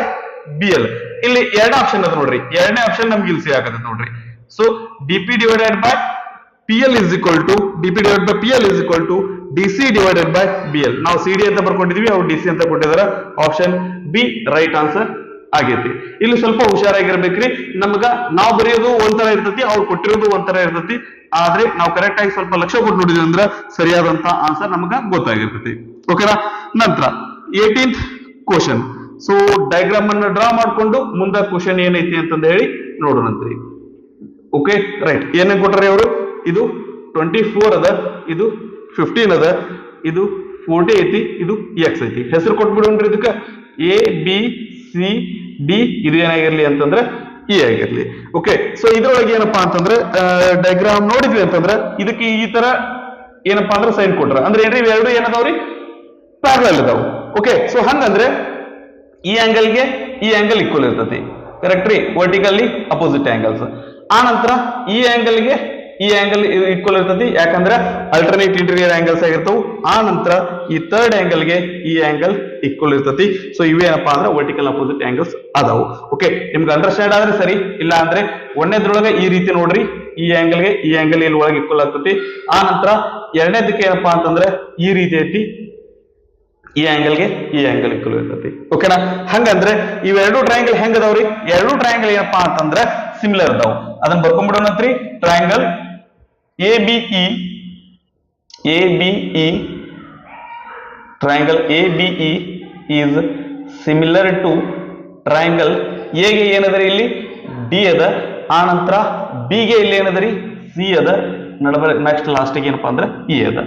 BL. ಇಲ್ಲಿ ಎರಡನೇ ಆಪ್ಷನ್ ಅದ ನೋಡ್ರಿ. ಎರಡನೇ ಆಪ್ಷನ್ ನಮ್ಗೆ ಇಲ್ಲಿ ಸಿಗಾಕತ್ತೆ ನೋಡ್ರಿ. So DP divided by PL is equal to DC divided by BL. ನಾವು CD ಅಂತ ಬರ್ಕೊಂಡಿದೀವಿ, ಅವ್ರು DC ಅಂತ ಕೊಟ್ಟಿದಾರ. ಆಪ್ಷನ್ ಬಿ ರೈಟ್ ಆನ್ಸರ್ ಆಗೈತಿ. ಇಲ್ಲಿ ಸ್ವಲ್ಪ ಹುಷಾರಾಗಿರ್ಬೇಕ್ರಿ. ನಮ್ಗ ನಾವು ಬರೆಯೋದು ಒಂಥರ ಇರ್ತತಿ, ಅವ್ರು ಕೊಟ್ಟಿರೋದು ಒಂಥರ ಇರ್ತತಿ. ಆದ್ರೆ ನಾವು ಕರೆಕ್ಟ್ ಆಗಿ ಸ್ವಲ್ಪ ಲಕ್ಷ್ಯ ಕೊಟ್ಟು ನೋಡಿದ್ವಿ ಅಂದ್ರೆ ಸರಿಯಾದಂತ ಆನ್ಸರ್ ನಮಗ ಗೊತ್ತಾಗಿರ್ತತಿ. ಓಕೆನಾ ನಂತರ 18th ಕ್ವಶನ್. ಸೊ ಡಯಾಗ್ರಾಮ್ ಅನ್ನ ಡ್ರಾ ಮಾಡ್ಕೊಂಡು ಮುಂದೆ ಕ್ವಶನ್ ಏನೈತಿ ಅಂತಂದ ಹೇಳಿ ನೋಡೋಣಂತ್ರಿ. Okay right. ಏನೇನ್ ಕೊಟ್ಟಾರೆ ಅವರು? ಇದು 24 ಅದ, ಇದು 15 ಅದ, ಇದು 40 ಐತಿ, ಇದು X ಐತಿ. ಹೆಸರು ಕೊಟ್ಬಿಡೋಣ್ರಿ ಇದಕ್ಕ ABCD. ಇದು ಏನಾಗಿರ್ಲಿ ಅಂತಂದ್ರೆ E ಆಗಿರ್ಲಿ. ಓಕೆ ಸೊ ಇದ್ರೊಳಗೆ ಏನಪ್ಪಾ ಅಂತಂದ್ರೆ ಡಯಾಗ್ರಾಮ್ ನೋಡಿದ್ವಿ ಅಂತಂದ್ರೆ ಇದಕ್ಕೆ ಈ ತರ ಏನಪ್ಪಾ ಅಂದ್ರೆ ಸೈನ್ ಕೊಟ್ರ ಅಂದ್ರೆ ಏನ್ರಿ ಇವೆರಡು ಏನದಾವ್ರಿ ಪ್ಯಾರಲಲ್ ಇದಾವ. ಓಕೆ ಸೊ ಹಂಗಂದ್ರೆ ಈ ಆಂಗಲ್ಗೆ ಈ ಆಂಗಲ್ ಈಕ್ವಲ್ ಇರ್ತತಿ. ಕರೆಕ್ಟ್ ರೀ. Vertically opposite angles. ಆ ನಂತರ ಈ ಆಂಗಲ್ಗೆ ಈ ಆಂಗಲ್ ಈಕ್ವಲ್ ಇರ್ತತಿ. ಯಾಕಂದ್ರೆ ಅಲ್ಟರ್ನೇಟ್ ಇಂಟೀರಿಯರ್ ಆಂಗಲ್ಸ್ ಆಗಿರ್ತಾವ. ಆ ನಂತರ ಈ ಥರ್ಡ್ ಆಂಗಲ್ಗೆ ಈ ಆಂಗಲ್ ಈಕ್ವಲ್ ಇರ್ತತಿ. ಸೊ ಇವೇನಪ್ಪಾ ಅಂದ್ರೆ ವರ್ಟಿಕಲ್ ಅಪೋಸಿಟ್ ಆಂಗಲ್ಸ್ ಅದಾವು. ಓಕೆ ನಿಮ್ಗೆ ಅಂಡರ್ಸ್ಟ್ಯಾಂಡ್ ಆದ್ರೆ ಸರಿ. ಇಲ್ಲ ಅಂದ್ರೆ ಒಂದನೇದ್ರೊಳಗೆ ಈ ರೀತಿ ನೋಡ್ರಿ, ಈ ಆಂಗಲ್ಗೆ ಈ ಆಂಗಲ್ ಇಲ್ಲಿ ಒಳಗೆ ಈಕ್ವಲ್ ಆಗ್ತತಿ. ಆ ನಂತರ ಎರಡನೇದಕ್ಕೆ ಏನಪ್ಪಾ ಅಂತಂದ್ರೆ ಈ ರೀತಿ ಐತಿ, ಈ ಆಂಗಲ್ಗೆ ಈ ಆಂಗಲ್ ಈಕ್ವಲ್ ಇರ್ತತಿ. ಓಕೆನಾ ಹಂಗಂದ್ರೆ ಇವೆರಡು ಟ್ರಯಾಂಗಲ್ ಹೆಂಗ್ ಅದಾವ್ರಿ? ಎರಡು ಟ್ರಯಾಂಗಲ್ ಏನಪ್ಪಾ ಅಂತಂದ್ರೆ ಸಿಮಿಲರ್ ಅದಾವ. ಅದನ್ನ ಬರ್ಕೊಂಡ್ಬಿಡೋಣತ್ರಿ. Triangle ABE triangle ABE is similar to triangle A ಗೆ ಏನದರಿ ಇಲ್ಲಿ D ಅದ. ಆ ನಂತರ B ಗೆ ಇಲ್ಲಿ ಏನದರಿ C ಅದ. ನಡುವೆ ನೆಕ್ಸ್ಟ್ ಲಾಸ್ಟ್ ಗೆ ಏನಪ್ಪಾ ಅಂದ್ರೆ E ಅದ.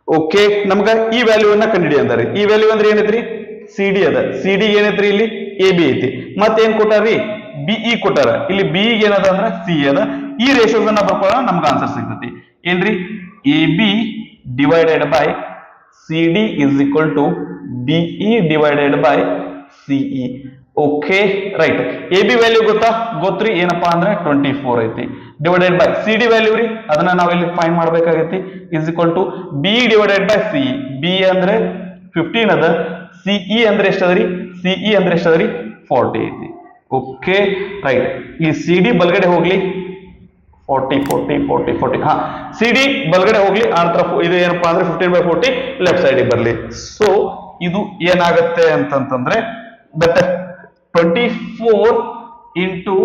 ಓಕೆ, ನಮ್ಗ ಈ ವ್ಯಾಲ್ಯೂವನ್ನ ಕಂಡುಹಿಡಿ ಅಂದಾರಿ. ಈ ವ್ಯಾಲ್ಯೂ ಅಂದ್ರೆ ಏನೈತ್ರಿ, ಸಿ ಡಿ ಅದ. ಸಿ ಡಿ ಏನೈತ್ರಿ, ಇಲ್ಲಿ ಎ ಬಿ ಐತಿ. ಮತ್ತೇನ್ ಕೊಟ್ಟಾರ್ರಿ, ಬಿಇ ಕೊಟ್ಟಾರ. ಇಲ್ಲಿ ಬಿ ಏನದ ಅಂದ್ರ ಸಿ ಅದ. ಈ ರೇಷಿಯೋಸ್ ಅನ್ನ ಬರ್ಕೊಳ್ಳೋಣ, ನಮ್ಗೆ ಆನ್ಸರ್ ಸಿಗ್ತೈತಿ. ಏನ್ರಿ, A B divided by C D is equal to BE divided by CE. Okay, right. A B value ಗೊತ್ತ್ರಿ, ಏನಪ್ಪಾ ಅಂದ್ರೆ 24 ಐತಿ. Divided by C D value ರೀ, ಅದನ್ನ ನಾವ್ ಇಲ್ಲಿ ಫೈಂಡ್ ಮಾಡ್ಬೇಕಾಗೈತಿ. Is equal to B divided by CE. B ಅಂದ್ರೆ 15 ಅದ. ಸಿಇ ಅಂದ್ರೆ ಎಷ್ಟದರಿ, ಸಿಇ ಅಂದ್ರೆ ಎಷ್ಟದರಿ, 40 ಐತಿ. Okay, right. ಈ ಸಿ ಡಿ ಬಲ್ಗಡೆ ಹೋಗ್ಲಿ, 40 40 40 40. ಹಾ, ಸಿ ಡಿ ಬಲ್ಗಡೆ ಹೋಗ್ಲಿ. ಆನಂತರ ಇದು ಏನಪ್ಪಾ ಅಂದ್ರೆ 15/40 ಲೆಫ್ಟ್ ಸೈಡ್ ಬರ್ಲಿ. ಸೊ ಇದು ಏನಾಗತ್ತೆ ಅಂತಂತಂದ್ರೆ ದಟ್ 24 into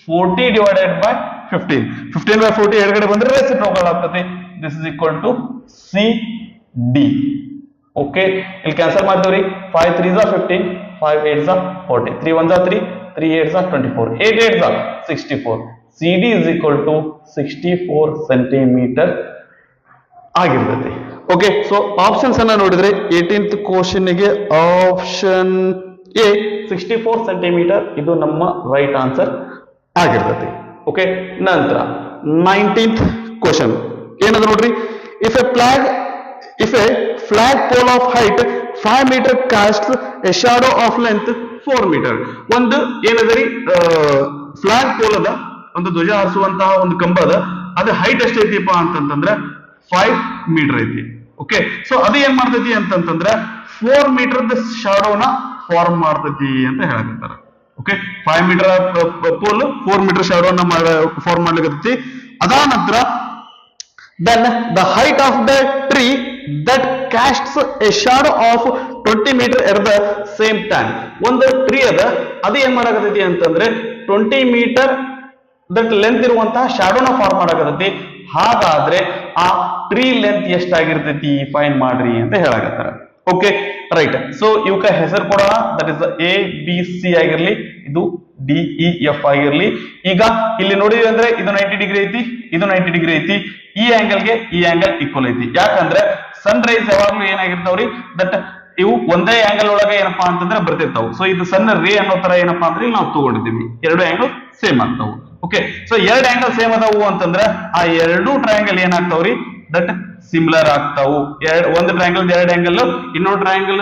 40 divided by 15. 15/40 ಎಡಗಡೆ ಬಂದ್ರೆ ರೆಸಿಪ್ರೋಕಲ್ ಆಗ್ತದೆ. This is equal to C D. Okay, ಇಲ್ಲಿ ಕ್ಯಾನ್ಸಲ್ ಮಾಡ್ತೀವ್ರಿ. 5 3s are 15, 5 8s are 40, 3 1s are 3, 3 8s are 24, 8 8s are 64. C D is equal to 64 centimetre ಆಗಿರ್ತೈತಿ. ಓಕೆ, ಸೊ ಆಪ್ಷನ್ಸ್ ಅನ್ನ ನೋಡಿದ್ರೆ 18th question ಗೆ option A 64 centimetre ಇದು ನಮ್ಮ right answer ಆಗಿರ್ತೈತಿ. Okay, ನಂತರ 19th ಕ್ವಶನ್ ಏನದ ನೋಡ್ರಿ. If a flag pole of height 5 meter casts a shadow of length 4 meter. ಒಂದು ಏನದರಿ, ಫ್ಲಾಗ್ ಪೋಲ್ ಅದ, ಒಂದು ಧ್ವಜ ಹಾರಿಸುವಂತಹ ಒಂದು ಕಂಬ ಅದ. ಅದು ಹೈಟ್ ಎಷ್ಟೈತಿಪ್ಪ ಅಂತಂತಂದ್ರೆ 5 meter ಐತಿ. ಓಕೆ, ಸೊ ಅದು ಏನ್ ಮಾಡ್ತೈತಿ ಅಂತಂತಂದ್ರೆ 4 meter ಶಾಡೋನ ಫಾರ್ಮ್ ಮಾಡ್ತೈತಿ ಅಂತ ಹೇಳಕತ್ತಾರ. ಓಕೆ, 5 meter ಪೋಲ್ 4 meter ಶಾಡೋನ ಫಾರ್ಮ್ ಮಾಡ್ಲಿಕ್ಕೆ. ಅದಾದ ನಂತರ then the height of the tree that casts a shadow of 20 meter at the same time. ಒಂದು ಟ್ರೀ ಅದ, ಅದು ಏನ್ ಮಾಡಕತ್ತೈತಿ ಅಂತಂದ್ರೆ 20 meter ದಟ್ ಲೆಂತ್ ಇರುವಂತಹ ಶಾಡೋನ ಫಾರ್ಮ್ ಮಾಡಕತ್ತೈತಿ. ಹಾಗಾದ್ರೆ ಆ ಟ್ರೀ ಲೆಂತ್ ಎಷ್ಟಾಗಿರ್ತೈತಿ ಫೈನ್ ಮಾಡ್ರಿ ಅಂತ ಹೇಳಕತ್ತಾರ. Okay, right. ಸೊ ಇವಕ್ಕ ಹೆಸರು ಕೊಡೋಣ. That is A B C ಆಗಿರ್ಲಿ, ಇದು ಡಿ ಇ ಎಫ್ ಆಗಿರ್ಲಿ. ಈಗ ಇಲ್ಲಿ ನೋಡಿದ್ವಿ ಅಂದ್ರೆ ಇದು 90 ಡಿಗ್ರಿ ಐತಿ, ಇದು 90 ಡಿಗ್ರಿ ಐತಿ. ಈ ಆಂಗಲ್ ಗೆ ಈ ಆಂಗಲ್ ಈಕ್ವಲ್ ಐತಿ. ಯಾಕಂದ್ರೆ ಸನ್ ರೈಸ್ ಯಾವಾಗ್ಲೂ ಏನಾಗಿರ್ತಾವ್ರಿ, ದಟ್ ಇವು ಒಂದೇ ಆಂಗಲ್ ಒಳಗೆ ಏನಪ್ಪಾ ಅಂತಂದ್ರೆ ಬರ್ತಿರ್ತಾವು. ಸೊ ಇದು ಸಣ್ಣ ರೇ ಅನ್ನೋ ತರ ಏನಪ್ಪಾ ಅಂದ್ರೆ ಇಲ್ಲಿ ನಾವು ತಗೊಂಡಿದ್ದೀವಿ. ಎರಡು ಆಂಗಲ್ ಸೇಮ್ ಆಗ್ತಾವು. ಓಕೆ, ಸೊ ಎರಡು ಆಂಗಲ್ ಸೇಮ್ ಅದಾವು ಅಂತಂದ್ರೆ ಆ ಎರಡು ಟ್ರಯಾಂಗಲ್ ಏನಾಗ್ತಾವ್ರಿ, ದಟ್ ಸಿಮಿಲರ್ ಆಗ್ತಾವು. ಒಂದು ಟ್ರಯಾಂಗಲ್ ಎರಡು ಆಂಗಲ್, ಇನ್ನೊಂದು ಟ್ರಯಾಂಗಲ್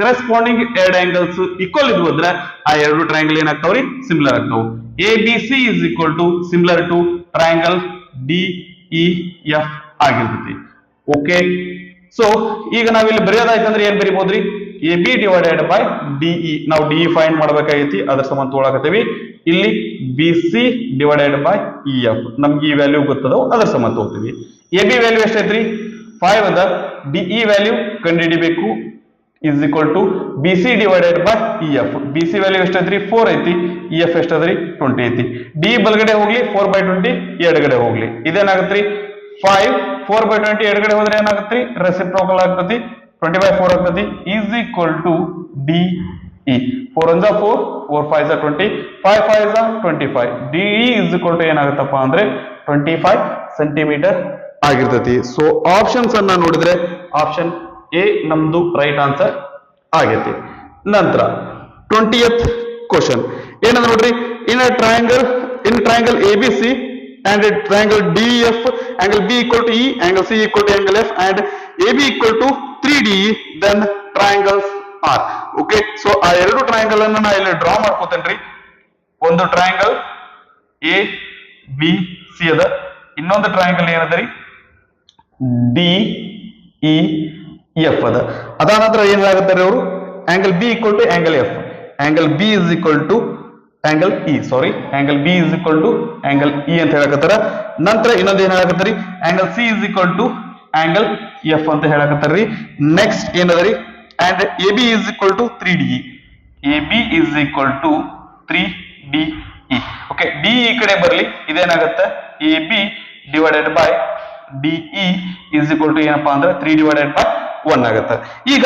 ಕರೆಸ್ಪಾಂಡಿಂಗ್ ಎರಡು ಆಂಗಲ್ಸ್ ಈಕ್ವಲ್ ಇದ್ವು ಅಂದ್ರೆ ಆ ಎರಡು ಟ್ರಯಾಂಗಲ್ ಏನಾಗ್ತಾವ್ರಿ, ಸಿಮಿಲರ್ ಆಗ್ತಾವು. A B C is equal to similar to triangle D E F ಆಗಿರ್ತೈತಿ. ಓಕೆ, ಸೊ ಈಗ ನಾವಿಲ್ಲಿ ಬರೆಯೋದಾಯ್ತಂದ್ರೆ ಏನ್ ಬರಿಬಹುದ್ರಿ, A B divided by DE. ನಾವು ಡಿಇ ಫೈಂಡ್ ಮಾಡ್ಬೇಕಾಗೈತಿ, ಅದ್ರ ಸಂಬಂಧ ತೊಗೊಳಕತ್ತೀವಿ. ಇಲ್ಲಿ B C divided by E F, ನಮ್ಗೆ ಈ ವ್ಯಾಲ್ಯೂ ಗೊತ್ತದವು, ಅದ್ರ ಸಂಬಂಧ ತಗೋತೀವಿ. ಎ ಬಿ ವ್ಯಾಲ್ಯೂ ಎಷ್ಟೈತ್ರಿ, 5 ಅದ. ಡಿಇ ವ್ಯಾಲ್ಯೂ ಕಂಡುಹಿಡಿಬೇಕು. Is equal to B C divided by E F. B C value ಎಷ್ಟೈತ್ರಿ, 4 ಐತಿ. ಇ ಎಫ್ ಎಷ್ಟದ್ರಿ, 20 ಐತಿ. ಡಿ ಬಲ್ಗಡೆ ಹೋಗ್ಲಿ, 4/20 ಎಡಗಡೆ ಹೋಗ್ಲಿ. ಇದೇನಾಗತ್ರಿ, 5 4/20 ಎಡಗಡೆ ಹೋದ್ರೆ ಏನಾಗತ್ರಿ, ರೆಸಿಪ್ರೋಕಲ್ ಆಗ್ತತಿ, 20/4 ಆಗ್ತತಿ. Is equal to D E. 4 1s are 4, 4 5s are 20, 5 5s are 25. D E is equal to ಏನಾಗುತ್ತಪ್ಪ ಅಂದ್ರೆ 25 ಸೆಂಟಿಮೀಟರ್ ಆಗಿರ್ತತಿ. ಸೊ ಆಪ್ಷನ್ಸ್ ಅನ್ನ ನೋಡಿದ್ರೆ ಆಪ್ಷನ್ ಎ ನಮ್ದು ರೈಟ್ ಆನ್ಸರ್ ಆಗೈತಿ. ನಂತರ 20th ಕ್ವಶನ್ ಏನಂದ ನೋಡ್ರಿ. In triangle A B C and a triangle DEF, angle B equal to E, angle C equal to angle F, and AB equal to 3DE, then triangles are. Okay, so ಆ ಎರಡು triangle ಅನ್ನು ನಾ ಇಲ್ಲಿ draw ಮಾಡ್ಕೋತೇನ್ರಿ. ಒಂದು triangle A B C ಅದ, ಇನ್ನೊಂದು triangle ಏನದರಿ, D E F ಅದ. ಅದಾದ ನಂತರ ಏನಾಗುತ್ತಾರೆ ಅವರು, angle B equal to angle F, angle B is equal to angle E, sorry, angle B is equal to angle E ಅಂತ ಹೇಳಕತ್ತಾರ. ನಂತರ ಇನ್ನೊಂದು ಏನ್ ಹೇಳಕತ್ತಾರಿ, angle C is equal to angle F ಅಂತ ಹೇಳಕತ್ತಾರ್ರಿ. ನೆಕ್ಸ್ಟ್ ಏನದರಿ, and AB is equal to 3DE, AB is equal to 3DE. Okay, D ಈ ಕಡೆ ಬರ್ಲಿ, ಇದೇನಾಗತ್ತೆ, AB divided by DE is equal to ಏನಪ್ಪಾ ಅಂದ್ರೆ 3 divided by 1 ಆಗುತ್ತೆ. ಈಗ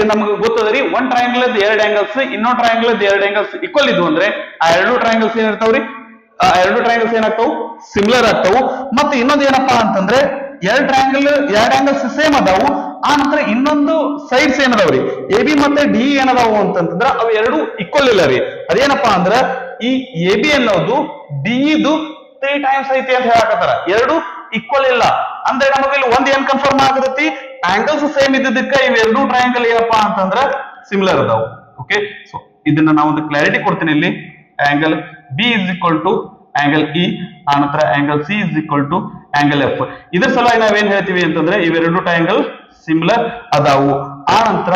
ನಮ್ಗೆ ಗೊತ್ತದರಿ, ಒಂದ್ ಟ್ರಯಾಂಗಲ್ ಎರಡು ಆಂಗಲ್ಸ್, ಇನ್ನೊಂದು ಟ್ರಯಾಂಗಲ್ ಎರಡು ಆಂಗಲ್ಸ್ ಈಕ್ವಲ್ ಇದ್ವು ಅಂದ್ರೆ ಆ ಎರಡು ಟ್ರಯಾಂಗಲ್ಸ್ ಏನಿರ್ತಾವ್ರಿ, ಆ ಎರಡು ಟ್ರಯಾಂಗಲ್ಸ್ ಏನಾಗ್ತಾವು, ಸಿಮಿಲರ್ ಆಗ್ತಾವು. ಮತ್ತೆ ಇನ್ನೊಂದು ಏನಪ್ಪಾ ಅಂತಂದ್ರೆ ಎರಡು ಆಂಗಲ್ಸ್ ಸೇಮ್ ಅದಾವು. ಆ ನಂತರ ಇನ್ನೊಂದು ಸೈಡ್ಸ್ ಏನದಾವ್ರಿ ಎ ಬಿ ಮತ್ತೆ ಡಿ ಏನದಾವು ಅಂತಂದ್ರ ಅವು ಎರಡು ಈಕ್ವಲ್ ಇಲ್ಲ ರೀ. ಅದೇನಪ್ಪಾ ಅಂದ್ರ ಈ ಎ ಬಿ ಅನ್ನೋದು ಡಿ ಇದು 3 ಟೈಮ್ಸ್ ಐತಿ ಅಂತ ಹೇಳಕತ್ತಾರ. ಎರಡು ಈಕ್ವಲ್ ಇಲ್ಲ ಅಂದ್ರೆ ನಮಗೆ ಇಲ್ಲಿ ಒಂದ್ ಏನ್ ಕನ್ಫರ್ಮ್ ಆಗತೈತಿ, ಆಂಗಲ್ಸ್ ಸೇಮ್ ಇದ್ದಕ್ಕ ಇವೆರಡು ಟ್ರಯಾಂಗಲ್ ಏನಪ್ಪಾ ಅಂತಂದ್ರ ಸಿಮಿಲರ್ ಅದಾವು. ಓಕೆ, ಸೊ ಇದನ್ನ ನಾವು ಒಂದು ಕ್ಲಾರಿಟಿ ಕೊಡ್ತೀನಿ ಇಲ್ಲಿ. Angle B is equal to angle E, ಆನಂತರ angle C is equal to angle F. ಇದ್ರ ಸಲುವಾಗಿ ನಾವೇನ್ ಹೇಳ್ತೀವಿ ಅಂತಂದ್ರೆ ಇವೆರಡು ಟ್ರಯಾಂಗಲ್ ಸಿಮಿಲರ್ ಅದಾವು. ಆ ನಂತರ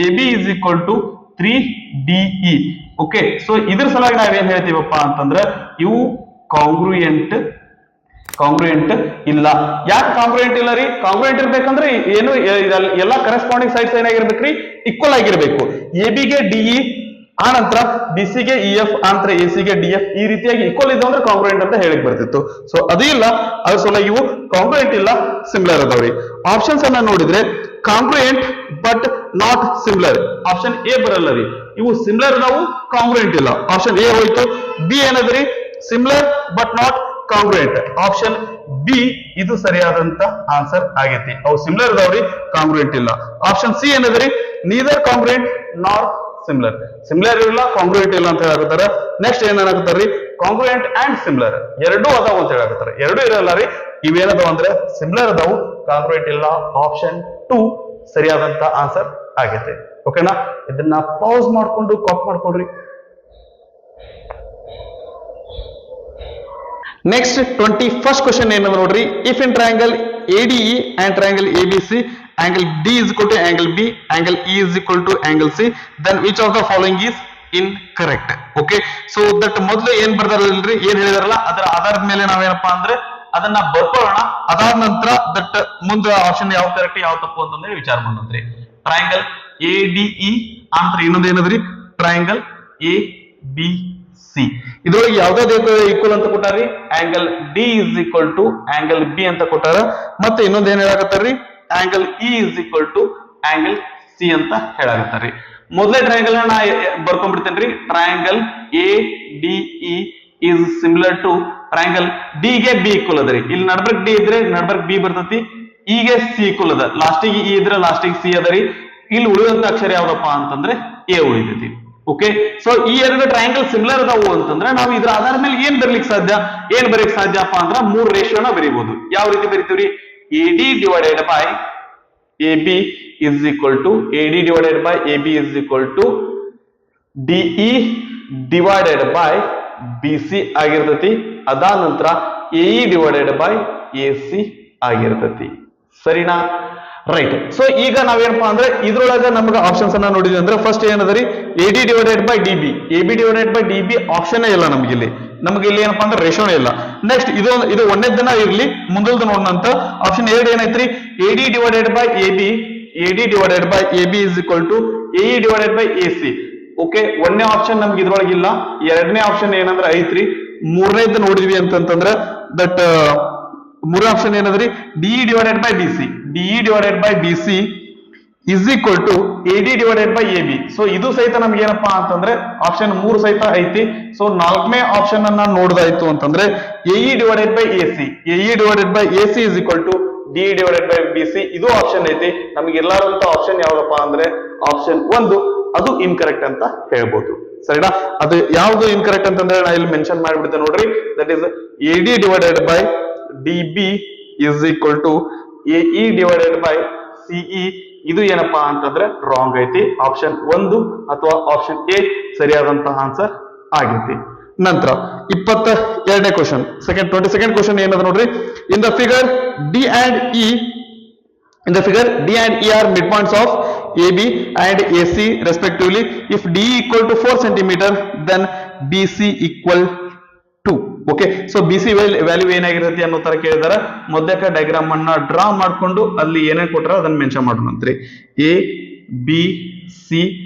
A B is equal to 3DE. Okay, so ಇದ್ರ ಸಲುವಾಗಿ ನಾವೇನ್ ಹೇಳ್ತೀವಪ್ಪ ಅಂತಂದ್ರೆ ಇವು ಕಾಂಗ್ರುಯೆಂಟ್ ಇಲ್ಲ. ಯಾಕೆ ಕಾಂಗ್ರುಯೆಂಟ್ ಇಲ್ಲ ರೀ? ಕಾಂಗ್ರುಯೆಂಟ್ ಇರ್ಬೇಕಂದ್ರೆ ಏನು ಎಲ್ಲಾ ಕರೆಸ್ಪಾಂಡಿಂಗ್ ಸೈಡ್ಸ್ ಏನಾಗಿರ್ಬೇಕ್ರಿ ಈಕ್ವಲ್ ಆಗಿರ್ಬೇಕು. ಎ ಬಿಗೆ ಡಿಇ, ಆ ನಂತರ ಬಿ ಸಿಗೆ ಇ ಎಫ್, ಆನಂತರ ಎ ಸಿಗೆ ಡಿ ಎಫ್, ಈ ರೀತಿಯಾಗಿ ಈಕ್ವಲ್ ಇದ್ದು ಅಂದ್ರೆ ಕಾಂಗ್ರುಯೆಂಟ್ ಅಂತ ಹೇಳಿಕ್ ಬರ್ತಿತ್ತು. ಸೊ ಅದು ಇಲ್ಲ, ಅದ್ರ ಸಲುವಾಗಿ ಇವು ಕಾಂಗ್ರುಯೆಂಟ್ ಇಲ್ಲ, ಸಿಮಿಲರ್ ಅದಾವ್ರಿ. ಆಪ್ಷನ್ಸ್ ಅನ್ನ ನೋಡಿದ್ರೆ congruent but not similar, option A ಬರಲ್ಲ ರೀ. ಇವು ಸಿಮಿಲರ್ ಅದಾವು, ಕಾಂಗ್ರುಯೆಂಟ್ ಇಲ್ಲ, ಆಪ್ಷನ್ ಎ ಹೋಯ್ತು. ಬಿ ಏನದ್ರಿ? Similar but not congruent, option B ಇದು ಸರಿಯಾದಂತ ಆನ್ಸರ್ ಆಗೈತಿ. ಅವು ಸಿಮಿಲರ್ ಅದಾವ್ರಿ, ಕಾಂಗ್ರುಯೆಂಟ್ ಇಲ್ಲ. ಆಪ್ಷನ್ ಸಿ ಏನದ್ರಿ? Neither congruent not similar, similar ಇಲ್ಲ, ಕಾಂಗ್ರುಯೆಂಟ್ ಇಲ್ಲ ಅಂತ ಹೇಳಕತ್ತಾರ. ನೆಕ್ಸ್ಟ್ ಏನಾಗತ್ತಾರ್ರಿ? ಕಾಂಗ್ರುಯೆಂಟ್ ಅಂಡ್ ಸಿಮಿಲರ್ ಎರಡೂ ಅದಾವು ಅಂತ ಹೇಳಕತ್ತಾರ. ಎರಡೂ ಇರಲ್ಲ ರೀ, ಇವೇನದಾವ ಅಂದ್ರೆ ಸಿಮಿಲರ್ ಅದಾವು, ಕಾಂಗ್ರುಯೆಂಟ್ ಇಲ್ಲ. ಆಪ್ಷನ್ 2 ಸರಿಯಾದಂತ ಆನ್ಸರ್ ಆಗೈತೆ. ಓಕೆನಾ? ಇದನ್ನ ಪಾಸ್ ಮಾಡ್ಕೊಂಡು ಕಾಪಿ ಮಾಡ್ಕೊಡ್ರಿ. ನೆಕ್ಸ್ಟ್ 21st ಕ್ವಶನ್ ಏನದ ನೋಡ್ರಿ. If in triangle ADE and triangle ABC, angle D is equal to angle B, angle E is equal to angle C, then which of the following is incorrect? Okay, so that ಮೊದಲು ಏನ್ ಬರ್ದಾರಲ್ರಿ, ಏನ್ ಹೇಳಿದಾರಲ್ಲ ಅದರ ಆಧಾರದ ಮೇಲೆ ನಾವೇನಪ್ಪಾ ಅಂದ್ರೆ ಅದನ್ನ ಬರ್ಕೊಳ್ಳೋಣ. ಅದಾದ ನಂತರ ದಟ್ ಮುಂದೆ ಆಪ್ಷನ್ ಯಾವ ಕರೆಕ್ಟ್ ಯಾವ ತಪ್ಪು ಅಂತಂದ್ರೆ ವಿಚಾರ ಮಾಡೋದ್ರಿ. ಟ್ರಯಾಂಗಲ್ ADE ಅಂತ ಇನ್ನೊಂದು ಏನದ್ರಿ? Triangle ABC. ಇದ್ರೊಳಗೆ ಯಾವ್ದಾದ್ರು ಈಕ್ವಲ್ ಅಂತ ಕೊಟ್ಟಾರಿ? Angle D is equal to angle B ಅಂತ ಕೊಟ್ಟಾರ. ಮತ್ತೆ ಇನ್ನೊಂದ್ ಏನ್ ಹೇಳಕತ್ತಾರ್ರಿ? Angle E is equal to angle C ಅಂತ ಹೇಳಕತ್ತಾರ್ರಿ. ಮೊದಲೇ ಟ್ರಯಾಂಗಲ್ ನಾ ಬರ್ಕೊಂಡ್ಬಿಡ್ತೇನ್ರಿ. Triangle ADE is similar to triangle D ಗೆ ಬಿ ಈಕ್ವಲ್ ಅದರಿ. ಇಲ್ಲಿ ನಡ್ಬರ್ಕ್ ಡಿ ಇದ್ರೆ ನಡ್ಬರ್ಕ್ ಬಿ ಬರ್ತೈತಿ, ಇ ಗೆ ಸಿ ಈಕ್ವಲ್ ಅದ, ಲಾಸ್ಟಿಗೆ ಇ ಇದ್ರೆ ಲಾಸ್ಟಿಗೆ ಸಿ ಅದರಿ. ಇಲ್ಲಿ ಉಳಿದಂತ ಅಕ್ಷರ ಯಾವ್ದಪ್ಪ ಅಂತಂದ್ರೆ ಎ ಉಳಿತೈತಿ. ಓಕೆ, ಸೊ ಈ ಎರಡು ಟ್ರಯಾಂಗಲ್ ಸಿಮಿಲರ್ ಅದಾವು ಅಂತಂದ್ರೆ ನಾವು ಇದ್ರ ಆಧಾರದ ಮೇಲೆ ಏನ್ ಬರ್ಲಿಕ್ಕೆ ಸಾಧ್ಯ, ಏನ್ ಬರೀಕ್ ಸಾಧ್ಯಪ್ಪ ಅಂದ್ರ 3 ರೇಷಿಯೋನ ಬರೀಬಹುದು. ಯಾವ ರೀತಿ ಬರೀತೀವ್ರಿ? AD divided by AB is equal to AD divided by AB is equal to DE divided by BC ಆಗಿರ್ತೈತಿ. ಅದಾದ ನಂತರ AE divided by AC ಆಗಿರ್ತೈತಿ. ಸರಿನಾ? ರೈಟ್. ಸೊ ಈಗ ನಾವೇನಪ್ಪಾ ಅಂದ್ರೆ ಇದ್ರೊಳಗ ನಮ್ಗೆ ಆಪ್ಷನ್ಸ್ ಅನ್ನ ನೋಡಿದ್ವಿ ಅಂದ್ರೆ ಫಸ್ಟ್ ಏನದರಿ? AD divided by DB, AB divided by DB option ಇಲ್ಲ ನಮ್ಗೆ ಇಲ್ಲಿ. ನಮ್ಗೆ ಇಲ್ಲಿ ಏನಪ್ಪಾ ಅಂದ್ರೆ ರೇಷಿಯೋನೇ ಇಲ್ಲ. ನೆಕ್ಸ್ಟ್ ಇದು ಒಂದೇದನ್ನ ಇರ್ಲಿ, ಮುಂದಲ್ದ ನೋಡೋಣಂತ. Option 2 ಏನೈತ್ರಿ? AD divided by AB, AD divided by AB is equal to AE divided by AC. Okay, ಒಂದನೇ ಆಪ್ಷನ್ ನಮ್ಗೆ ಇದ್ರೊಳಗೆ ಇಲ್ಲ. ಎರಡನೇ ಆಪ್ಷನ್ ಏನಂದ್ರೆ ಐತ್ರಿ. ಮೂರನೇದ್ ನೋಡಿದ್ವಿ ಅಂತಂದ್ರೆ ದಟ್ ಮೂರನೇ option ಏನದ್ರಿ? DE divided by BC, DE divided by BC is equal to AD divided by AB. So ಇದು ಸಹಿತ ನಮ್ಗೆ ಏನಪ್ಪಾ ಅಂತಂದ್ರೆ ಆಪ್ಷನ್ 3 ಸಹಿತ ಐತಿ. ಸೊ ನಾಲ್ಕನೇ ಆಪ್ಷನ್ ಅನ್ನ ನೋಡ್ದಾಯ್ತು ಅಂತಂದ್ರೆ AE divided by AC, AE divided by AC is equal to DE divided by BC. ಇದು ಆಪ್ಷನ್ ಐತಿ. ನಮ್ಗೆ ಇರ್ಲಾರಂತ ಆಪ್ಷನ್ ಯಾವ್ದಪ್ಪ ಅಂದ್ರೆ ಆಪ್ಷನ್ 1, ಅದು ಇನ್ಕರೆಕ್ಟ್ ಅಂತ ಹೇಳ್ಬೋದು. ಸರಿನಾ? ಅದು ಯಾವ್ದು ಇನ್ಕರೆಕ್ಟ್ ಅಂತಂದ್ರೆ ನಾ ಇಲ್ಲಿ ಮೆನ್ಷನ್ ಮಾಡಿಬಿಡ್ತೇನೆ ನೋಡ್ರಿ. That is AD divided by DB is equal to AE divided by CE. ಇದು ಏನಪ್ಪಾ ಅಂತಂದ್ರೆ ರಾಂಗ್ ಐತಿ. ಆಪ್ಷನ್ 1 ಅಥವಾ ಆಪ್ಷನ್ ಎ ಸರಿಯಾದಂತಹ ಆನ್ಸರ್ ಆಗೈತಿ. ನಂತರ 22ನೇ ಕ್ವಶನ್, 22nd ಕ್ವಶನ್ ಏನದ ನೋಡ್ರಿ. In the figure D and E are midpoints of AB and AC respectively. If D equal to 4 cm, then BC equal to. Okay, so BC value ಏನಾಗಿರುತ್ತೆ ಅನ್ನೋ ತರ ಕೇಳಿದಾರ. ಮೊದಲಕ್ಕೆ diagram ಅನ್ನ draw ಮಾಡ್ಕೊಂಡು ಅಲ್ಲಿ ಏನೇನ್ ಕೊಟ್ಟಾರ ಅದನ್ನ ಮೆನ್ಷನ್ ಮಾಡೋಣಂತ್ರಿ. A B C,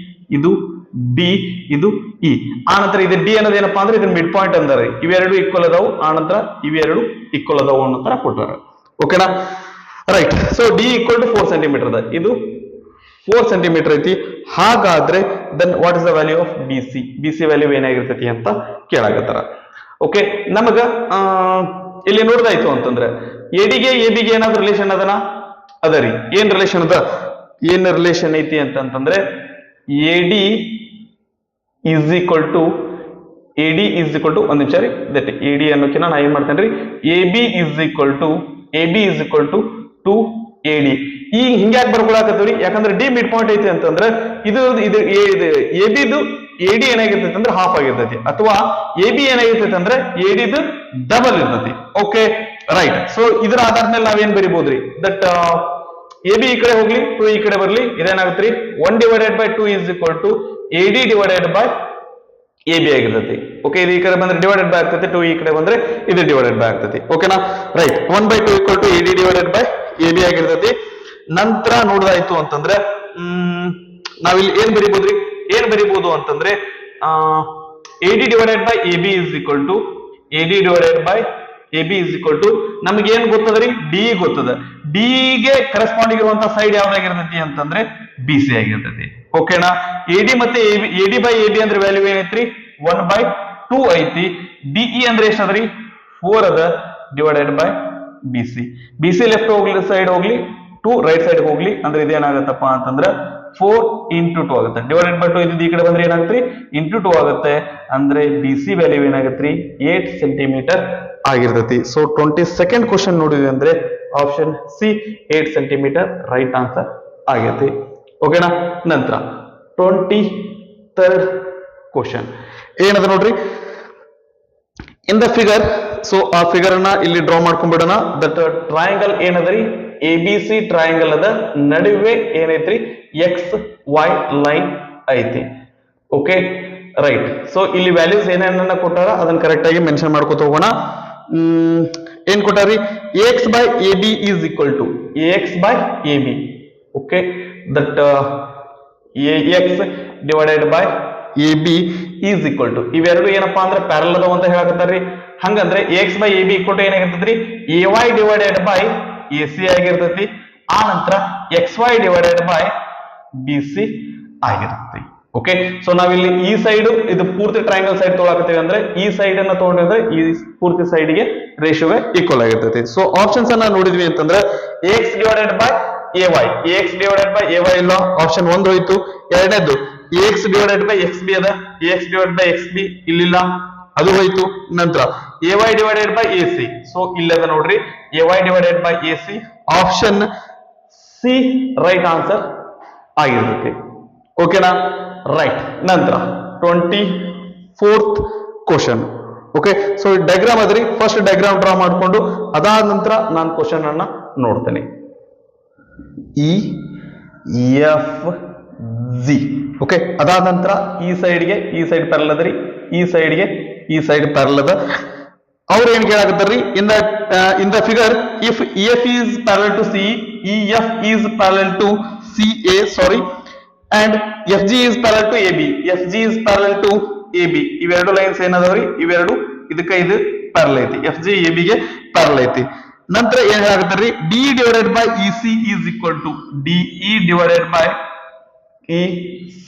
ಇದು D, ಇದು E. ಆನಂತರ ಇದು D ಅನ್ನೋದು ಏನಪ್ಪಾ ಅಂದ್ರೆ ಇದ್ರ ಮಿಡ್ ಪಾಯಿಂಟ್ ಅಂದಾರೆ. ಇವೆರಡು ಈಕ್ವಲ್ ಅದಾವು, ಆನಂತರ ಇವೆರಡು ಈಕ್ವಲ್ ಅದಾವು ಅನ್ನೋ ತರ ಕೊಟ್ಟಾರ. ಓಕೆನಾ? Right. So D equal to 4 cm ಅದ, ಇದು 4 cm ಐತಿ. ಹಾಗಾದ್ರೆ then what is the value of BC? BC value ಏನಾಗಿರ್ತೈತಿ ಅಂತ ಕೇಳಾಕತ್ತಾರ. ಓಕೆ ನಮಗ ಇಲ್ಲಿ ನೋಡ್ದಾಯ್ತು ಅಂತಂದ್ರೆ ಎಡಿಗೆ ಎಬಿಗೆ ಏನಾದ್ರು ರಿಲೇಷನ್ ಅದ ರೀ. ಏನ್ ರಿಲೇಷನ್ ಏನ್ ರಿಲೇಷನ್ ಐತಿ ಅಂತಂದ್ರೆ ಎಡಿ ಈಸ್ ಈಕ್ವಲ್ ಟು ಒಂದ್ ನಿಮಿಷ ರೀ, ದಟ್ ಎಡಿ ಅನ್ನೋಕಿನ ನಾ ಏನ್ ಮಾಡ್ತೇನೆ ರೀ, AB is equal to 2AD. ಈ ಹಿಂಗ್ಯಾಕ್ ಬರ್ಕೊಳಕತ್ತೀವ್ರಿ, ಯಾಕಂದ್ರೆ ಡಿ ಮಿಡ್ ಪಾಯಿಂಟ್ ಐತಿ ಅಂತಂದ್ರೆ ಇದು ಎಬಿದು ಎಡಿ ಏನಾಗಿರ್ತೈತಿ ಅಂದ್ರೆ ಹಾಫ್ ಆಗಿರ್ತೈತಿ, ಅಥವಾ ಎಬಿ ಏನಾಗಿರ್ತೈತಿ ಅಂದ್ರೆ ಎಡಿದು ಡಬಲ್ ಇರ್ತೈತಿ. Okay right. ಸೊ ಇದರ ಆಧಾರದ ಮೇಲೆ ನಾವೇನ್ ಬರಿಬಹುದ್ರಿ, ದಟ್ ಎಬಿ ಈ ಕಡೆ ಹೋಗ್ಲಿ 2 ಈ ಕಡೆ ಬರ್ಲಿ, ಇದೇನಾಗುತ್ತೆ 1/2 is equal to AD divided by AB ಆಗಿರ್ತೈತಿ. ಓಕೆ ಇದು ಈ ಕಡೆ ಬಂದ್ರೆ ಡಿವೈಡೆಡ್ ಬೈ ಆಗ್ತೈತಿ, 2 ಈ ಕಡೆ ಬಂದ್ರೆ ಇದು ಡಿವೈಡೆಡ್ ಬೈ ಆಗ್ತೈತಿ. ಓಕೆನಾ right. 1/2 equal to AD divided by AB ಆಗಿರ್ತೈತಿ. ನಂತರ ನೋಡ್ದಾಯ್ತು ಅಂತಂದ್ರೆ ನಾವಿಲ್ಲಿ ಏನ್ ಬರಿಬಹುದು ಅಂತಂದ್ರೆ AD divided by AB is equal to ನಮ್ಗೆ ಏನ್ ಗೊತ್ತದ್ರಿ, ಡಿ ಗೊತ್ತದ. ಡಿ ಗೆ ಕರೆಸ್ಪಾಂಡಿಂಗ್ ಇರುವಂತ ಸೈಡ್ ಯಾವ್ದಾಗಿರ್ತೈತಿ ಅಂತಂದ್ರೆ BC ಆಗಿರ್ತೈತಿ. ಓಕೆನಾ AD ಮತ್ತೆ AD ಬೈ AB ಅಂದ್ರೆ ವ್ಯಾಲ್ಯೂ ಏನೈತ್ರಿ 1/2 ಐತಿ. DE ಅಂದ್ರೆ ಎಷ್ಟದ್ರಿ 4 ಅದ divided by BC left side ಹೋಗ್ಲಿ 2 ರೈಟ್ ಸೈಡ್ ಹೋಗ್ಲಿ ಅಂದ್ರೆ ಇದೇನಾಗತ್ತಪ್ಪ ಅಂತಂದ್ರೆ 4 into 2 ಆಗುತ್ತೆ, ಡಿವೈಡೆಡ್ ಬೈ 2 ಇದು ಈ ಕಡೆ ಬಂದ್ರೆ ಏನಾಗುತ್ತೆ into 2 ಆಗುತ್ತೆ, ಅಂದ್ರೆ BC ವ್ಯಾಲ್ಯೂ ಏನಾಗುತ್ತೆ 8 ಸೆಂಟಿಮೀಟರ್ ಆಗಿರ್ತೈತಿ. ಸೊ 22nd ಕ್ವಶನ್ ನೋಡಿದ್ವಿ ಅಂದ್ರೆ option C 8 centimetre right answer ಆಗೈತಿ. ಓಕೆನಾ ನಂತರ 23rd ಕ್ವಶನ್ ಏನದ ನೋಡ್ರಿ, ಇನ್ ದ ಫಿಗರ್. ಸೊ ಆ ಫಿಗರ್ ಅನ್ನ ಇಲ್ಲಿ ಡ್ರಾ ಮಾಡ್ಕೊಂಡ್ಬಿಡೋಣ. ದಟ್ ಟ್ರಯಾಂಗಲ್ ಏನದರಿ ABC ಟ್ರಯಾಂಗಲ್ ಅದ, ನಡುವೆ ಏನೈತ್ರಿ XY ಲೈನ್ ಐತಿ. Okay right. ಸೊ ಇಲ್ಲಿ ವ್ಯಾಲ್ಯೂಸ್ ಏನೇನ ಕೊಟ್ಟಾರ ಅದನ್ನ ಕರೆಕ್ಟ್ ಆಗಿ ಮೆನ್ಷನ್ ಮಾಡ್ಕೊತ ಹೋಗೋಣ. ಏನ್ ಕೊಟ್ಟಾರಿ, AX by AB is equal to AX by AB. Okay that AX divided by AB is equal to ಇವೆರಡು ಏನಪ್ಪಾ ಅಂದ್ರೆ ಪ್ಯಾರಲ್ ಅದಾವ ಅಂತ ಹೇಳಕತ್ತಾರ್ರಿ. ಹಂಗಂದ್ರೆ AX by AB equal to ಏನಾಗಿರ್ತೈತ್ರಿ AY ಡಿವೈಡೆಡ್ ಬೈ AC ಆಗಿರ್ತೈತಿ. ಆ ನಂತರ XY ಡಿವೈಡೆಡ್ ಬೈ BC ಆಗಿರ್ತೈತಿ. ಓಕೆ ಸೊ ನಾವಿಲ್ಲಿ ಈ ಸೈಡ್ ಇದು ಪೂರ್ತಿ ಟ್ರಯಾಂಗಲ್ ಸೈಡ್ ತೊಗೊಳಕತ್ತೀವಿ ಅಂದ್ರೆ ಈ ಸೈಡ್ ಅನ್ನ ತಗೊಂಡ್ರೆ ಈ ಪೂರ್ತಿ ಸೈಡ್ ಗೆ ರೇಷಿಯೋಗೆ ಈಕ್ವಲ್ ಆಗಿರ್ತೈತಿ. ಸೊ ಆಪ್ಷನ್ಸ್ ಅನ್ನ ನೋಡಿದ್ವಿ ಅಂತಂದ್ರೆ AX divided by AX divided by AY ಇಲ್ಲ, ಆಪ್ಷನ್ 1 ಹೋಯ್ತು. ಎರಡನೇದು AX ಡಿವೈಡೆಡ್ ಬೈ XB ಅದ, AX ಡಿವೈಡೆಡ್ ಬೈ XB ಇಲ್ಲಿಲ್ಲ, ಅದು ಹೋಯ್ತು. ನಂತರ AY divided by AC, so ಇಲ್ಲದ ನೋಡ್ರಿ AY divided by AC, option C right answer ಆಗಿರ್ತೈತಿ. ಓಕೆನಾ ರೈಟ್. ನಂತರ 24th question. Okay so diagram ಅದ್ರಿ, ಫಸ್ಟ್ ಡಯಾಗ್ರಾಮ್ ಡ್ರಾ ಮಾಡ್ಕೊಂಡು ಅದಾದ ನಂತರ ನಾನು ಕ್ವಶನ್ ಅನ್ನ ನೋಡ್ತೇನೆ. EFG. ಓಕೆ ಅದಾದ ನಂತರ ಈ ಸೈಡ್ ಪ್ಯಾರಲ್ ಅದ್ರಿ, ಈ ಸೈಡ್ ಪ್ಯಾರಲ್ ಅದ. ಅವ್ರು ಏನ್ ಕೇಳಾಕತ್ತಾರ್ರಿ, in the figure if EF is parallel to CE, EF is parallel to CA and FG is parallel to AB, FG is parallel to AB. ಇವೆರಡು ಲೈನ್ಸ್ ಏನದಾವ್ರಿ, ಇವೆರಡು ಇದಕ್ಕೆ ಇದು ಪ್ಯಾರಲ್ ಐತಿ, FG AB ಗೆ ಪ್ಯಾರಲ್ ಐತಿ. ನಂತರ ಏನ್ ಹೇಳಾಕತ್ತಾರ್ರಿ, DE divided by EC is equal to DE divided by EC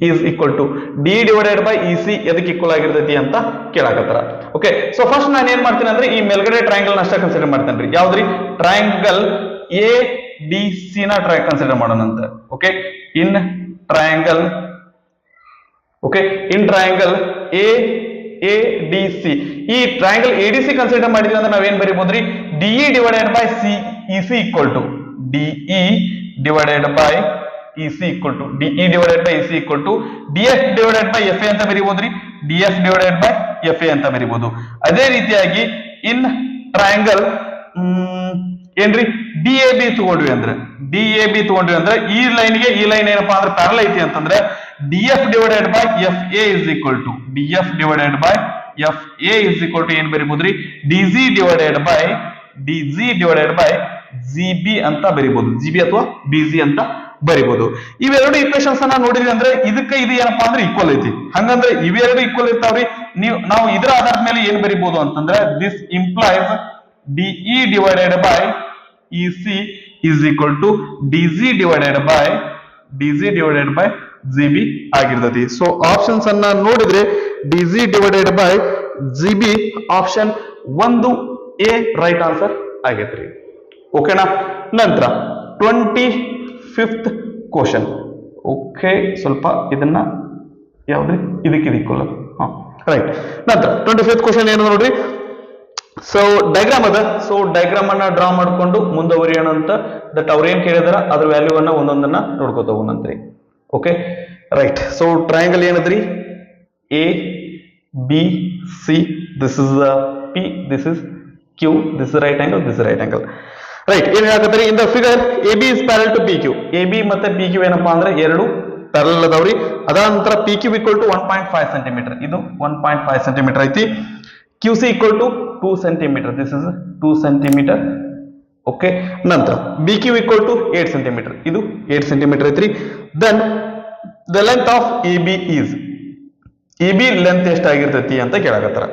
is equal to DE divided by EC ಎದಕ್ಕೆ ಈಕ್ವಲ್ ಆಗಿರ್ತೈತಿ ಅಂತ ಕೇಳಾಕತ್ತಾರ. ಓಕೆ ಸೊ ಫಸ್ಟ್ ನಾನು ಏನ್ ಮಾಡ್ತೀನಿ ಅಂದ್ರೆ ಈ ಮೇಲ್ಗಡೆ ಟ್ರಯಾಂಗಲ್ ಅಷ್ಟ ಕನ್ಸಿಡರ್ ಮಾಡ್ತೇನ್ರಿ. ಯಾವ್ದ್ರಿ ಟ್ರಯಾಂಗಲ್ ABC ನ ಕನ್ಸಿಡರ್ ಮಾಡೋಣ ಅಂತ. ಓಕೆ ಇನ್ ಟ್ರಯಾಂಗಲ್ AADC, ಈ ಟ್ರಯಾಂಗಲ್ ADC ಕನ್ಸಿಡರ್ ಮಾಡಿದ್ವಿ ಅಂದ್ರೆ ನಾವೇನ್ ಬರೀಬಹುದ್ರಿ, DE divided by EC equal to DE divided by EC equal to DE divided by EC equal to DF divided by FA ಅಂತ ಬರೀಬಹುದ್ರಿ, DF ಡಿವೈಡೆಡ್ ಬೈ FA ಅಂತ ಬರೀಬಹುದು. ಅದೇ ರೀತಿಯಾಗಿ ಇನ್ ಟ್ರಯಾಂಗಲ್ ಏನ್ರಿ DAB ತಗೊಂಡ್ವಿ ಅಂದ್ರೆ ಈ ಲೈನ್ ಗೆ ಈ ಲೈನ್ ಏನಪ್ಪಾ ಅಂದ್ರೆ ಪ್ಯಾರಲ್ ಐತಿ ಅಂತಂದ್ರೆ DF divided by FA is equal to ಏನ್ ಬರೀಬಹುದ್ರಿ, DG ಡಿವೈಡೆಡ್ ಬೈ GB ಅಂತ ಬರೀಬಹುದು, GB ಅಥವಾ BG ಅಂತ ಬರೀಬಹುದು. ಇವೆರಡು ಇಕ್ವೇಶನ್ಸ್ ಅನ್ನ ನೋಡಿದ್ವಿ ಅಂದ್ರೆ ಇದಕ್ಕೆ ಇದು ಏನಪ್ಪಾ ಅಂದ್ರೆ ಈಕ್ವಲ್ ಐತಿ. ಹಂಗಂದ್ರೆ ಇವೆರಡು ಈಕ್ವಲ್ ಇರ್ತಾವ್ರಿ. ನಾವು ಇದರ ಆಧಾರದ ಮೇಲೆ ಏನ್ ಬರೀಬಹುದು ಅಂತಂದ್ರೆ this implies DE divided by EC is equal to DG divided by GB ಆಗಿರ್ತೈತಿ. ಸೊ ಆಪ್ಷನ್ಸ್ ಅನ್ನ ನೋಡಿದ್ರೆ DG divided by G B option 1A right answer ಆಗೈತ್ರಿ. ಓಕೆನಾ. ನಂತರ 25th ಕ್ವಶನ್. ಓಕೆ, ಸ್ವಲ್ಪ ಇದನ್ನ ಯಾವ್ದ್ರಿ ಇದಕ್ಕೆ ರೈಟ್. ನಂತರ 25th ಕ್ವಶನ್ ಏನು ನೋಡ್ರಿ. ಸೊ ಡಯಾಗ್ರಾಮ್ ಅದ. ಸೊ ಡಯಾಗ್ರಾಮ್ ಅನ್ನ ಡ್ರಾ ಮಾಡ್ಕೊಂಡು ಮುಂದುವರಿಯೋಣ ಅಂತ. ದಟ್ ಅವ್ರು ಏನ್ ಕೇಳಿದಾರ ಅದ್ರ ವ್ಯಾಲ್ಯೂ ಅನ್ನ ಒಂದೊಂದನ್ನ ನೋಡ್ಕೋತ ಹೋಗೋಣಂತ್ರಿ. Okay, right. ಸೊ ಟ್ರಯಾಂಗಲ್ ಏನದ್ರಿ, A B C, this is P, this is Q, this is right angle, this is right angle. Right. ಏನ್ ಹೇಳಕತ್ತಾರೆ, in the figure A B is parallel to P Q. A B ಮತ್ತೆ P Q ಏನಪ್ಪಾ ಅಂದ್ರೆ ಎರಡು parallel ಅದಾವ್ರಿ. ಅದಾದ ನಂತರ P Q equal to 1.5 centimetre, ಇದು 1.5 ಸೆಂಟಿಮೀಟರ್ ಐತಿ. Q C equal to 2 centimetre, this is 2 centimetre. Okay, ನಂತರ B Q equal to 8 centimetre, ಇದು 8 ಸೆಂಟಿಮೀಟರ್ ಐತ್ರಿ. Then the length of A B is, A B length ಎಷ್ಟಾಗಿರ್ತೈತಿ ಅಂತ ಕೇಳಕತ್ತಾರ.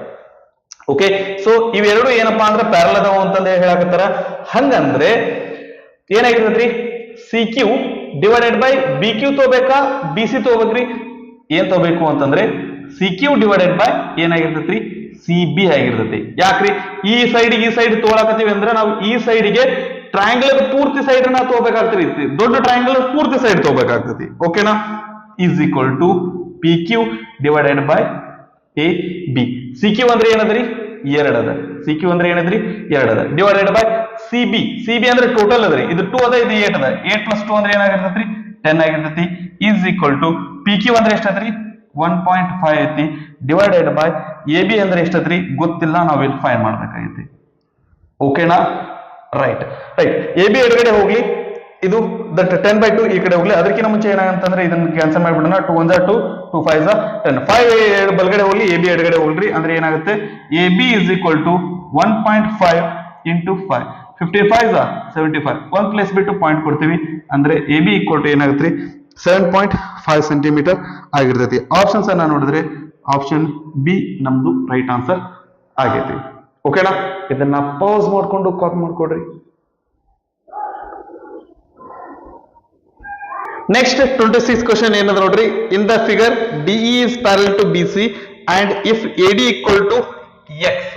Okay, so ಇವೆರಡು ಏನಪ್ಪಾ ಅಂದ್ರೆ ಪ್ಯಾರಲ್ ಅದಾವ ಅಂತಂದ ಹೇಳಕತ್ತಾರ. ಹಂಗಂದ್ರೆ ಏನಾಗಿರ್ತೈತ್ರಿ, C Q divided by B Q ತಗೋಬೇಕಾ, ಬಿ ಸಿ ತಗೋಬೇಕ್ರಿ? ಏನ್ ತಗೋಬೇಕು ಅಂತಂದ್ರೆ ಸಿ ಕ್ಯೂ ಡಿವೈಡೆಡ್ ಬೈ ಏನಾಗಿರ್ತೈತ್ರಿ, ಸಿ ಬಿ ಆಗಿರ್ತೈತಿ. ಯಾಕ್ರಿ, ಈ ಸೈಡ್ ತಗೊಳಕತ್ತೀವಿ ಅಂದ್ರೆ ನಾವು ಈ ಸೈಡ್ಗೆ ಟ್ರಯಾಂಗಲ್ ಪೂರ್ತಿ ಸೈಡ್ ನ ತಗೋಬೇಕಾಗ್ತೈತಿ, ದೊಡ್ಡ ಟ್ರಯಾಂಗಲ್ ಪೂರ್ತಿ ಸೈಡ್ ತಗೋಬೇಕಾಗ್ತೈತಿ. ಓಕೆನಾ. Is equal to P Q divided by A B. C Q ಅಂದ್ರೆ ಏನದ್ರಿ, 2 ಅದ. ಸಿ ಕ್ಯೂ ಅಂದ್ರೆ ಏನದ್ರಿ, 2 ಅದ. Divided by C B. C B ಅಂದ್ರೆ ಟೋಟಲ್ ಅದ್ರಿ, ಇದು 2 ಅದ, ಇದು 8 ಅದ. 8 + 2 ಅಂದ್ರೆ ಏನಾಗಿರ್ತೈತ್ರಿ, 10 ಆಗಿರ್ತೈತಿ. Is equal to P Q ಅಂದ್ರೆ ಎಷ್ಟೈತ್ರಿ, 1.5 ಐತಿ. ಡಿವೈಡೆಡ್ ಬೈ ಎ ಬಿ ಅಂದ್ರೆ ಎಷ್ಟೈತ್ರಿ ಗೊತ್ತಿಲ್ಲ, ನಾವು ಇಲ್ಲಿ ಫೈಂಡ್ ಮಾಡ್ಬೇಕಾಗೈತಿ. ಓಕೆನಾ. ರೈಟ್. ಎ ಬಿ ಎಡಗಡೆ ಹೋಗ್ಲಿ, ಇದು ದಟ್ 10/2 ಈ ಕಡೆ ಹೋಗ್ಲಿ. ಅದಕ್ಕಿಂತ ಮುಂಚೆ ಏನಾಗಂತಂದ್ರೆ ಇದನ್ನ ಕ್ಯಾನ್ಸಲ್ ಮಾಡ್ಬಿಡೋಣ. 2 1 2, 2 5 10. 5 ಬಲಗಡೆ ಹೋಗ್ಲಿ, ಎ ಬಿ ಎಡಗಡೆ ಹೋಗ್ರಿ. ಅಂದ್ರೆ ಏನಾಗುತ್ತೆ, A B is equal to 1.5 into 5, 55 75. 1 place ಬಿಟ್ಟು ಪಾಯಿಂಟ್ ಕೊಡ್ತೀವಿ. ಅಂದ್ರೆ ಎ ಬಿ ಈಕ್ವಲ್ ಟು ಏನಾಗುತ್ತೆ, 7.5 ಸೆಂಟಿಮೀಟರ್ ಆಗಿರ್ತೈತಿ. ಆಪ್ಷನ್ಸ್ ಅನ್ನ ನೋಡಿದ್ರೆ ಆಪ್ಷನ್ ಬಿ ನಮ್ದು ರೈಟ್ ಆನ್ಸರ್ ಆಗೈತಿ. ಓಕೆನಾ. ಇದನ್ನ ಪಾಸ್ ಮಾಡ್ಕೊಂಡು ಕಾಪಿ ಮಾಡ್ಕೊಡ್ರಿ. ನೆಕ್ಸ್ಟ್ 26th ಕ್ವಶನ್ ಏನದ ನೋಡ್ರಿ. In the figure DE is parallel to B C and if AD equal to X.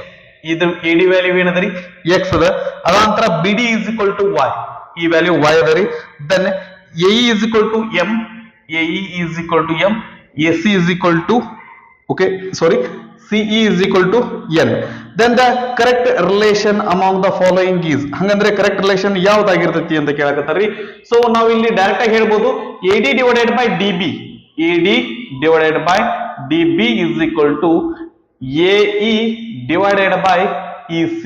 ಇದು ಎಡಿ ವ್ಯಾಲ್ಯೂ ಏನದರಿ, ಎಕ್ಸ್ ಅದ. ಅದಾಂತರ BD is equal to Y, ಈ ವ್ಯಾಲ್ಯೂ ವೈ ಅದರಿ. Then AE is equal to M, AE is equal to M, AC is equal to CE is equal to N. Then the correct relation among the following is, ಹಂಗಂದ್ರೆ correct relation ಯಾವ್ದಾಗಿರ್ತೈತಿ ಅಂತ ಕೇಳಕತ್ತಾರ್ರಿ. So ನಾವು ಇಲ್ಲಿ direct ಆಗಿ ಹೇಳ್ಬೋದು AD divided by DB, AD divided by DB is equal to AE divided by EC,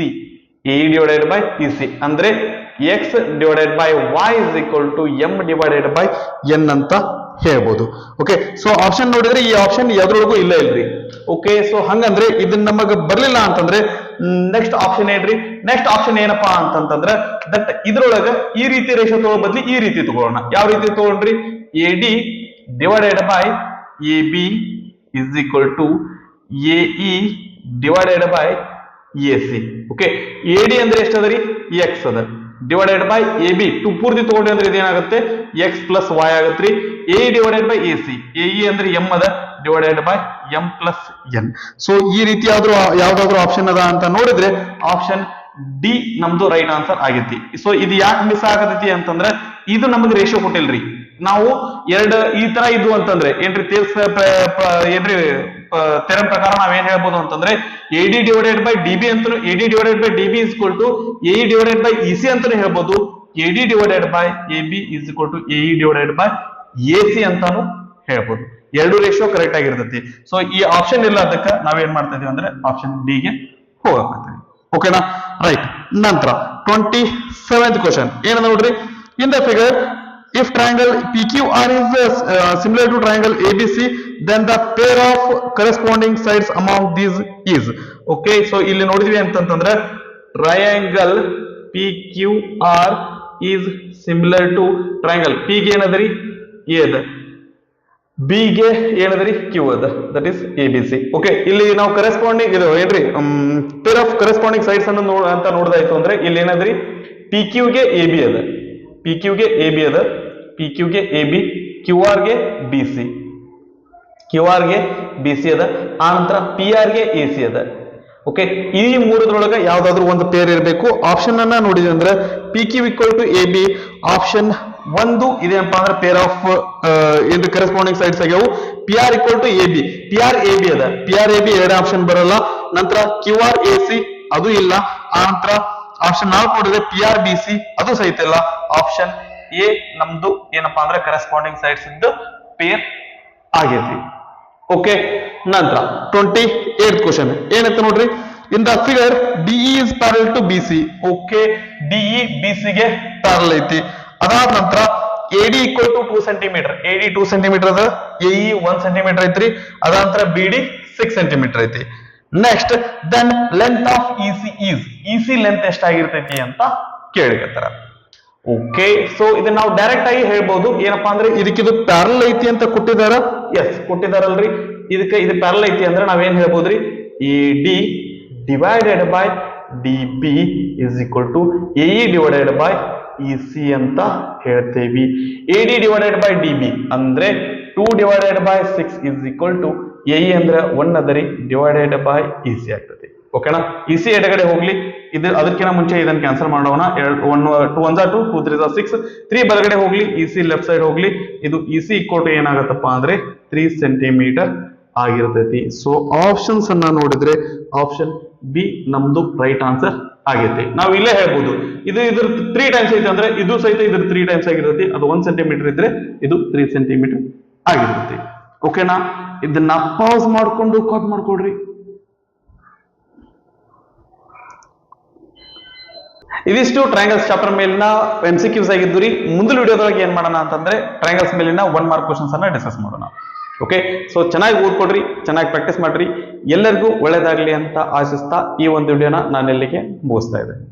AE divided by EC. ಅಂದ್ರೆ X divided by Y is equal to M divided by N ಅಂತ ಹೇಳ್ಬೋದು. Okay, so option ನೋಡಿದ್ರೆ ಈ option ಯಾವ್ದ್ರೊಳಗೂ ಇಲ್ಲ ಇಲ್ರಿ. Okay, so ಹಂಗಂದ್ರೆ ಇದನ್ನ ನಮಗ ಬರ್ಲಿಲ್ಲ ಅಂತಂದ್ರೆ ನೆಕ್ಸ್ಟ್ ಆಪ್ಷನ್ ಏನ್ರಿ, ನೆಕ್ಸ್ಟ್ ಆಪ್ಷನ್ ಏನಪ್ಪಾ ಅಂತಂದ್ರೆ ದಟ್ ಇದ್ರೊಳಗ ಈ ರೀತಿ ರೇಷಿಯೋ ತಗೊಳ್ಳೋ ಬದ್ಲಿ ಈ ರೀತಿ ತಗೊಳ್ಳೋಣ. ಯಾವ ರೀತಿ ತಗೊಂಡ್ರಿ, AD divided by AB is equal to AE divided by AC. Okay, AD ಅಂದ್ರೆ ಎಷ್ಟದರಿ, X ಅದ. Divided by A B to ಪೂರ್ತಿ ತಗೊಂಡ್ರಿ ಅಂದ್ರೆ ಇದೇನಾಗುತ್ತೆ, ಎಕ್ಸ್ ಪ್ಲಸ್ ವೈ ಆಗುತ್ತೆ. A divided by A C, AE ಅಂದ್ರೆ ಎಂ ಅದ, divided by M plus N. So ಈ ರೀತಿ ಯಾವ್ದಾದ್ರು ಆಪ್ಷನ್ ಅದ ಅಂತ ನೋಡಿದ್ರೆ ಆಪ್ಷನ್ ಡಿ ನಮ್ದು ರೈಟ್ ಆನ್ಸರ್ ಆಗೈತಿ. ಸೊ ಇದು ಯಾಕೆ ಮಿಸ್ ಆಗತೈತಿ ಅಂತಂದ್ರೆ ಇದು ನಮಗೆ ರೇಷಿಯೋ ಕೊಟ್ಟಿಲ್ರಿ. ನಾವು ಎರಡು ಈ ತರ ಇದ್ವು ಅಂತಂದ್ರೆ ಏನ್ರಿ ಏನ್ರಿ ತೆರಂ ಪ್ರಕಾರ ನಾವೇನ್ ಹೇಳ್ಬೋದು ಅಂತಂದ್ರೆ AD ಡಿವೈಡೆಡ್ ಬೈ DB ಅಂತ, AD divided by DB is equal to AE divided by EC ಅಂತಾನೆ ಹೇಳ್ಬೋದು. AD divided by AB is equal to AE divided by AC ಅಂತಾನು ಹೇಳ್ಬೋದು. ಎರಡು ರೇಷಿಯೋ ಕರೆಕ್ಟ್ ಆಗಿರ್ತೈತಿ. ಸೊ ಈ ಆಪ್ಷನ್ ಇಲ್ಲ, ಅದಕ್ಕೆ ನಾವೇನ್ ಮಾಡ್ತಾ ಇದೀವಿ ಅಂದ್ರೆ ಆಪ್ಷನ್ ಡಿ ಗೆ ಹೋಗಕ್ಕೆ. ಓಕೆನಾ, ರೈಟ್. ನಂತರ 27th ಕ್ವಶನ್ ಏನಂದ ನೋಡ್ರಿ. In the figure if triangle PQR is similar to triangle ABC, then the pair of corresponding sides among these is. Okay, so ಇಲ್ಲಿ ನೋಡಿದ್ವಿ ಅಂತಂದ್ರೆ triangle PQR is similar to triangle P ಗೆ ಏನದರಿ A ಅದ, B ಗೆ ಏನದರಿ Q ಅದ, that is ABC. Okay, ಇಲ್ಲಿ ನಾವು corresponding ಇದು ಏನ್ರಿ pair of corresponding sides ಅನ್ನು ನೋಡ್ದಾಯ್ತು ಅಂದ್ರೆ ಇಲ್ಲಿ ಏನದರಿ PQ ಗೆ AB ಅದ, PQ ಗೆ AB ಅದ, PQ ಗೆ AB, QR ಗೆ BC. ಕ್ಯೂ ಆರ್ಗೆ ಬಿ ಸಿ ಅದ, ಆ ನಂತರ ಪಿ ಆರ್ಗೆ ಎ ಸಿ ಅದ. ಓಕೆ, ಈ ಮೂರದ್ರೊಳಗೆ ಯಾವ್ದಾದ್ರು ಒಂದು ಪೇರ್ ಇರಬೇಕು. ಆಪ್ಷನ್ ಅನ್ನ ನೋಡಿದ್ರೆ ಅಂದ್ರೆ P Q equal to A B, option ಒಂದು ಇದೇನಪ್ಪ ಅಂದ್ರೆ ಪೇರ್ ಆಫ್ ಇದು ಕರೆಸ್ಪಾಂಡಿಂಗ್ ಸೈಡ್ಸ್ ಆಗ್ಯಾವು. P R equal to A B, P R A B ಅದ, ಪಿ ಆರ್ ಎ ಬಿ ಎರಡು ಆಪ್ಷನ್ ಬರಲ್ಲ. ನಂತರ ಕ್ಯೂ ಆರ್ ಎ ಸಿ ಅದು ಇಲ್ಲ. ಆ ನಂತರ ಆಪ್ಷನ್ 4 ನೋಡಿದ್ರೆ ಪಿ ಆರ್ ಬಿ ಸಿ ಅದು ಸಹಿತ ಇಲ್ಲ. ಆಪ್ಷನ್ ಎ ನಮ್ದು ಏನಪ್ಪಾ ಅಂದ್ರೆ ಕರೆಸ್ಪಾಂಡಿಂಗ್ ಸೈಡ್ಸ್ ಇದ್ದು ಪೇರ್ ಆಗೈತಿ. ಓಕೆ, ನಂತರ 28th ಕ್ವಶನ್ ಏನಂತ ನೋಡ್ರಿ, in the figure DE is parallel to B C. Okay, DE B C ಗೆ ಪ್ಯಾರಲ್ ಐತಿ. ಅದಾದ ನಂತರ ಎಡಿ ಈಕ್ವಲ್ ಟು 2 ಸೆಂಟಿಮೀಟರ್, ಎಡಿ 2 ಸೆಂಟಿಮೀಟರ್ ಅದ, ಎಇ 1 ಸೆಂಟಿಮೀಟರ್ ಐತ್ರಿ. ಅದಾದ ನಂತರ ಬಿಡಿ 6 ಸೆಂಟಿಮೀಟರ್ ಐತಿ. Next then length of EC is, EC length ಎಷ್ಟಾಗಿರ್ತೈತಿ ಅಂತ ಕೇಳಿರ್ತಾರ. ಓಕೆ, ಸೊ ಇದನ್ನ ನಾವು ಡೈರೆಕ್ಟ್ ಆಗಿ ಹೇಳ್ಬೋದು. ಏನಪ್ಪಾ ಅಂದ್ರೆ ಇದಕ್ಕಿದು ಪ್ಯಾರಲ್ ಐತಿ ಅಂತ ಕೊಟ್ಟಿದಾರ. ಎಸ್ ಕೊಟ್ಟಿದಾರಲ್ರಿ, ಇದಕ್ಕೆ ಇದು ಪ್ಯಾರಲ್ ಐತಿ ಅಂದ್ರೆ ನಾವೇನ್ ಹೇಳ್ಬೋದ್ರಿ, A D divided by D B is equal to AE divided by E C ಅಂತ ಹೇಳ್ತೇವಿ. A D divided by D B ಅಂದ್ರೆ 2 divided by 6 is equal to AE ಅಂದ್ರೆ 1 ಅದರಿ ಡಿವೈಡೆಡ್ ಬೈ ಇ ಸಿ ಆಗ್ತದೆ. ಓಕೆನಾ, ಇ ಸಿ ಎಡಗಡೆ ಹೋಗ್ಲಿ, ಇದು ಅದಕ್ಕಿಂತ ಮುಂಚೆ ಇದನ್ನ ಕ್ಯಾನ್ಸಲ್ ಮಾಡೋಣ. 2 1 2 2 3 6 3 ಬಲಗಡೆ ಹೋಗ್ಲಿ, ಇ ಸಿ ಲೆಫ್ಟ್ ಸೈಡ್ ಹೋಗ್ಲಿ. ಇದು ಇ ಸಿ ಈಕ್ವಲ್ ಟು ಏನಾಗತ್ತಪ್ಪ ಅಂದ್ರೆ 3 ಸೆಂಟಿಮೀಟರ್ ಆಗಿರ್ತೈತಿ. ಸೊ ಆಪ್ಷನ್ಸ್ ಅನ್ನ ನೋಡಿದ್ರೆ ಆಪ್ಷನ್ ಬಿ ನಮ್ದು ರೈಟ್ ಆನ್ಸರ್ ಆಗೈತಿ. ನಾವು ಇಲ್ಲೇ ಹೇಳ್ಬೋದು, ಇದು ಇದ್ರ 3 ಟೈಮ್ಸ್ ಐತೆ ಅಂದ್ರೆ ಇದು ಸಹಿತ ಇದ್ರ 3 ಟೈಮ್ಸ್ ಆಗಿರ್ತೈತಿ. ಅದು 1 ಸೆಂಟಿಮೀಟರ್ ಇದ್ರೆ ಇದು 3 ಸೆಂಟಿಮೀಟರ್ ಆಗಿರ್ತೈತಿ. ಓಕೆನಾ, ಇದನ್ನ ಪಾಸ್ ಮಾಡ್ಕೊಂಡು ಕಾಪಿ ಮಾಡ್ಕೊಡ್ರಿ. ಇದಿಷ್ಟು ಟ್ರಯಾಂಗಲ್ಸ್ ಚಾಪ್ಟರ್ ಮೇಲಿನ MCQs ಆಗಿದ್ದು ರೀ. ಮುಂದಿನ ವಿಡಿಯೋದೊಳಗೆ ಏನ್ ಮಾಡೋಣ ಅಂತಂದ್ರೆ ಟ್ರಯಾಂಗಲ್ಸ್ ಮೇಲಿನ 1 ಮಾರ್ಕ್ ಕ್ವಶನ್ಸ್ ಅನ್ನ ಡಿಸ್ಕಸ್ ಮಾಡೋಣ. ಓಕೆ, ಸೊ ಚೆನ್ನಾಗಿ ಓದ್ಕೊಡ್ರಿ, ಚೆನ್ನಾಗಿ ಪ್ರಾಕ್ಟೀಸ್ ಮಾಡ್ರಿ. ಎಲ್ಲರಿಗೂ ಒಳ್ಳೇದಾಗ್ಲಿ ಅಂತ ಆಶಿಸ್ತಾ ಈ ಒಂದು ವಿಡಿಯೋನ ನಾನು ಇಲ್ಲಿಗೆ ಮುಗಿಸ್ತಾ ಇದ್ದೇನೆ.